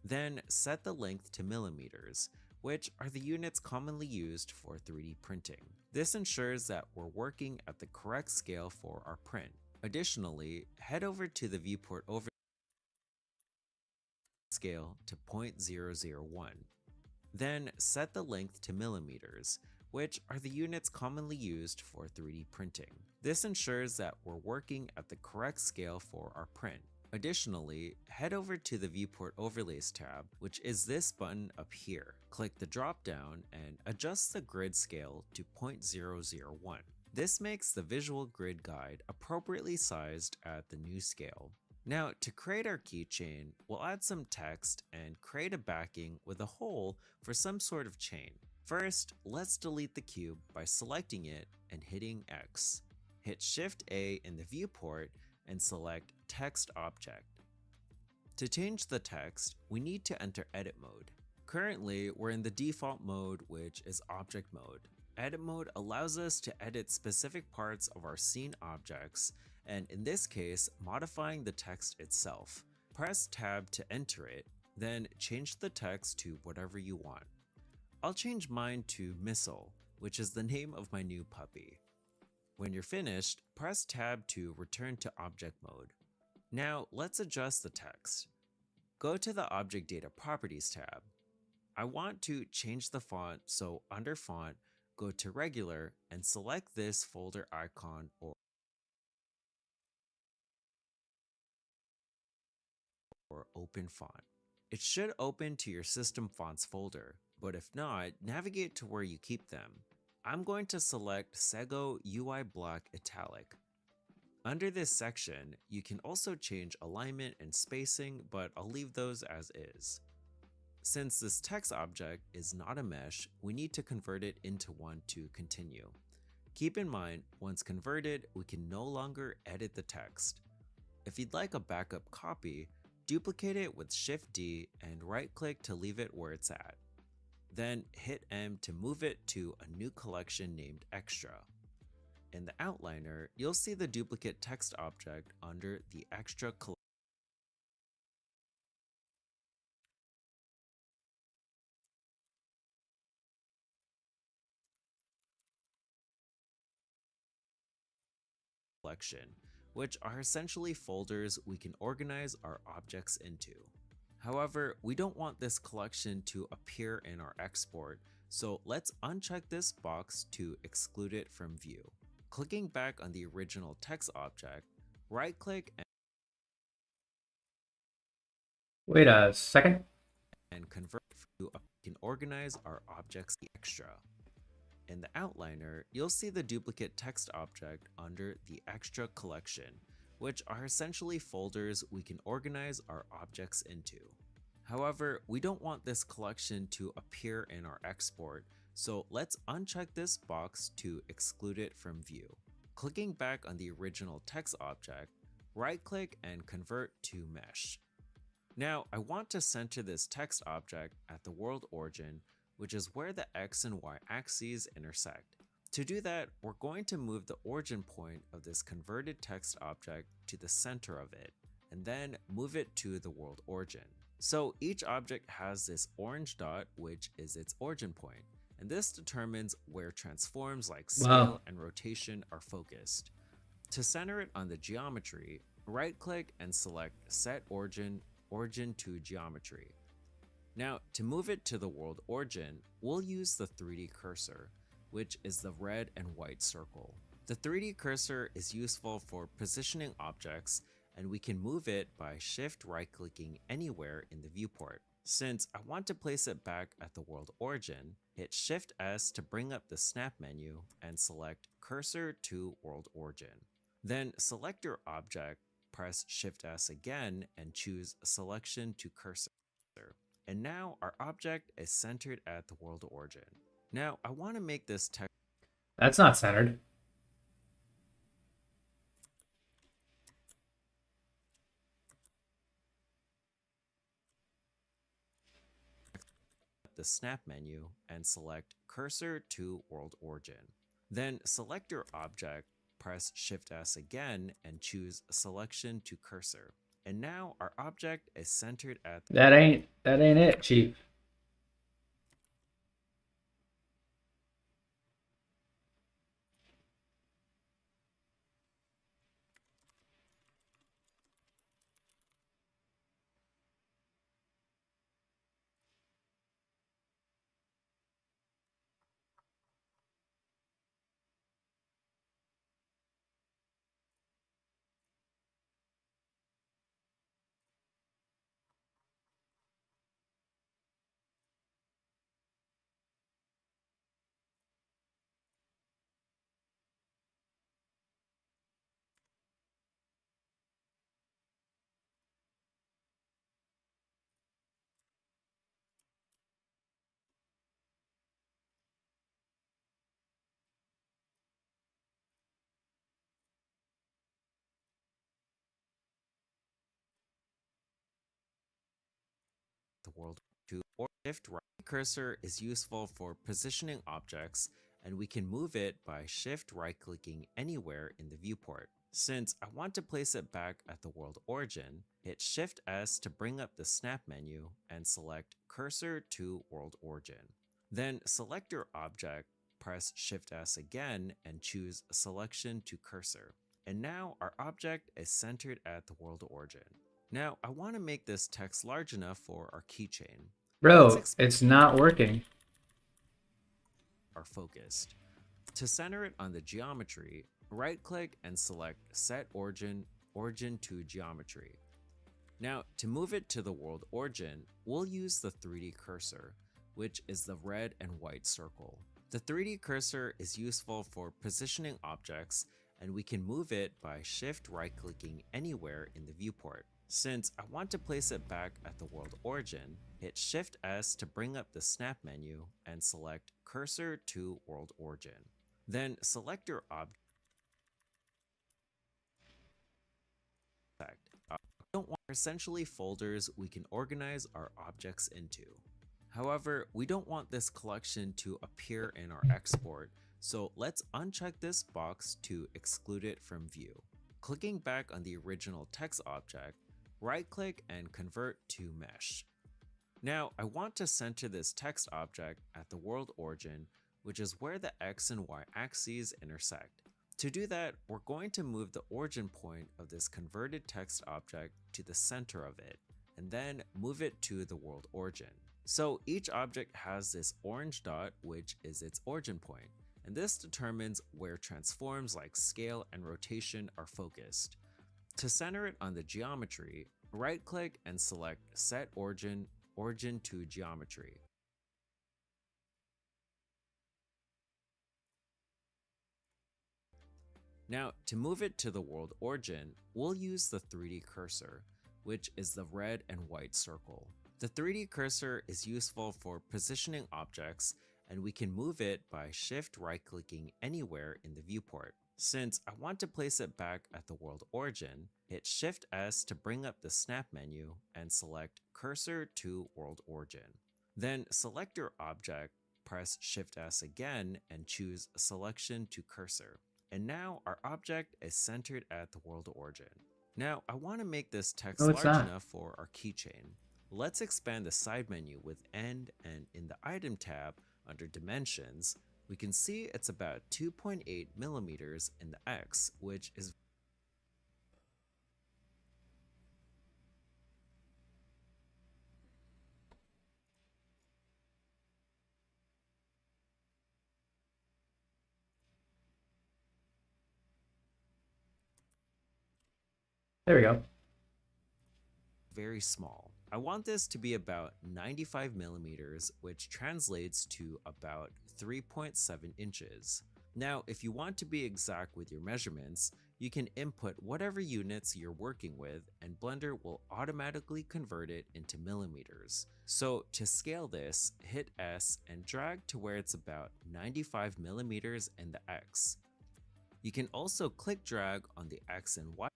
Speaker 12: Then set the length to millimeters, which are the units commonly used for 3D printing. This ensures that we're working at the correct scale for our print. Additionally, head over to the viewport over scale to 0.001. Then set the length to millimeters, which are the units commonly used for 3D printing. This ensures that we're working at the correct scale for our print. Additionally, head over to the Viewport Overlays tab, which is this button up here. Click the drop down and adjust the grid scale to 0.001. This makes the visual grid guide appropriately sized at the new scale. Now, to create our keychain, we'll add some text and create a backing with a hole for some sort of chain. First, let's delete the cube by selecting it and hitting X. Hit Shift-A in the viewport and select Text Object. To change the text, we need to enter Edit Mode. Currently, we're in the default mode, which is Object Mode. Edit Mode allows us to edit specific parts of our scene objects, and in this case, modifying the text itself. Press Tab to enter it, Then change the text to whatever you want. I'll change mine to Missile, which is the name of my new puppy. When you're finished, press Tab to return to object mode. Now let's adjust the text. Go to the Object Data Properties tab. I want to change the font, so under Font, go to Regular and select this folder icon or Open Font. It should open to your System Fonts folder, but if not, navigate to where you keep them. I'm going to select Sego UI Black Italic. Under this section, you can also change alignment and spacing, but I'll leave those as is. Since this text object is not a mesh, we need to convert it into one to continue. Keep in mind, once converted, we can no longer edit the text. If you'd like a backup copy, duplicate it with Shift-D and right-click to leave it where it's at. Then hit M to move it to a new collection named Extra. In the outliner, you'll see the duplicate text object under the Extra collection. Which are essentially folders we can organize our objects into. However, we don't want this collection to appear in our export, so let's uncheck this box to exclude it from view. Clicking back on the original text object, right-click
Speaker 1: Wait a second.
Speaker 12: And convert to we can organize our objects extra. In the outliner, you'll see the duplicate text object under the Extra collection, which are essentially folders we can organize our objects into. However, we don't want this collection to appear in our export, so let's uncheck this box to exclude it from view. Clicking back on the original text object, right-click and convert to mesh. Now, I want to center this text object at the world origin, which is where the X and Y axes intersect. To do that, we're going to move the origin point of this converted text object to the center of it, and then move it to the world origin. So each object has this orange dot, which is its origin point, and this determines where transforms like scale and rotation are focused. To center it on the geometry, right-click and select Set Origin, Origin to Geometry. Now, to move it to the world origin, we'll use the 3D cursor, which is the red and white circle. The 3D cursor is useful for positioning objects, and we can move it by shift right-clicking anywhere in the viewport. Since I want to place it back at the world origin, hit Shift S to bring up the snap menu and select Cursor to World Origin. Then select your object, press Shift S again, and choose Selection to Cursor. And now our object is centered at the world origin. Now I want to make this text.
Speaker 1: That's not centered.
Speaker 12: The snap menu and select Cursor to World Origin. Then select your object, press Shift S again, and choose Selection to Cursor. And now our object is centered at
Speaker 1: That ain't it, Chief.
Speaker 12: the world to or shift right. Cursor is useful for positioning objects, and we can move it by shift right clicking anywhere in the viewport. Since I want to place it back at the world origin, hit Shift S to bring up the snap menu and select Cursor to World Origin. Then select your object, press Shift S again and choose Selection to Cursor. And now our object is centered at the world origin. Now I want to make this text large enough for our keychain.
Speaker 1: Bro, it's not working.
Speaker 12: Are focused. To center it on the geometry, right-click and select Set Origin to Geometry. Now, to move it to the world origin, we'll use the 3D cursor, which is the red and white circle. The 3D cursor is useful for positioning objects, and we can move it by shift right-clicking anywhere in the viewport. Since I want to place it back at the world origin, hit Shift S to bring up the snap menu and select Cursor to World Origin. Then select your object. Don't want essentially folders we can organize our objects into. However, we don't want this collection to appear in our export, so let's uncheck this box to exclude it from view. Clicking back on the original text object, right-click and convert to mesh. Now, I want to center this text object at the world origin, which is where the X and Y axes intersect. To do that, we're going to move the origin point of this converted text object to the center of it, and then move it to the world origin. So each object has this orange dot, which is its origin point, and this determines where transforms like scale and rotation are focused. To center it on the geometry, right-click and select Set Origin to Geometry. Now, to move it to the world origin, we'll use the 3D cursor, which is the red and white circle. The 3D cursor is useful for positioning objects, and we can move it by shift right-clicking anywhere in the viewport. Since I want to place it back at the world origin, hit Shift S to bring up the snap menu and select Cursor to World Origin. Then select your object, press Shift S again and choose Selection to Cursor. And now our object is centered at the world origin. Now I want to make this text large enough for our keychain. Let's expand the side menu with End, and in the Item tab under Dimensions, we can see it's about 2.8 millimeters in the X, which is
Speaker 1: There we go.
Speaker 12: very small. I want this to be about 95 millimeters, which translates to about 3.7 inches. Now, if you want to be exact with your measurements, you can input whatever units you're working with, and Blender will automatically convert it into millimeters. So to scale this, hit S and drag to where it's about 95 millimeters in the X. You can also click drag on the X and Y.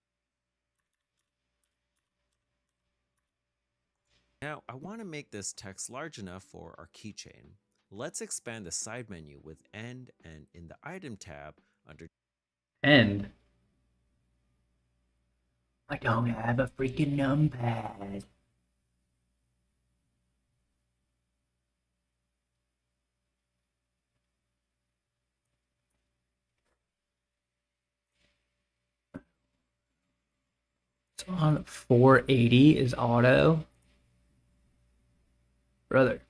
Speaker 12: Now, I want to make this text large enough for our keychain. Let's expand the side menu with End, and in the Item tab under
Speaker 1: End. I don't have a freaking numpad. It's on 480 is auto. Brother.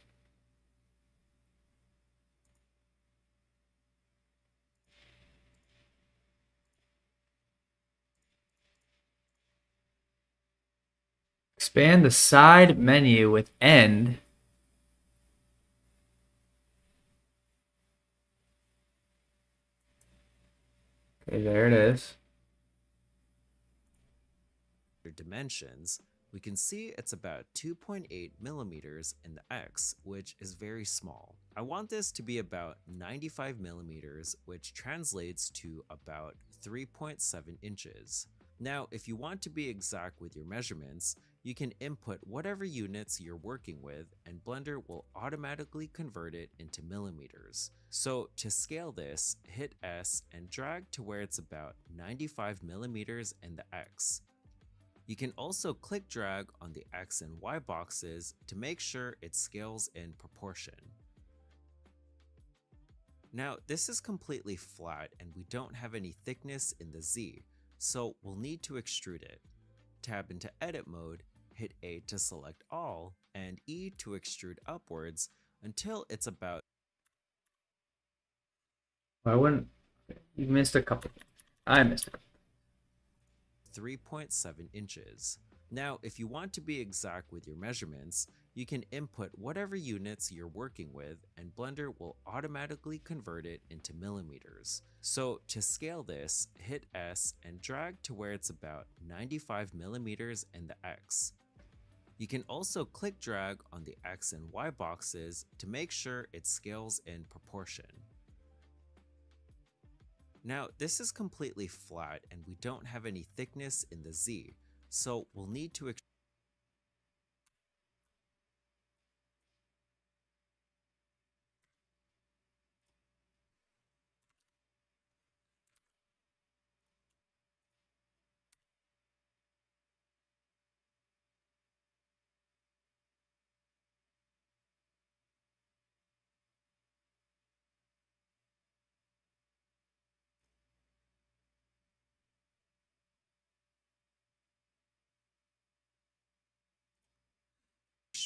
Speaker 1: Expand the side menu with End. Okay, there it is.
Speaker 12: Dimensions, we can see it's about 2.8 millimeters in the X, which is very small. I want this to be about 95 millimeters, which translates to about 3.7 inches. Now, if you want to be exact with your measurements, you can input whatever units you're working with and Blender will automatically convert it into millimeters. So to scale this, hit S and drag to where it's about 95 millimeters in the X. You can also click drag on the X and Y boxes to make sure it scales in proportion. Now, this is completely flat and we don't have any thickness in the Z, so we'll need to extrude it. Tab into edit mode, hit A to select all, and E to extrude upwards until it's about...
Speaker 1: I wouldn't... You missed a couple. I missed a couple.
Speaker 12: 3.7 inches. Now, if you want to be exact with your measurements, you can input whatever units you're working with and Blender will automatically convert it into millimeters. So to scale this, hit S and drag to where it's about 95 millimeters in the X. You can also click drag on the X and Y boxes to make sure it scales in proportion. Now, this is completely flat and we don't have any thickness in the Z, so we'll need to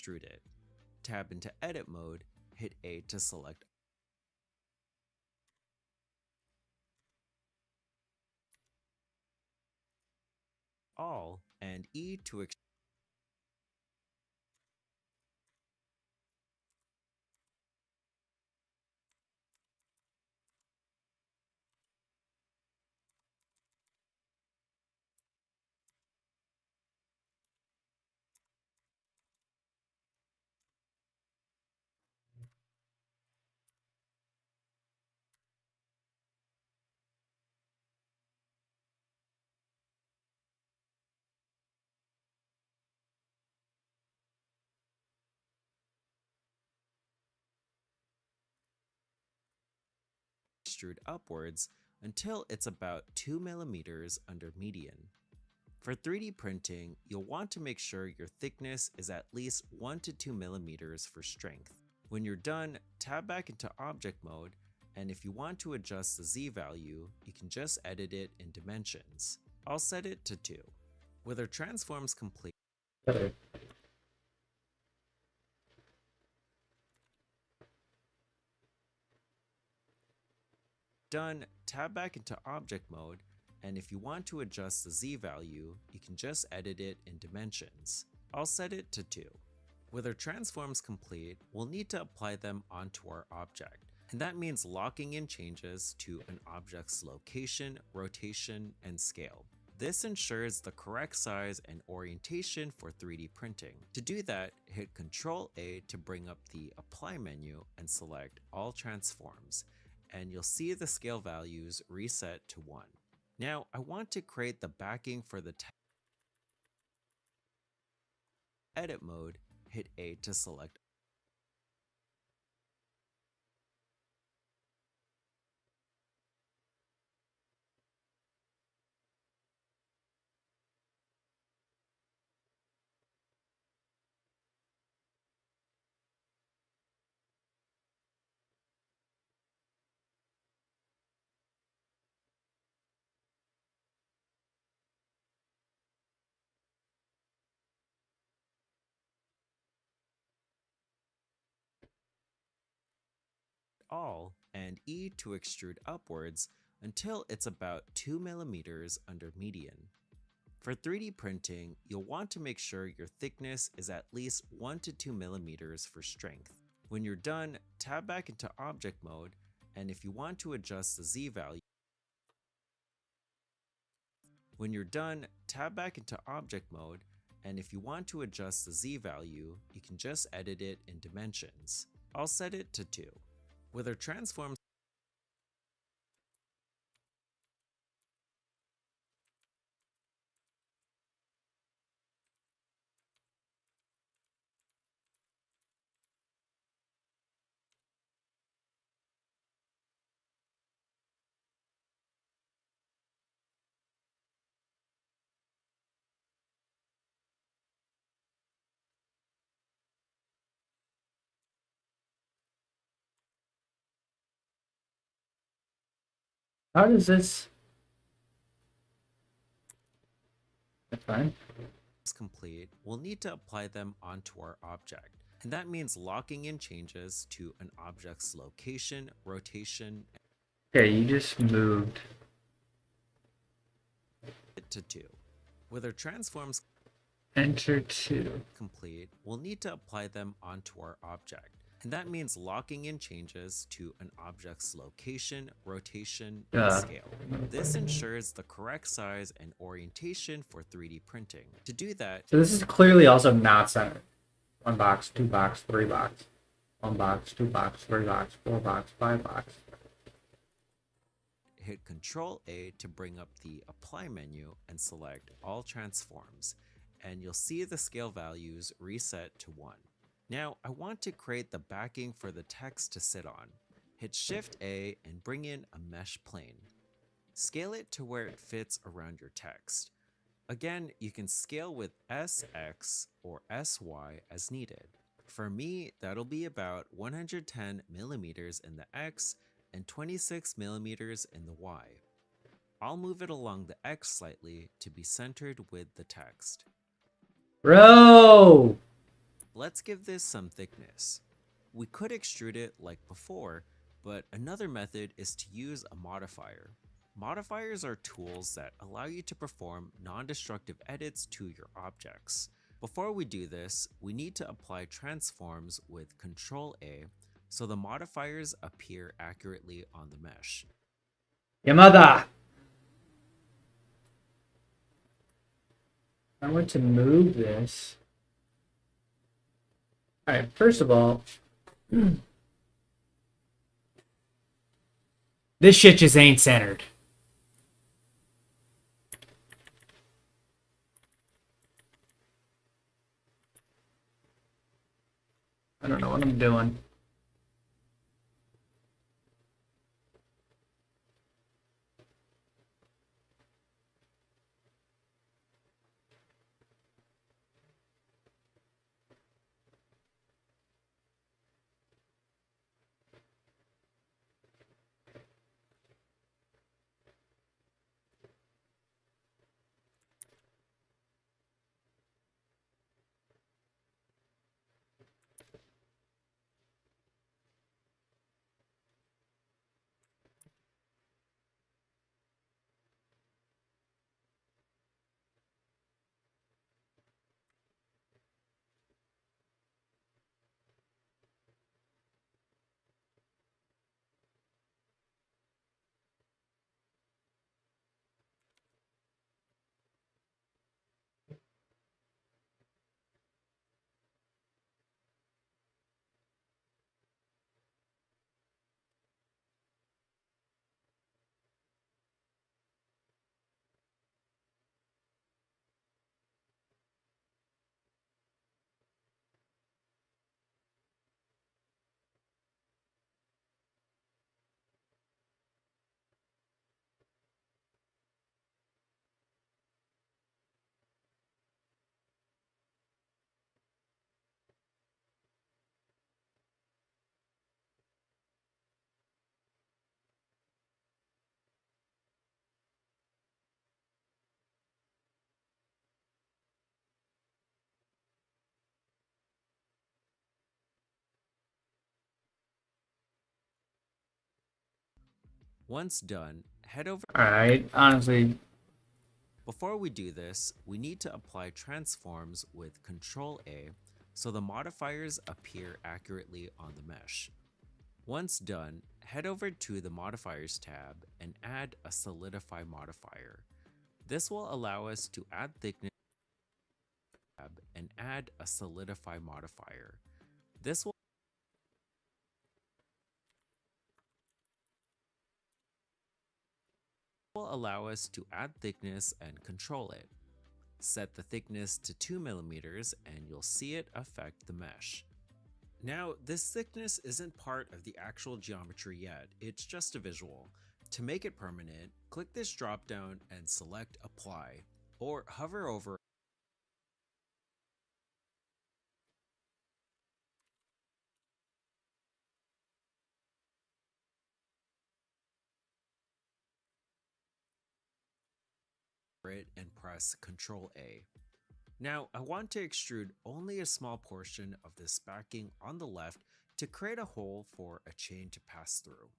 Speaker 12: extrude it. Tab into edit mode, hit A to select all, and E to extrude upwards until it's about 2 millimeters under median. For 3D printing, you'll want to make sure your thickness is at least 1 to 2 millimeters for strength. When you're done, tab back into object mode, and if you want to adjust the Z value, you can just edit it in dimensions. I'll set it to 2. With our transforms complete, done, tab back into object mode, and if you want to adjust the Z value, you can just edit it in dimensions. I'll set it to 2. With our transforms complete, we'll need to apply them onto our object, and that means locking in changes to an object's location, rotation, and scale. This ensures the correct size and orientation for 3D printing. To do that, hit Ctrl A to bring up the Apply menu and select All Transforms, and you'll see the scale values reset to 1. Now, I want to create the backing for the edit mode, hit A to select all, and E to extrude upwards until it's about 2 millimeters under median. For 3D printing, you'll want to make sure your thickness is at least 1 to 2 millimeters for strength. When you're done, tab back into object mode, and if you want to adjust the Z value, when you're done, tab back into object mode, and if you want to adjust the Z value, you can just edit it in dimensions. I'll set it to 2. With our transforms
Speaker 1: How does this? That's fine.
Speaker 12: Complete, we'll need to apply them onto our object. And that means locking in changes to an object's location, rotation,
Speaker 1: Okay, you just moved.
Speaker 12: to 2. With our transforms
Speaker 1: Enter 2.
Speaker 12: complete, we'll need to apply them onto our object. And that means locking in changes to an object's location, rotation, and scale. This ensures the correct size and orientation for 3D printing. To do that,
Speaker 1: So this is clearly also not centered. 1 box, 2 box, 3 box. 1 box, 2 box, 3 box, 4 box, 5 box.
Speaker 12: hit Ctrl A to bring up the Apply menu and select All Transforms, and you'll see the scale values reset to 1. Now, I want to create the backing for the text to sit on. Hit Shift A and bring in a mesh plane. Scale it to where it fits around your text. Again, you can scale with SX or SY as needed. For me, that'll be about 110 millimeters in the X and 26 millimeters in the Y. I'll move it along the X slightly to be centered with the text.
Speaker 1: Bro!
Speaker 12: Let's give this some thickness. We could extrude it like before, but another method is to use a modifier. Modifiers are tools that allow you to perform non-destructive edits to your objects. Before we do this, we need to apply transforms with Ctrl A so the modifiers appear accurately on the mesh.
Speaker 1: Yamada! I want to move this. Alright, first of all, this shit just ain't centered. I don't know what I'm doing.
Speaker 12: Once done, head over.
Speaker 1: Alright, honestly.
Speaker 12: Before we do this, we need to apply transforms with Ctrl A so the modifiers appear accurately on the mesh. Once done, head over to the Modifiers tab and add a Solidify modifier. This will allow us to add thickness and add a Solidify modifier. This will allow us to add thickness and control it. Set the thickness to 2 millimeters and you'll see it affect the mesh. Now, this thickness isn't part of the actual geometry yet, it's just a visual. To make it permanent, click this drop down and select Apply, or hover over it and press Ctrl A. Now I want to extrude only a small portion of this backing on the left to create a hole for a chain to pass through.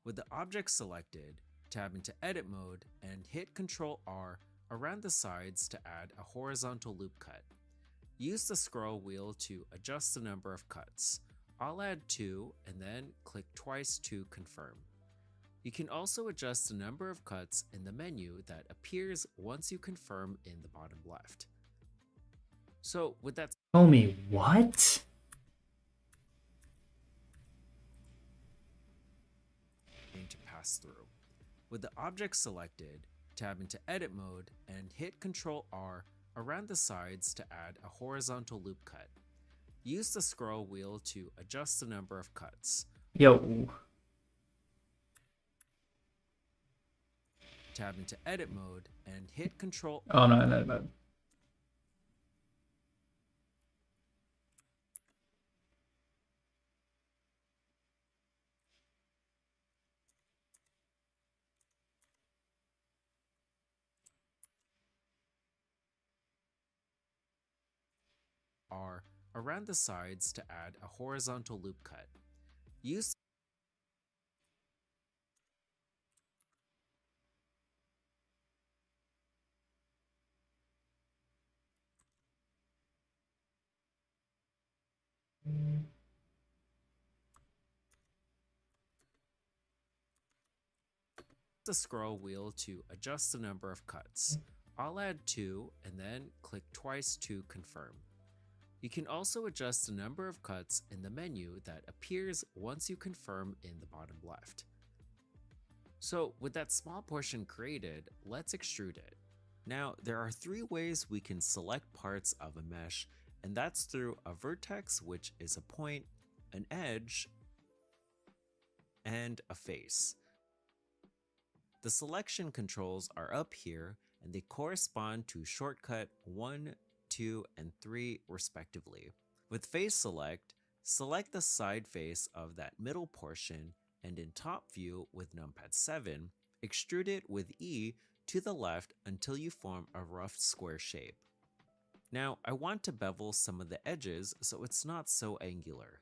Speaker 12: With the object selected, tab into edit mode and hit Ctrl R around the sides to add a horizontal loop cut. Use the scroll wheel to adjust the number of cuts. I'll add 2 and then click twice to confirm. You can also adjust the number of cuts in the menu that appears once you confirm in the bottom left. So with that,
Speaker 1: Homie, what?
Speaker 12: to pass through. With the object selected, tab into edit mode and hit Ctrl R around the sides to add a horizontal loop cut. Use the scroll wheel to adjust the number of cuts.
Speaker 1: Yo.
Speaker 12: Tab into edit mode and hit Ctrl.
Speaker 1: Oh no, no.
Speaker 12: R around the sides to add a horizontal loop cut. Use the scroll wheel to adjust the number of cuts. I'll add 2 and then click twice to confirm. You can also adjust the number of cuts in the menu that appears once you confirm in the bottom left. So with that small portion created, let's extrude it. Now there are 3 ways we can select parts of a mesh, and that's through a vertex, which is a point, an edge, and a face. The selection controls are up here and they correspond to shortcut 1, 2, and 3 respectively. With face select, select the side face of that middle portion and in top view with numpad 7, extrude it with E to the left until you form a rough square shape. Now I want to bevel some of the edges so it's not so angular.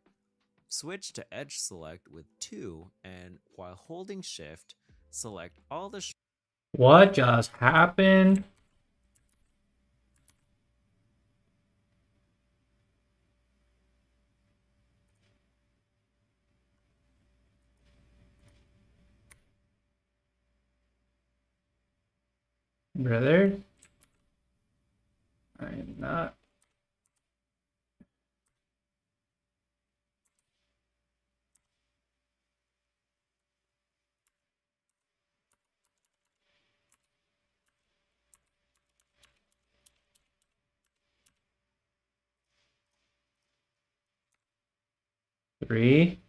Speaker 12: Switch to edge select with 2 and while holding shift, select all the
Speaker 1: What just happened? Brother? I'm not. Three.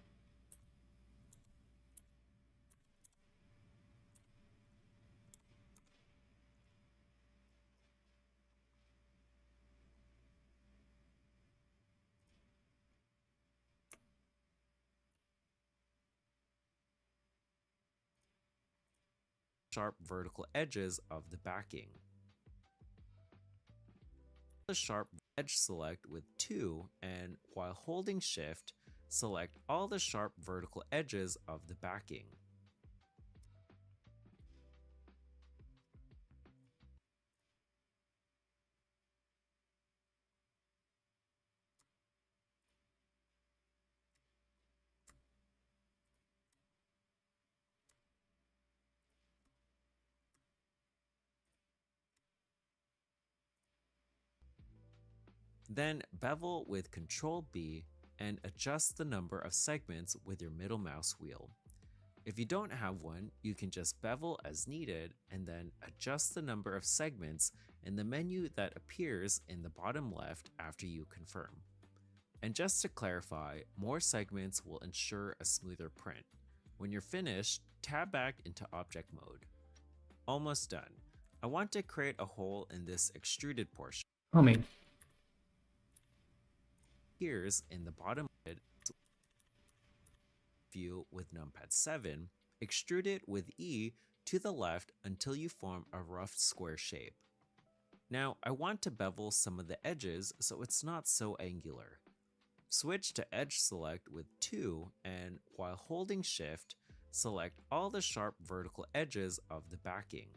Speaker 12: sharp vertical edges of the backing. The sharp edge select with 2 and while holding shift, select all the sharp vertical edges of the backing. Then bevel with Ctrl B and adjust the number of segments with your middle mouse wheel. If you don't have one, you can just bevel as needed and then adjust the number of segments in the menu that appears in the bottom left after you confirm. And just to clarify, more segments will ensure a smoother print. When you're finished, tab back into object mode. Almost done. I want to create a hole in this extruded portion.
Speaker 1: Homie.
Speaker 12: Here's in the bottom view with numpad 7, extrude it with E to the left until you form a rough square shape. Now, I want to bevel some of the edges so it's not so angular. Switch to Edge Select with 2, and while holding Shift, select all the sharp vertical edges of the backing.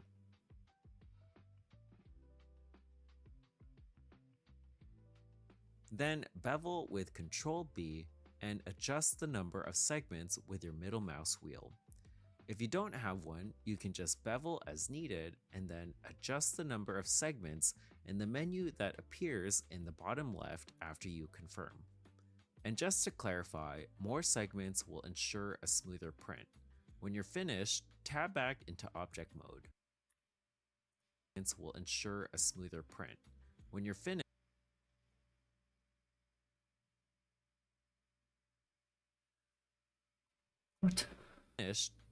Speaker 12: Then bevel with Ctrl B and adjust the number of segments with your middle mouse wheel. If you don't have one, you can just bevel as needed and then adjust the number of segments in the menu that appears in the bottom left after you confirm. And just to clarify, more segments will ensure a smoother print. When you're finished, tab back into object mode. Will ensure a smoother print. When you're finished,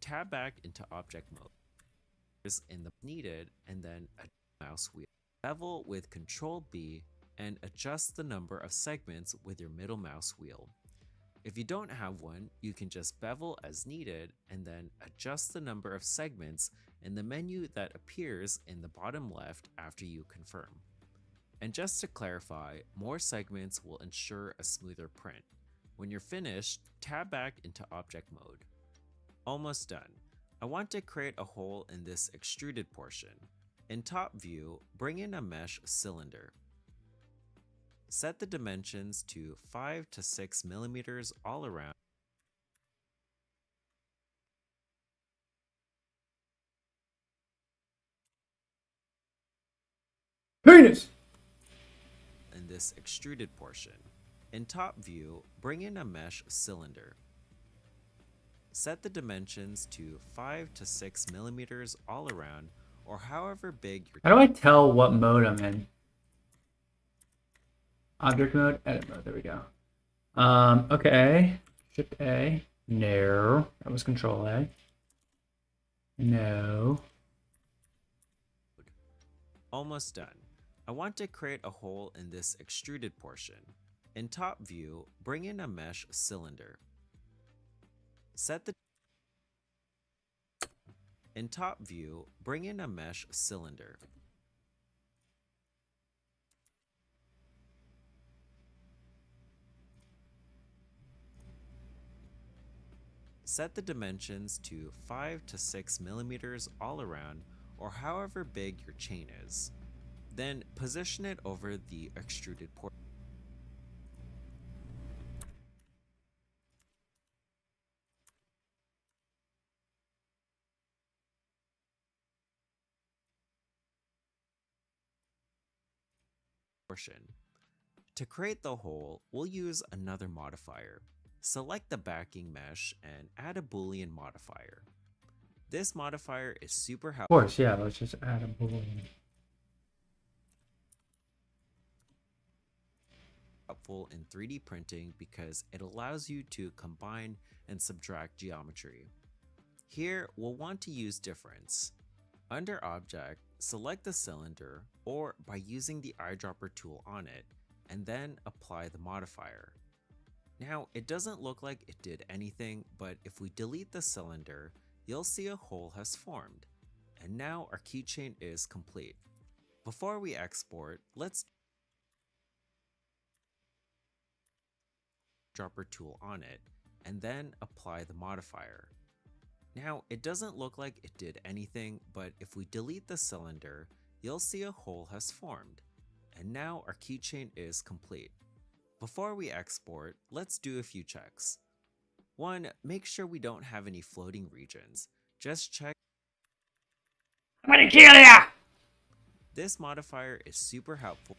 Speaker 12: tab back into object mode. In the needed and then a mouse wheel. Bevel with Ctrl B and adjust the number of segments with your middle mouse wheel. If you don't have one, you can just bevel as needed and then adjust the number of segments in the menu that appears in the bottom left after you confirm. And just to clarify, more segments will ensure a smoother print. When you're finished, tab back into object mode. Almost done. I want to create a hole in this extruded portion. In top view, bring in a mesh cylinder. Set the dimensions to 5 to 6 millimeters all around.
Speaker 1: Penis!
Speaker 12: In this extruded portion. In top view, bring in a mesh cylinder. Set the dimensions to 5 to 6 millimeters all around, or however big your...
Speaker 1: How do I tell what mode I'm in? Object mode, edit mode, there we go. Okay. Shift A. No. That was Control A. No.
Speaker 12: Almost done. I want to create a hole in this extruded portion. In top view, bring in a mesh cylinder. Set the... In top view, bring in a mesh cylinder. Set the dimensions to 5 to 6 millimeters all around, or however big your chain is. Then position it over the extruded portion. To create the hole, we'll use another modifier. Select the backing mesh and add a Boolean modifier. This modifier is super helpful.
Speaker 1: Of course, yeah, let's just add a Boolean.
Speaker 12: Helpful in 3D printing because it allows you to combine and subtract geometry. Here, we'll want to use difference. Under Object, select the cylinder, or by using the eyedropper tool on it, and then apply the modifier. Now, it doesn't look like it did anything, but if we delete the cylinder, you'll see a hole has formed. And now our keychain is complete. Before we export, let's dropper tool on it, and then apply the modifier. Now, it doesn't look like it did anything, but if we delete the cylinder, you'll see a hole has formed. And now our keychain is complete. Before we export, let's do a few checks. 1. Make sure we don't have any floating regions. Just check.
Speaker 1: I'm gonna kill ya!
Speaker 12: This modifier is super helpful.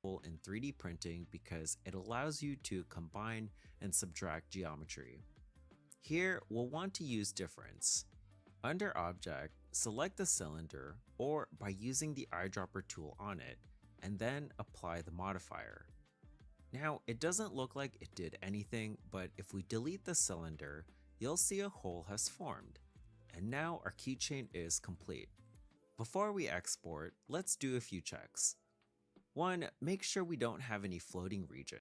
Speaker 12: helpful in 3D printing because it allows you to combine and subtract geometry. Here, we'll want to use difference. Under Object, select the cylinder, or by using the eyedropper tool on it, and then apply the modifier. Now, it doesn't look like it did anything, but if we delete the cylinder, you'll see a hole has formed. And now our keychain is complete. Before we export, let's do a few checks. 1. Make sure we don't have any floating region.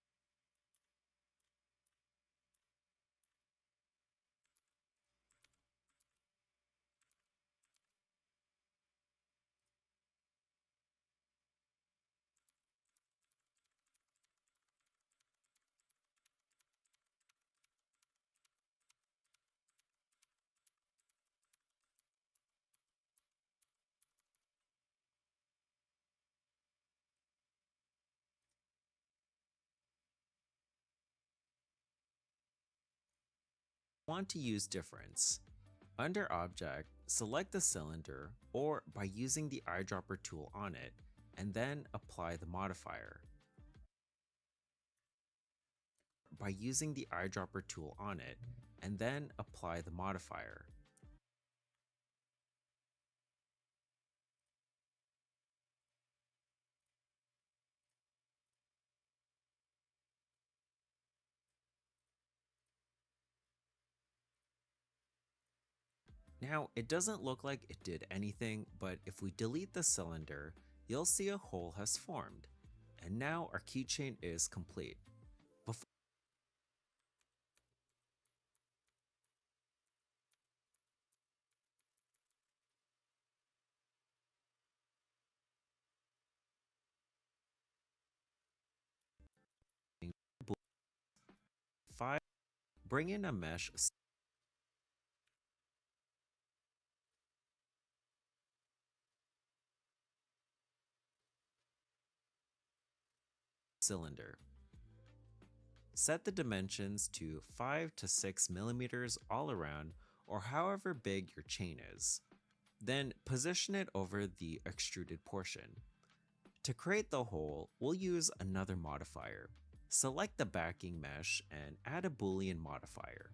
Speaker 12: Want to use difference. Under Object, select the cylinder, or by using the eyedropper tool on it, and then apply the modifier. By using the eyedropper tool on it, and then apply the modifier. Now, it doesn't look like it did anything, but if we delete the cylinder, you'll see a hole has formed. And now our keychain is complete. Bring in a mesh cylinder. Set the dimensions to 5 to 6 millimeters all around, or however big your chain is. Then position it over the extruded portion. To create the hole, we'll use another modifier. Select the backing mesh and add a Boolean modifier.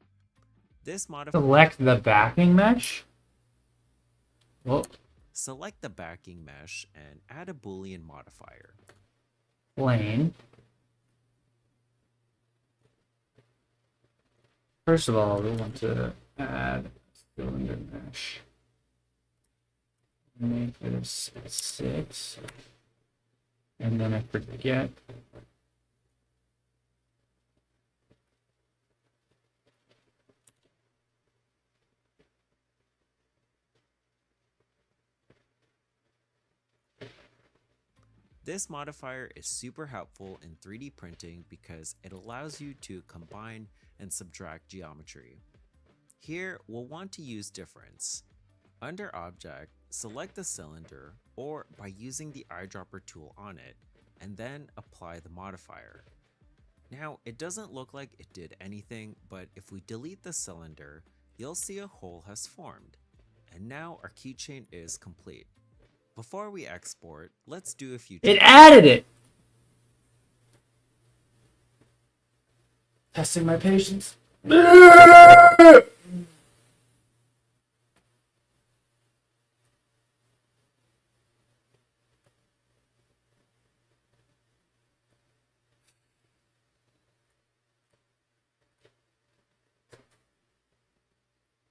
Speaker 12: This modifier.
Speaker 1: Select the backing mesh? Well,
Speaker 12: select the backing mesh and add a Boolean modifier.
Speaker 1: Plain. First of all, we want to add cylinder mesh. Make this 6. And then I forget.
Speaker 12: This modifier is super helpful in 3D printing because it allows you to combine and subtract geometry. Here, we'll want to use difference. Under Object, select the cylinder, or by using the eyedropper tool on it, and then apply the modifier. Now, it doesn't look like it did anything, but if we delete the cylinder, you'll see a hole has formed. And now our keychain is complete. Before we export, let's do a few
Speaker 1: checks. It added it! Testing my patience.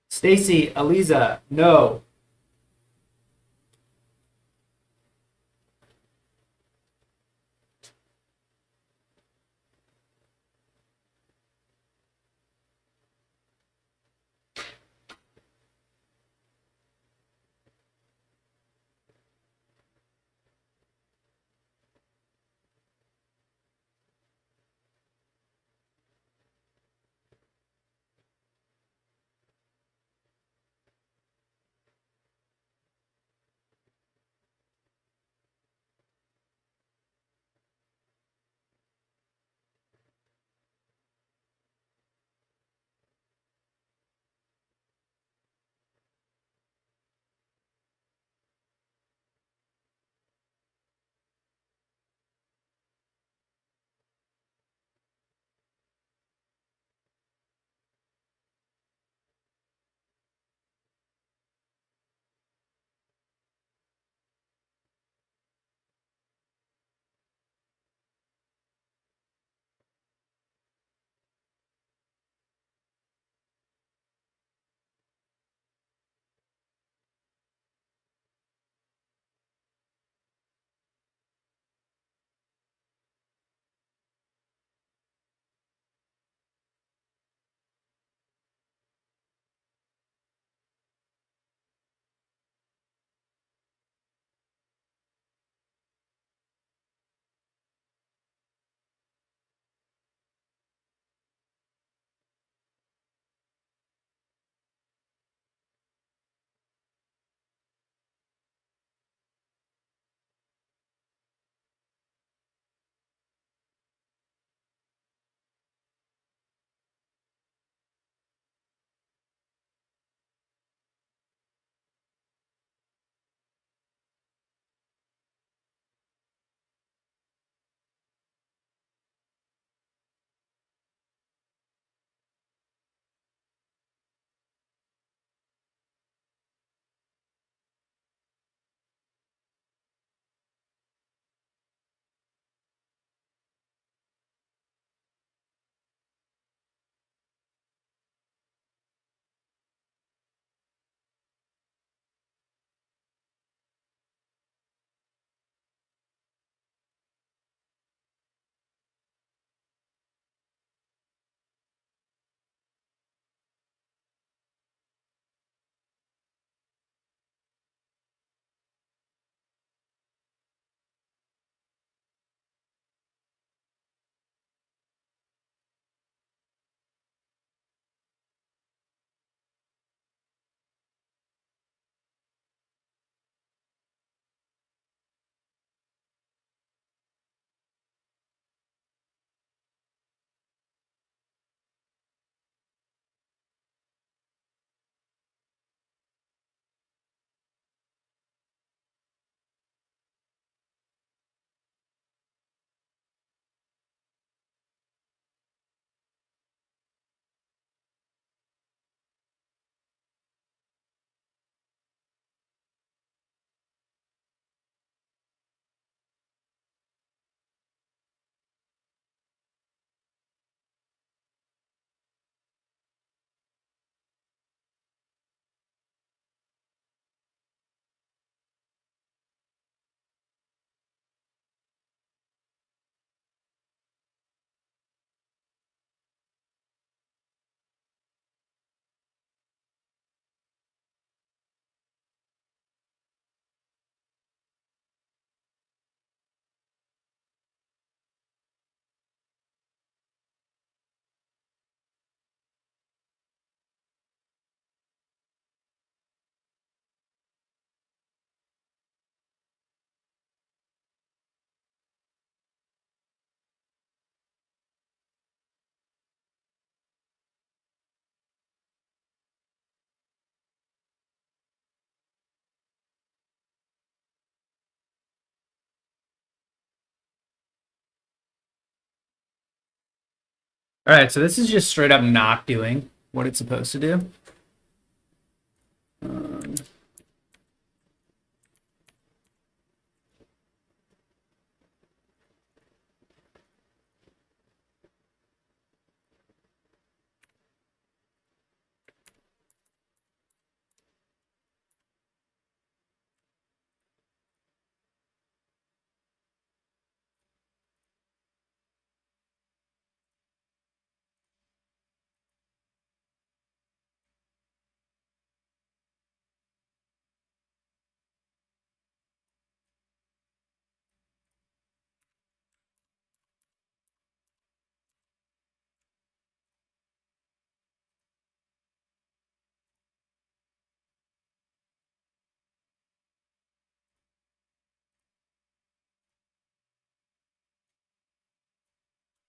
Speaker 1: Stacy, Aliza, no. Alright, so this is just straight up not doing what it's supposed to do.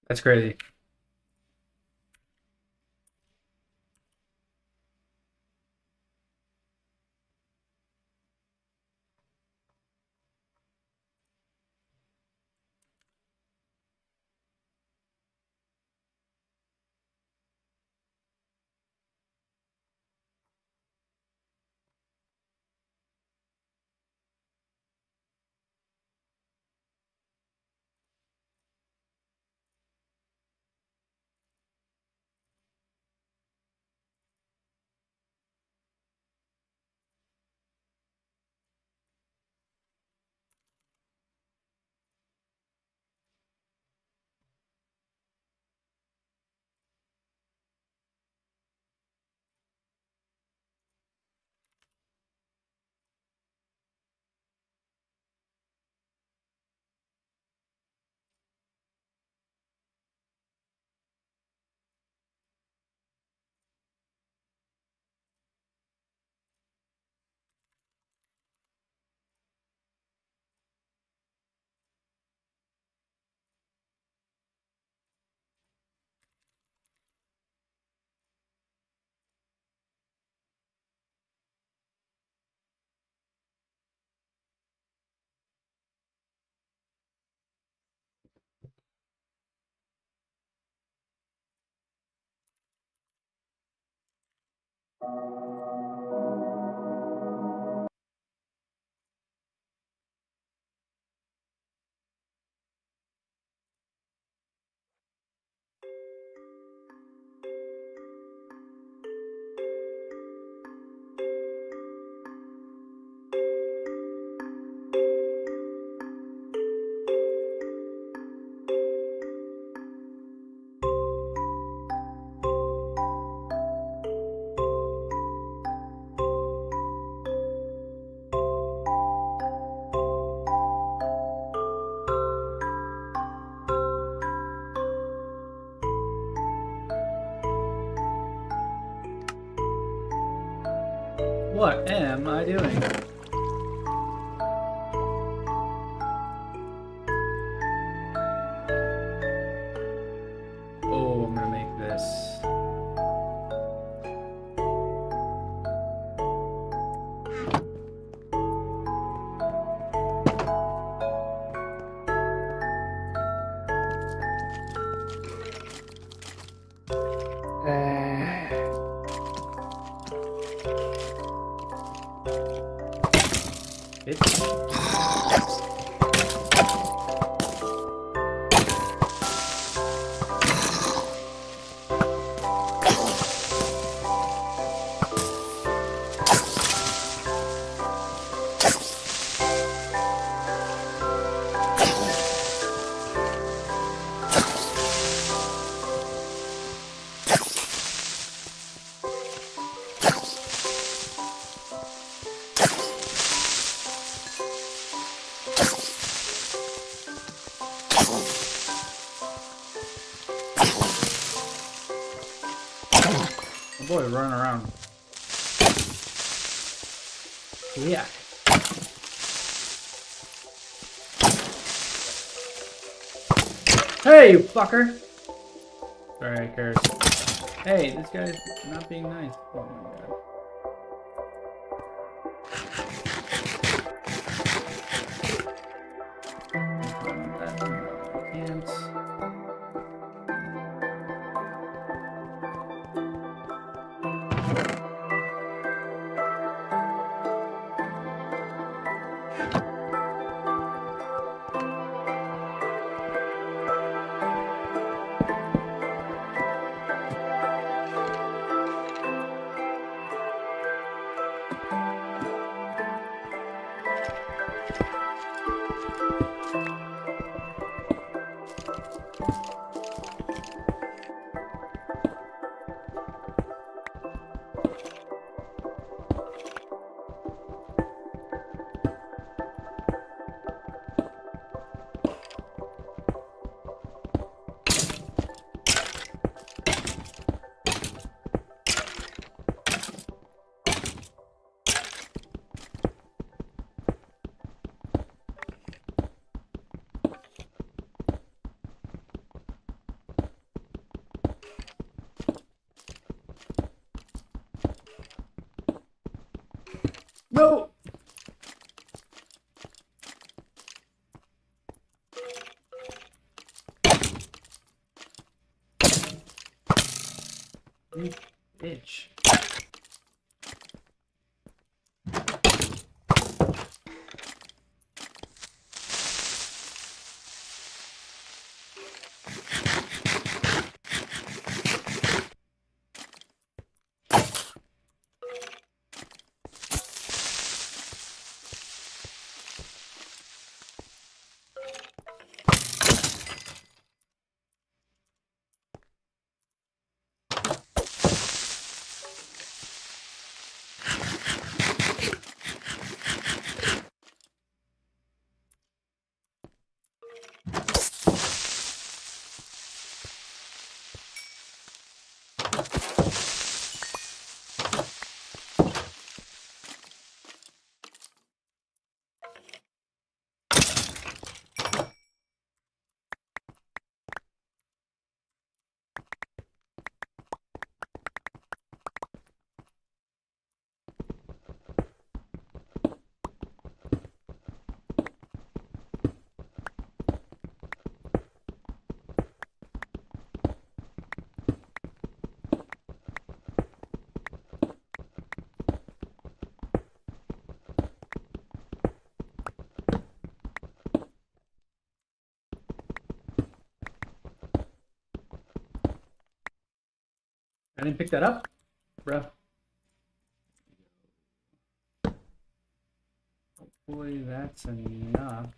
Speaker 1: That's crazy. What am I doing? Oh, I'm gonna make this. Oh boy, running around. Yeah. Hey, you fucker! Alright, Curse. Hey, this guy's not being nice. Oh my god. Can't. No! You bitch. I didn't pick that up, bro. Hopefully that's enough.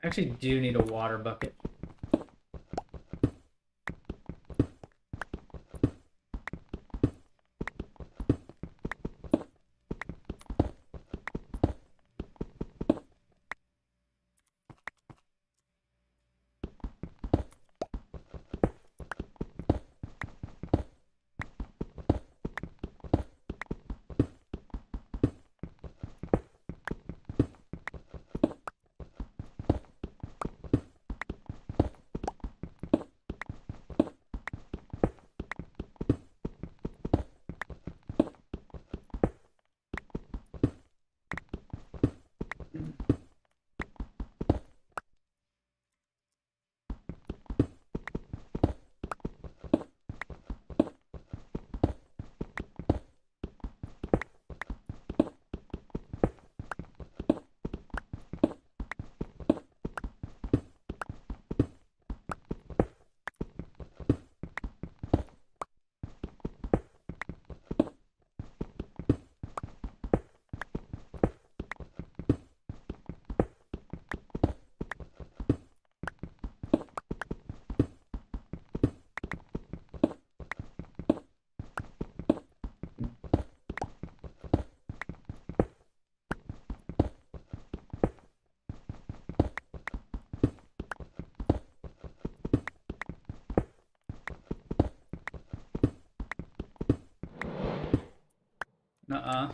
Speaker 1: I actually do need a water bucket. Uh-uh.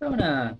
Speaker 1: Rona.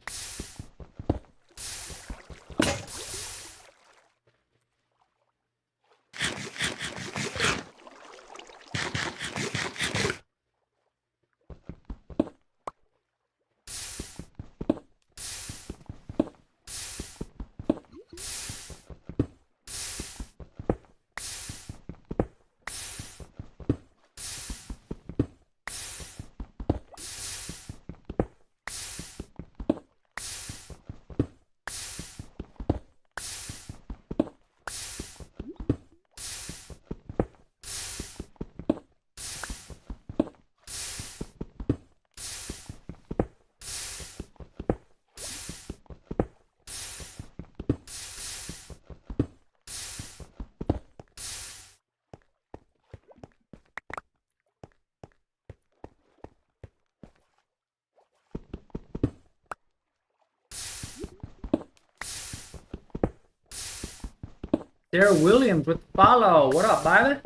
Speaker 1: Sarah Williams with the follow. What up, baby?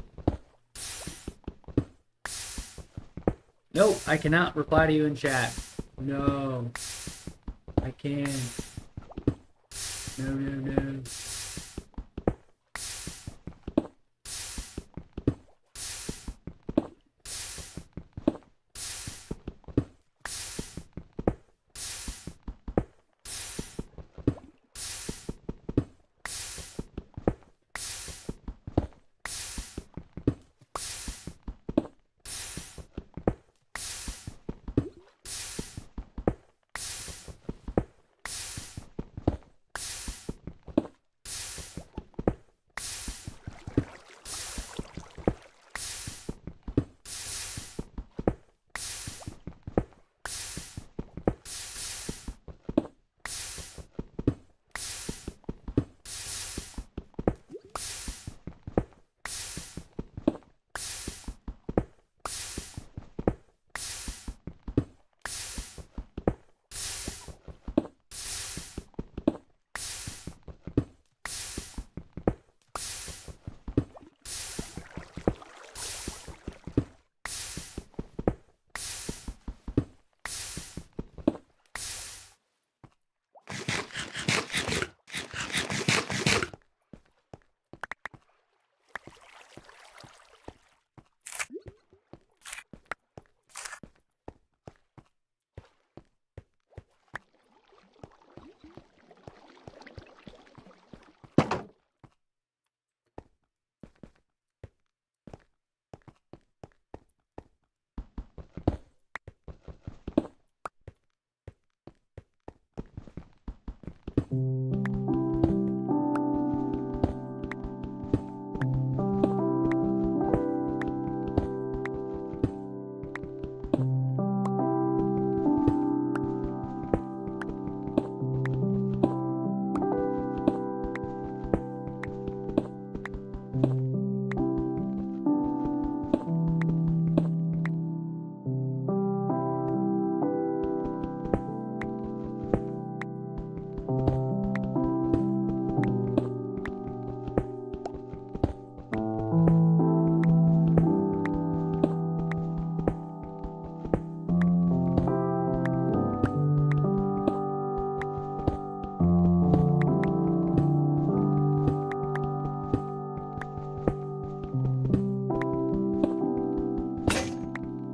Speaker 1: Nope, I cannot reply to you in chat. No. I can. No.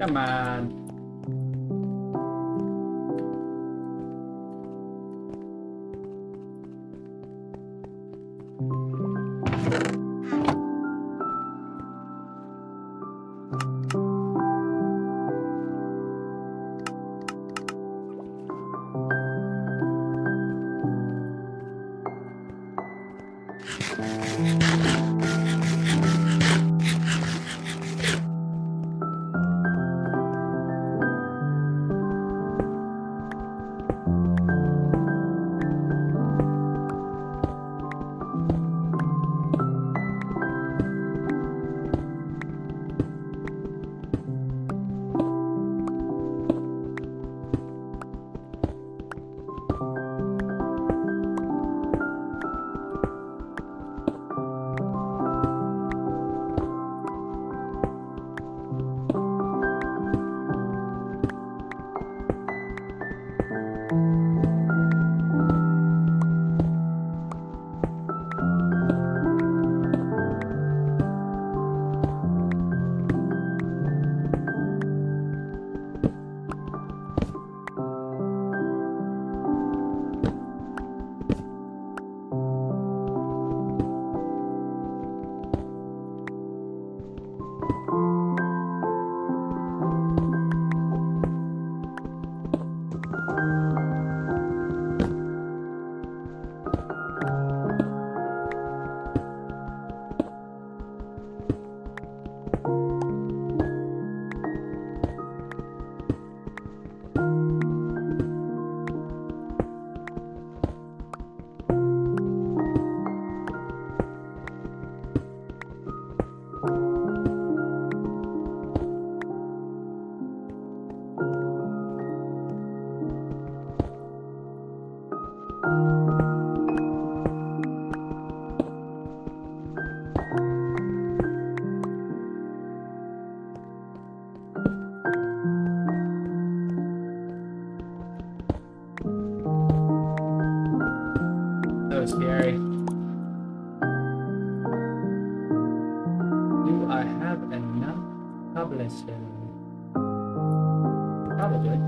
Speaker 1: Come on. So scary. Do I have enough cobblestone? Probably.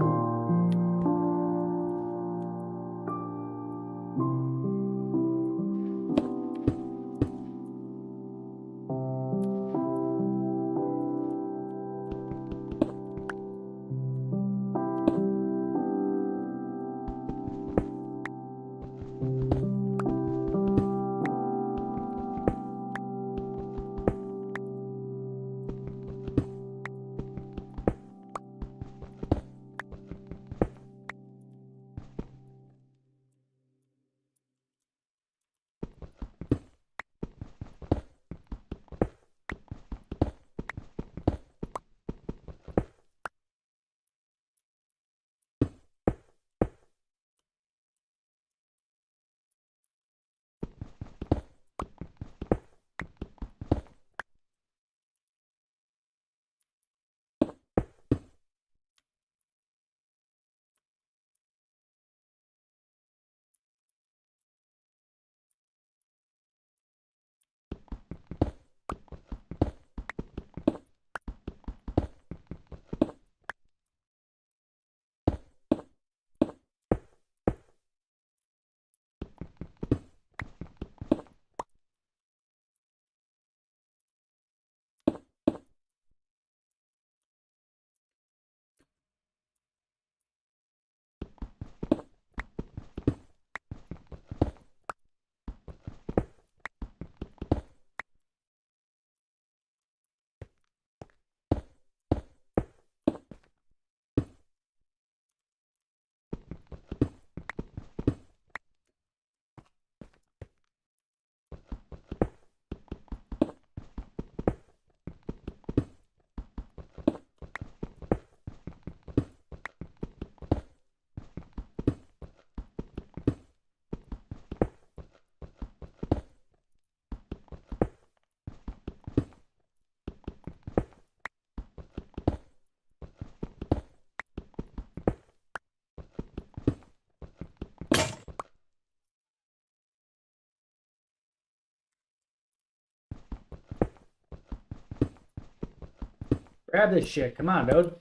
Speaker 1: Grab this shit. Come on, dude.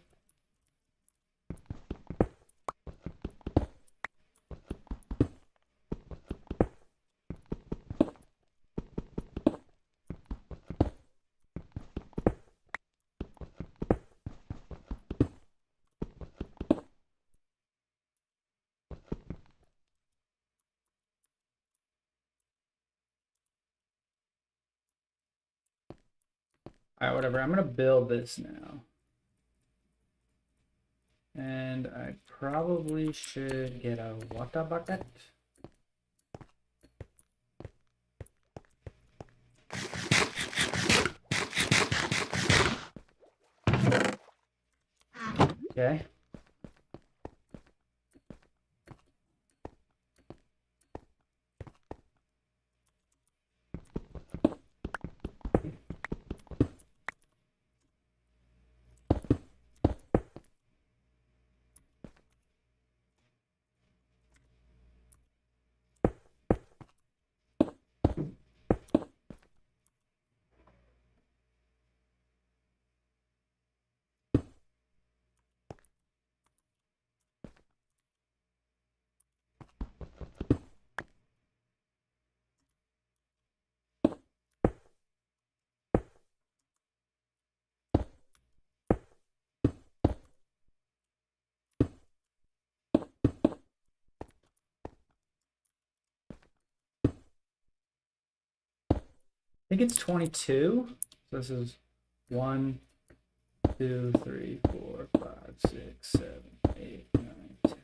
Speaker 1: Alright, whatever. I'm gonna build this now. And I probably should get a water bucket. Okay. I think it's 22. So this is 1, 2, 3, 4, 5, 6, 7, 8, 9, 10.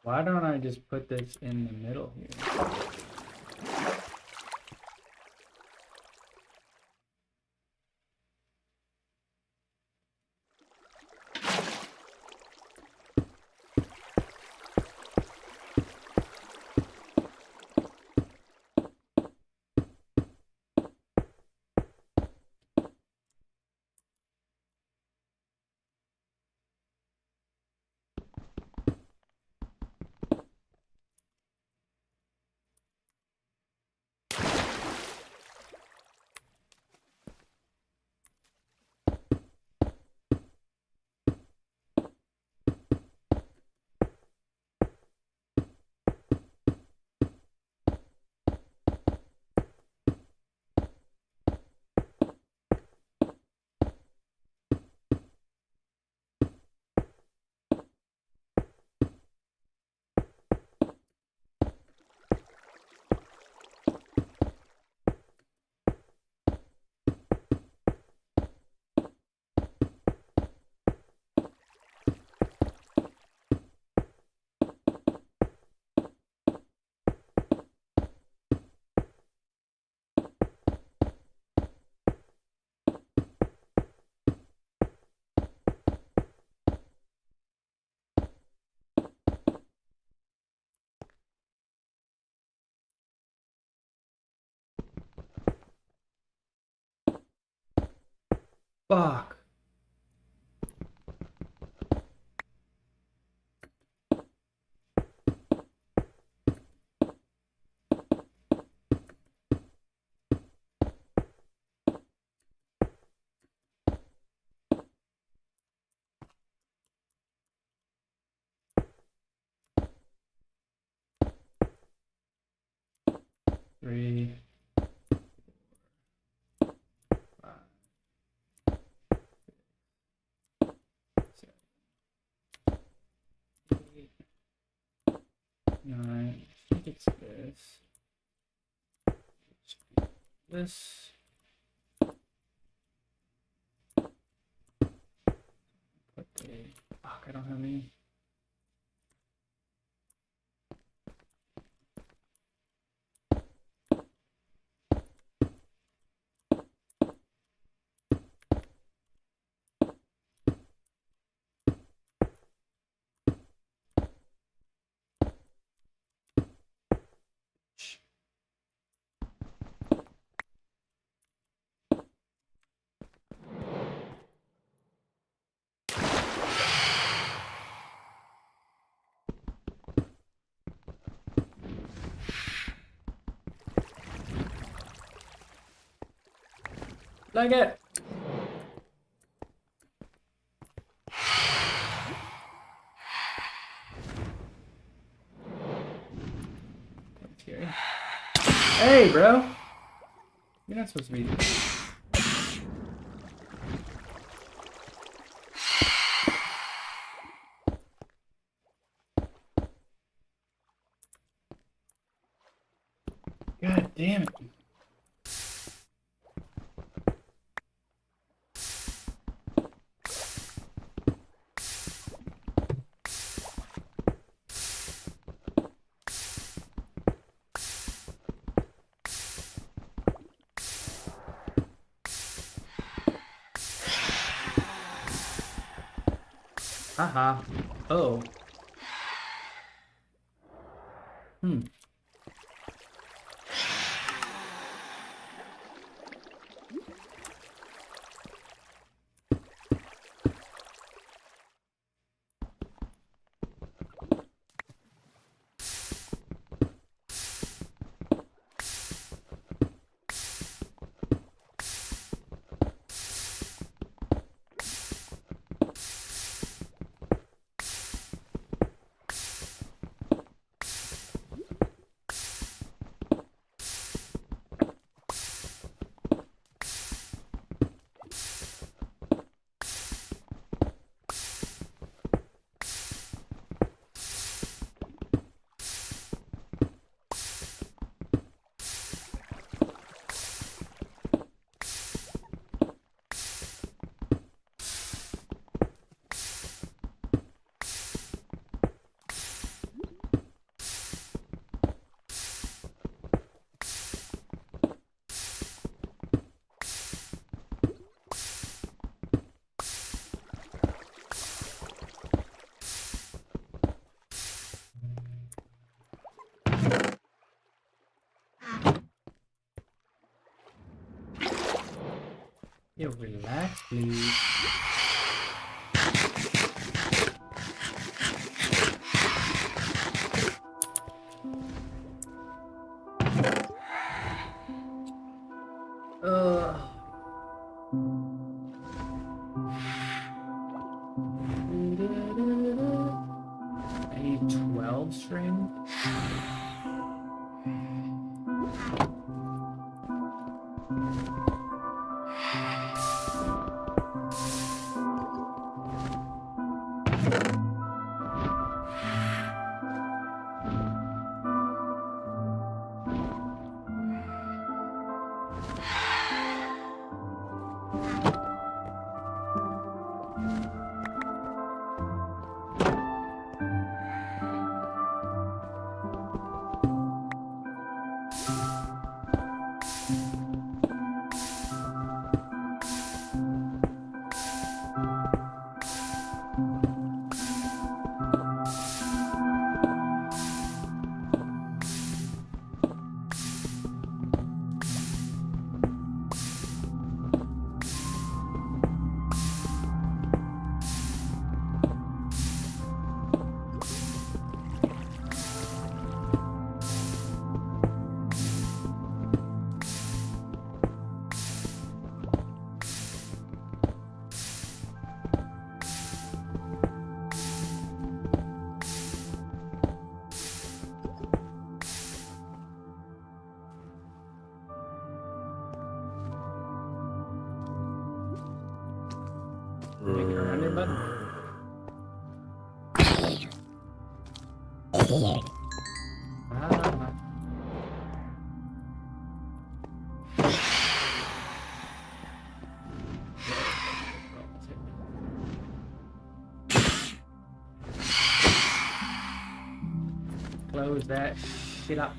Speaker 1: Why don't I just put this in the middle here? Fuck. Three, 5, 7, 8, 9. I think it's this. This. Put the. Fuck, I don't have any. Like it. That's scary. Hey, bro. You're not supposed to be. God damn it. Haha. Oh. Yo, relax, please. I need 12 string. Make it around your button. Close that shit up.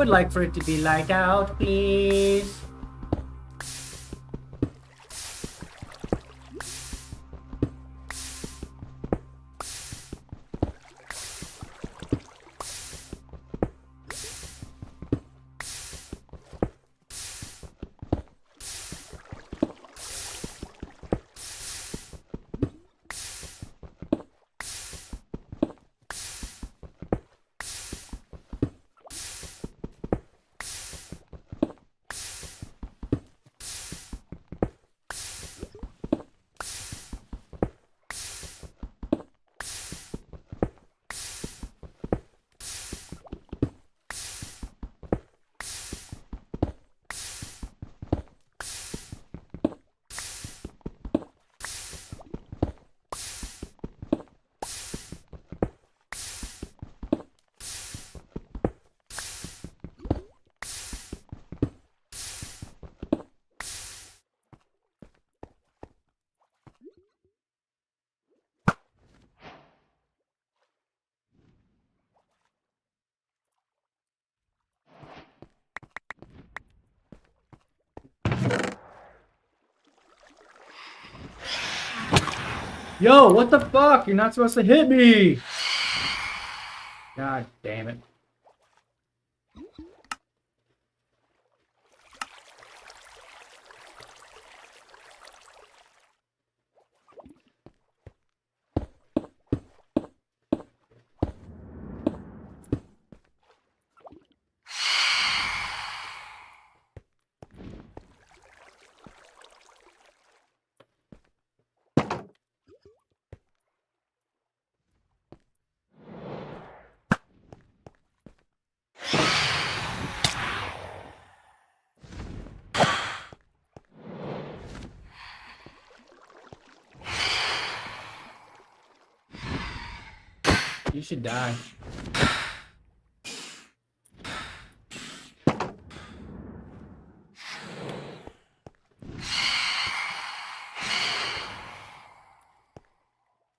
Speaker 1: would like for it to be light out, please. Yo, what the fuck? You're not supposed to hit me! God damn it. You should die.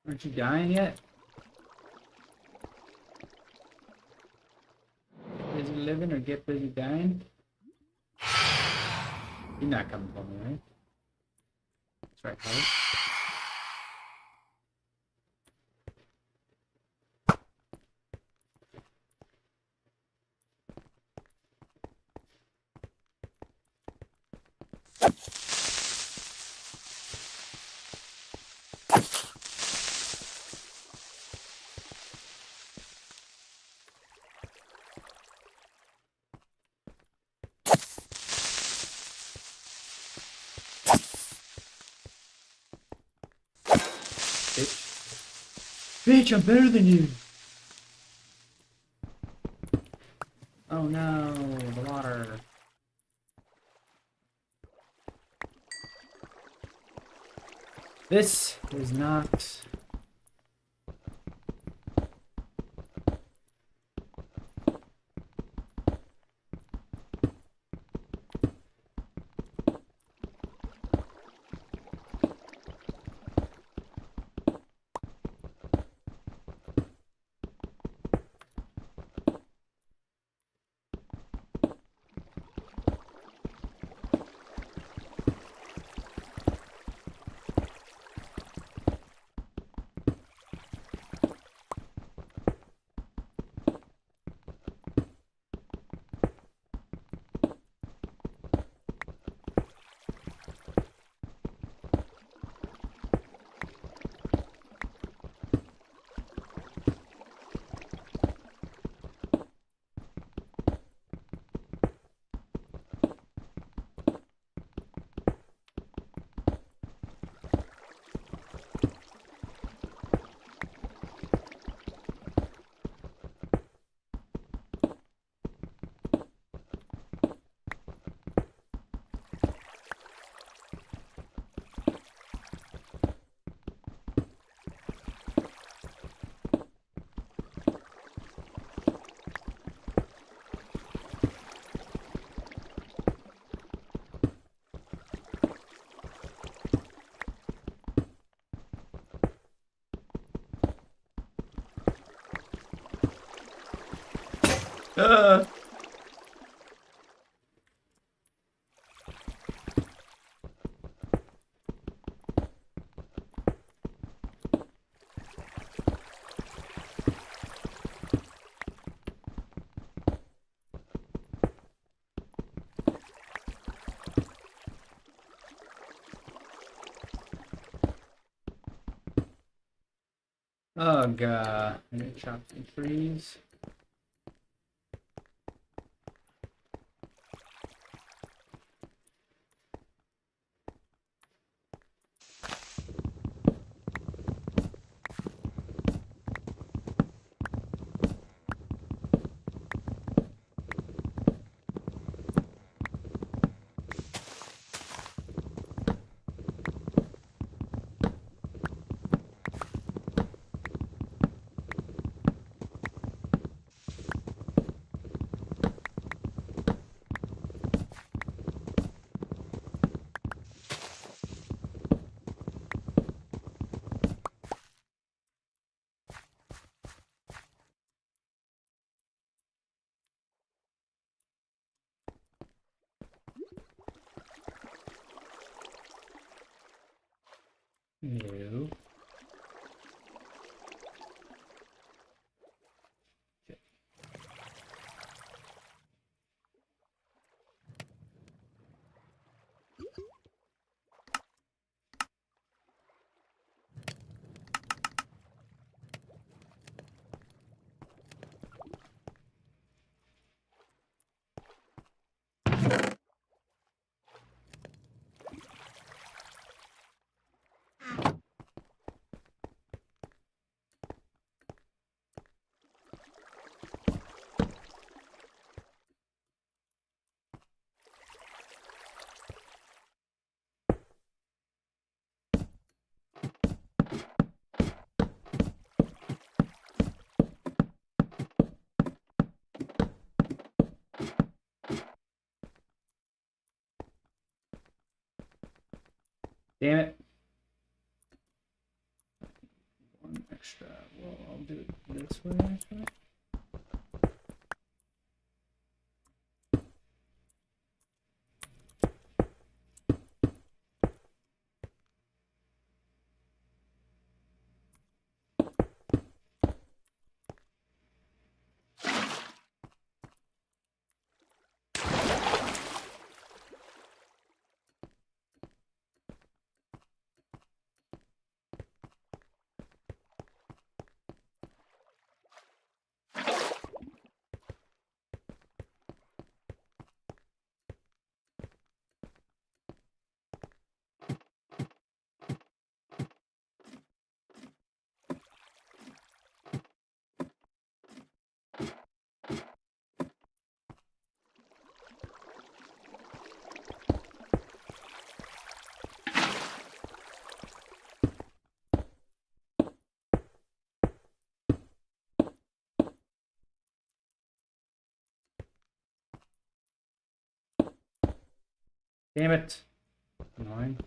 Speaker 1: Aren't you dying yet? Get busy living or get busy dying? You're not coming for me, right? That's right, Holly. Bitch, I'm better than you. Oh no, the water. This is not... Oh god. I'm gonna chop some trees. No. Damn it. One extra. Well, I'll do it this way, actually. Damn it. Annoying.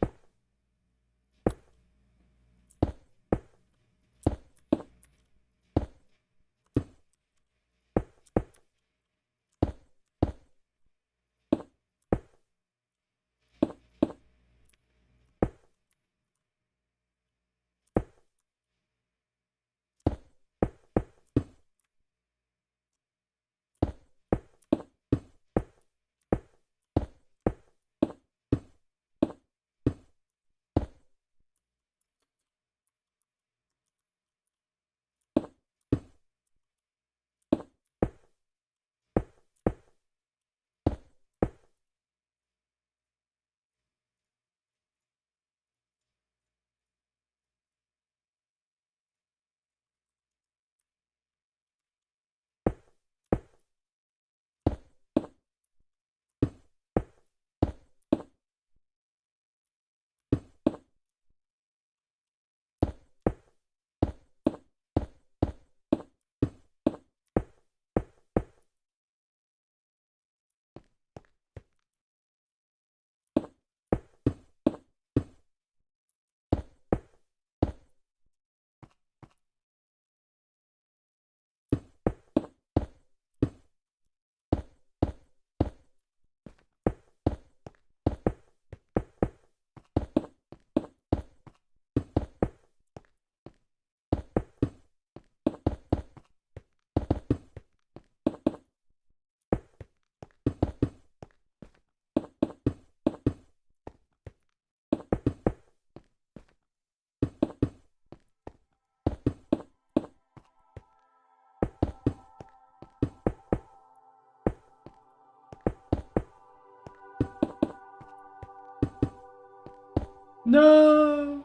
Speaker 1: No.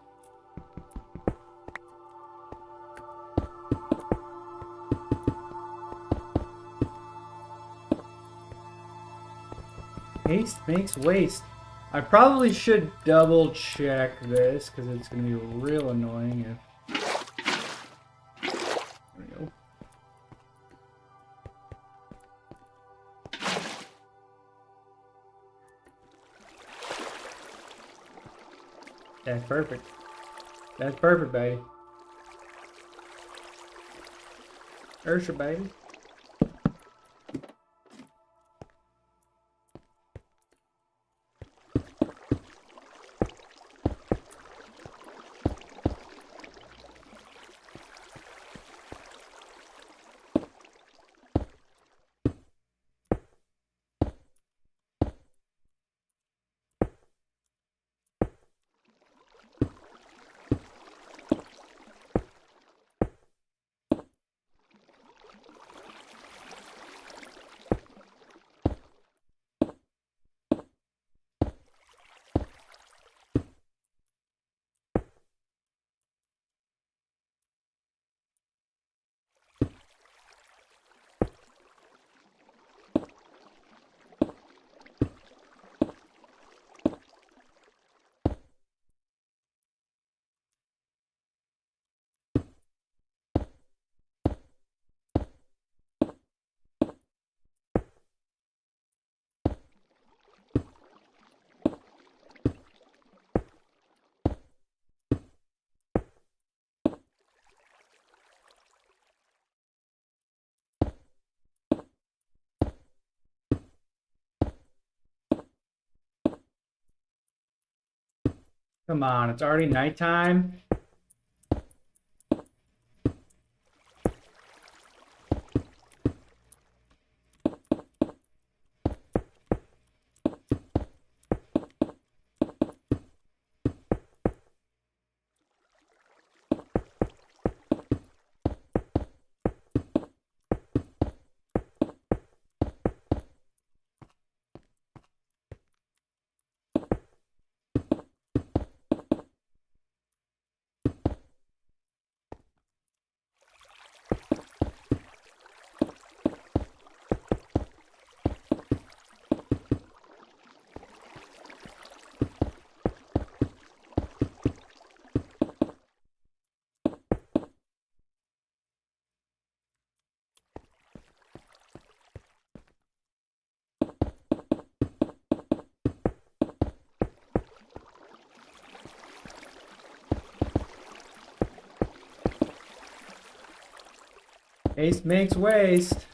Speaker 1: Haste makes waste. I probably should double check this because it's going to be real annoying if... There we go. That's perfect. That's perfect, baby. Ursha, baby. Come on, it's already nighttime. Haste makes waste.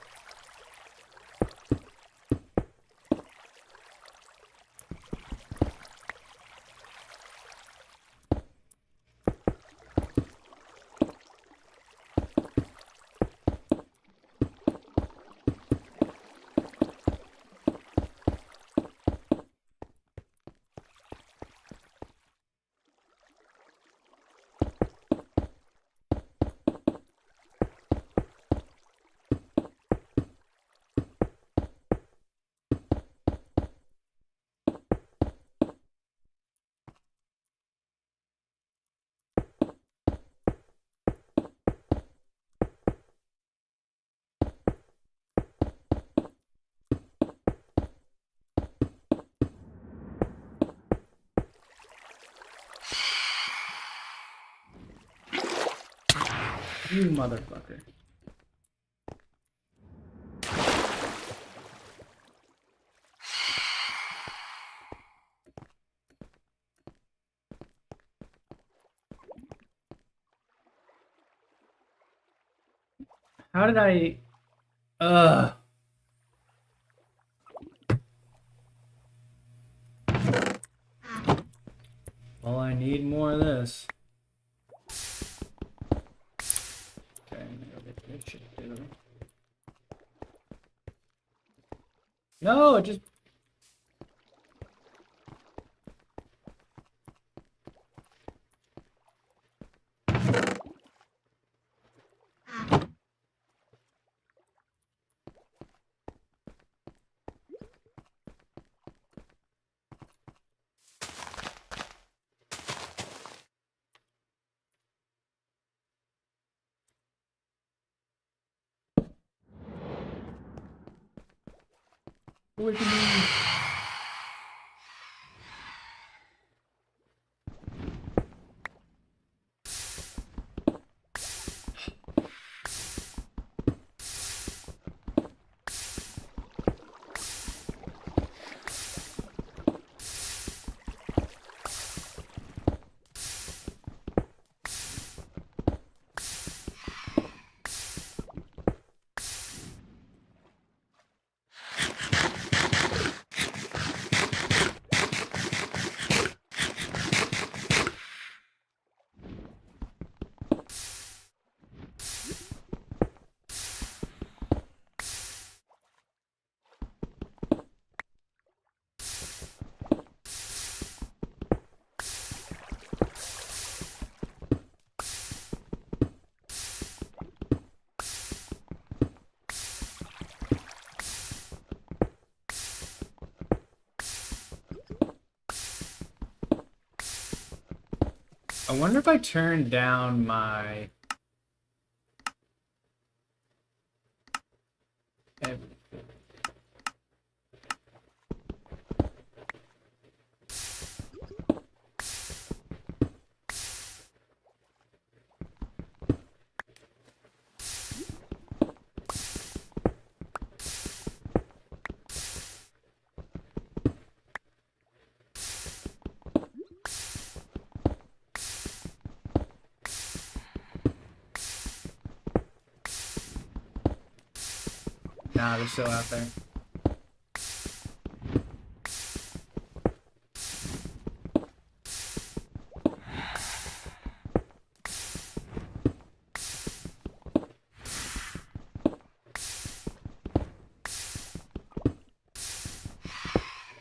Speaker 1: You motherfucker. How did I... Well, I need more of this. Okay, I'm gonna go get this shit too. No, it just... Away from me. I wonder if I turn down my everything. Nah, they're still out there.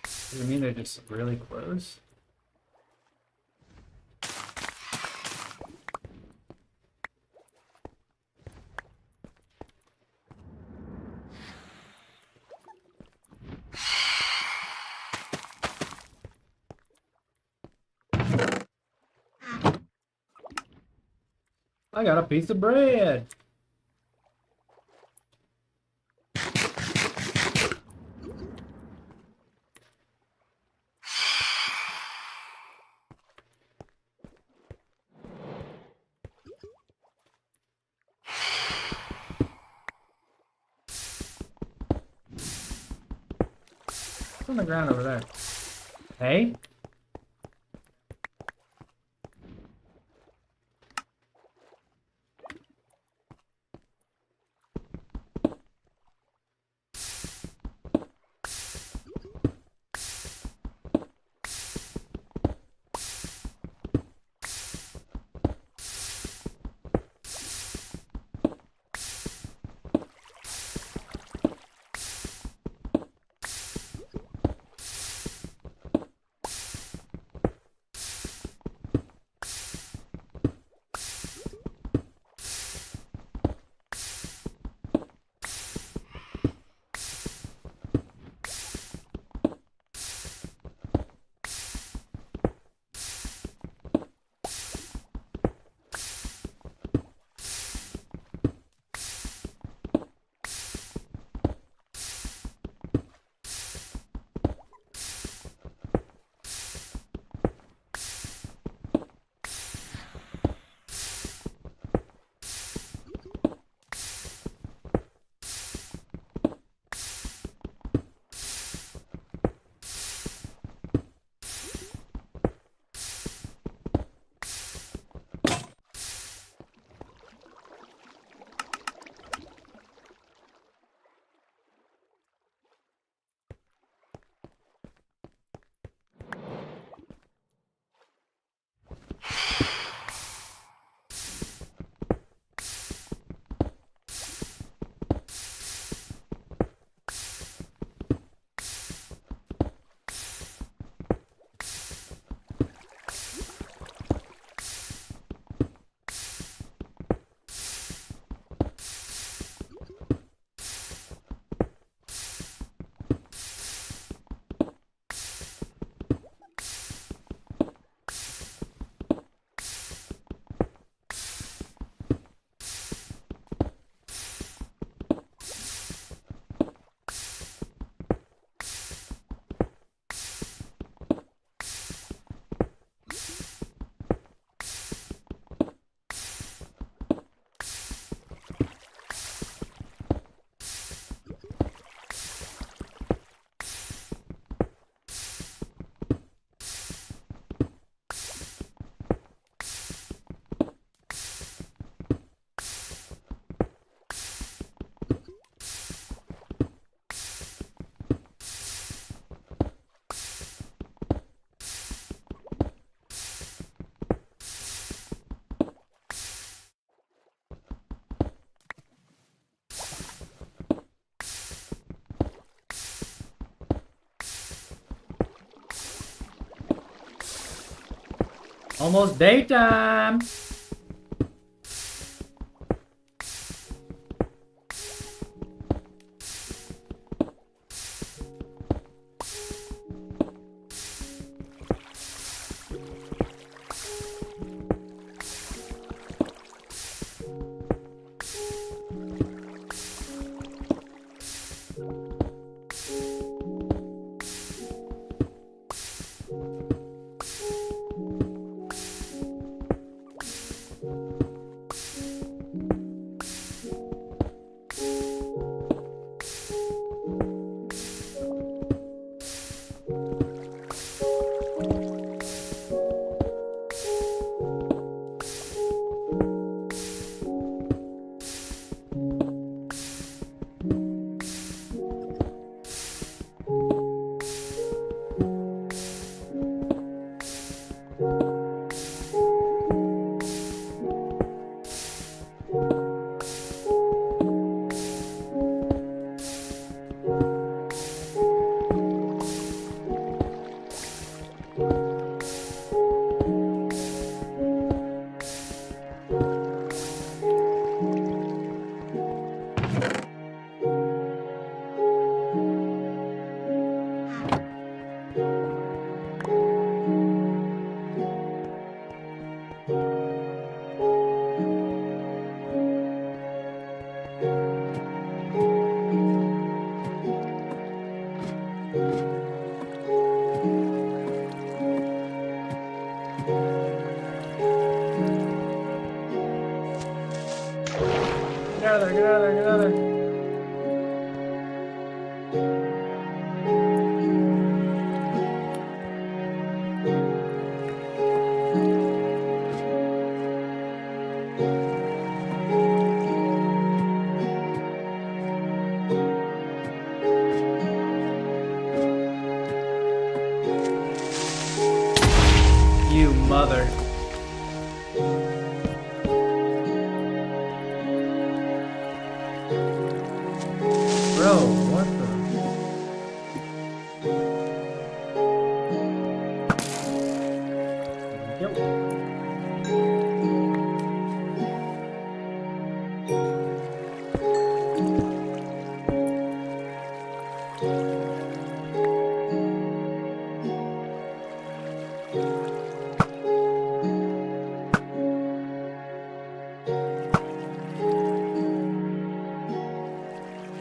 Speaker 1: Does it mean they're just really close? I got a piece of bread. What's on the ground over there? Hey? Almost daytime. Get out of there, get out of there, get out of there. You mother. Bro, what the? Yep.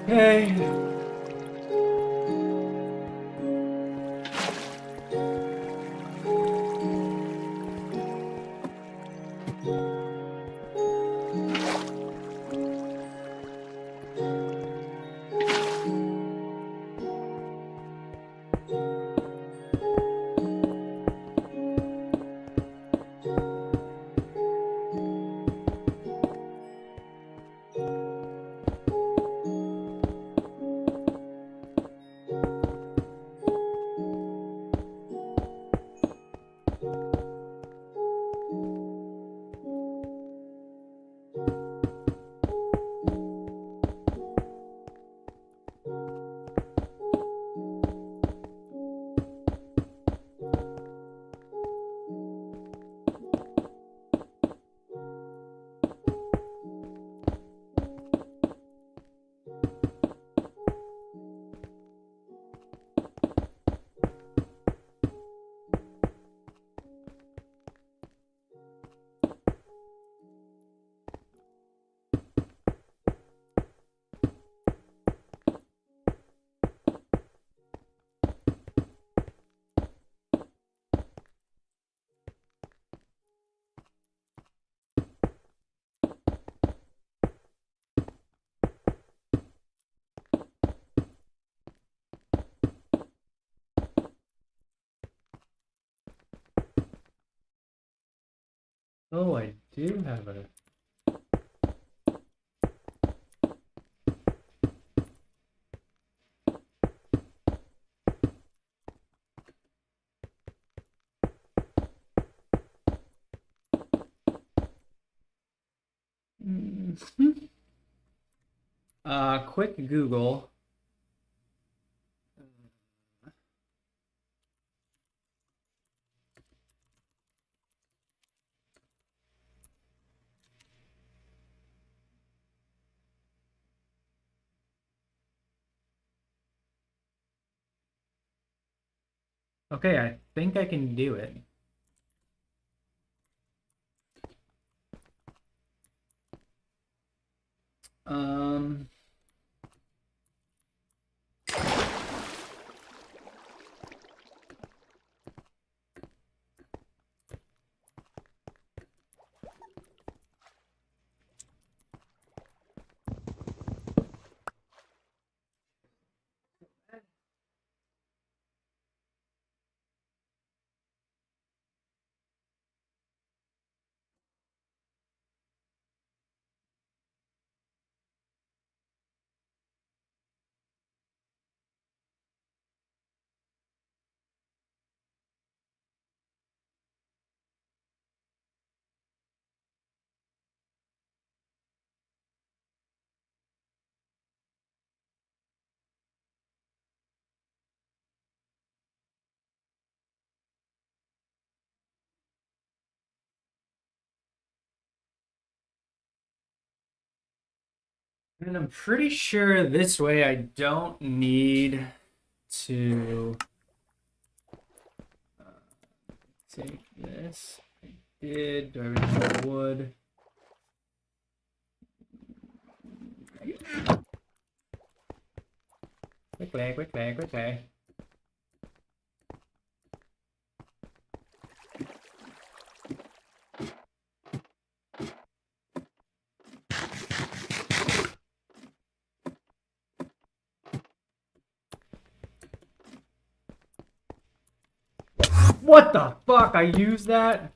Speaker 1: Okay. Oh, I do have a... Quick Google. Okay, I think I can do it. And I'm pretty sure this way I don't need to take this. I did. Do I really need wood? Quickly, quickly, quickly. What the fuck? I used that?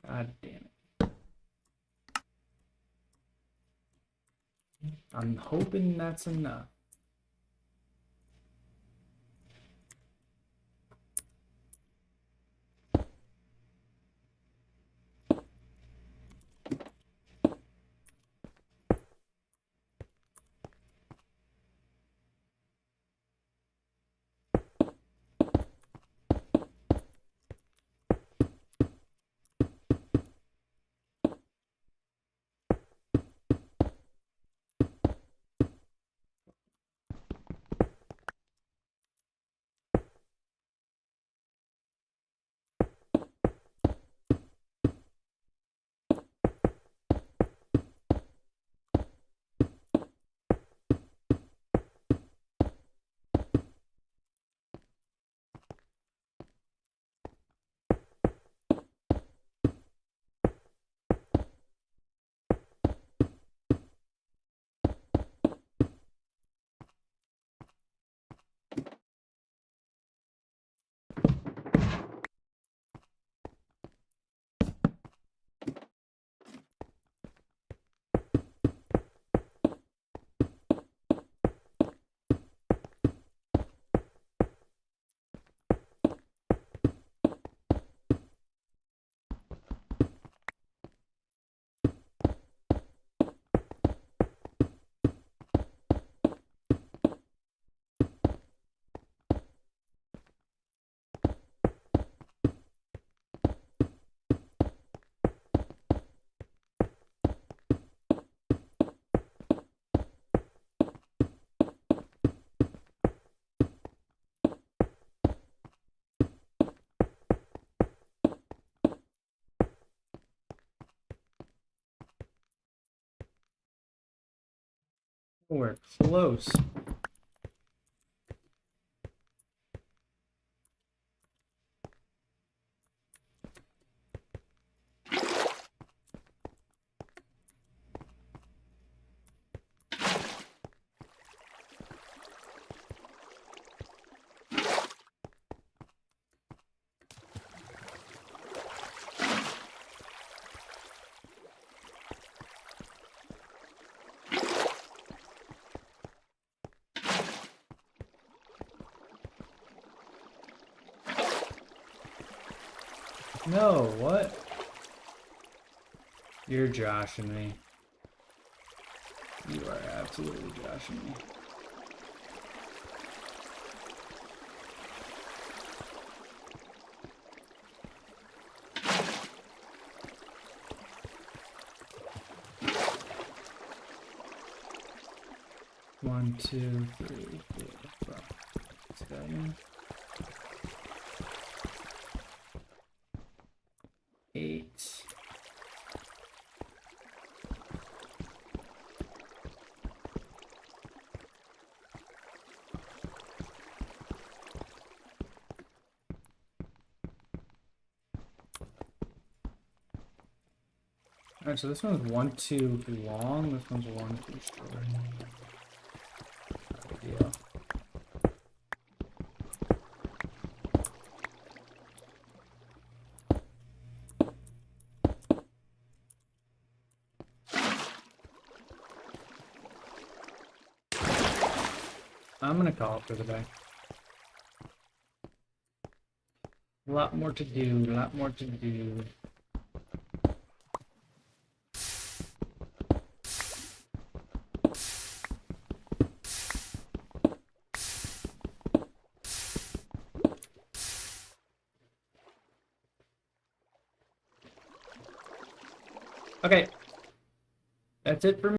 Speaker 1: God damn it. I'm hoping that's enough. We're close. No, what? You're joshing me. You are absolutely joshing me. One, two, three, four, five, 7. Alright, so this one's 1, 2 too long. This one's 1, 2 short. Not a big deal. I'm gonna call it for the day. A lot more to do, a lot more to do. Okay. That's it for me.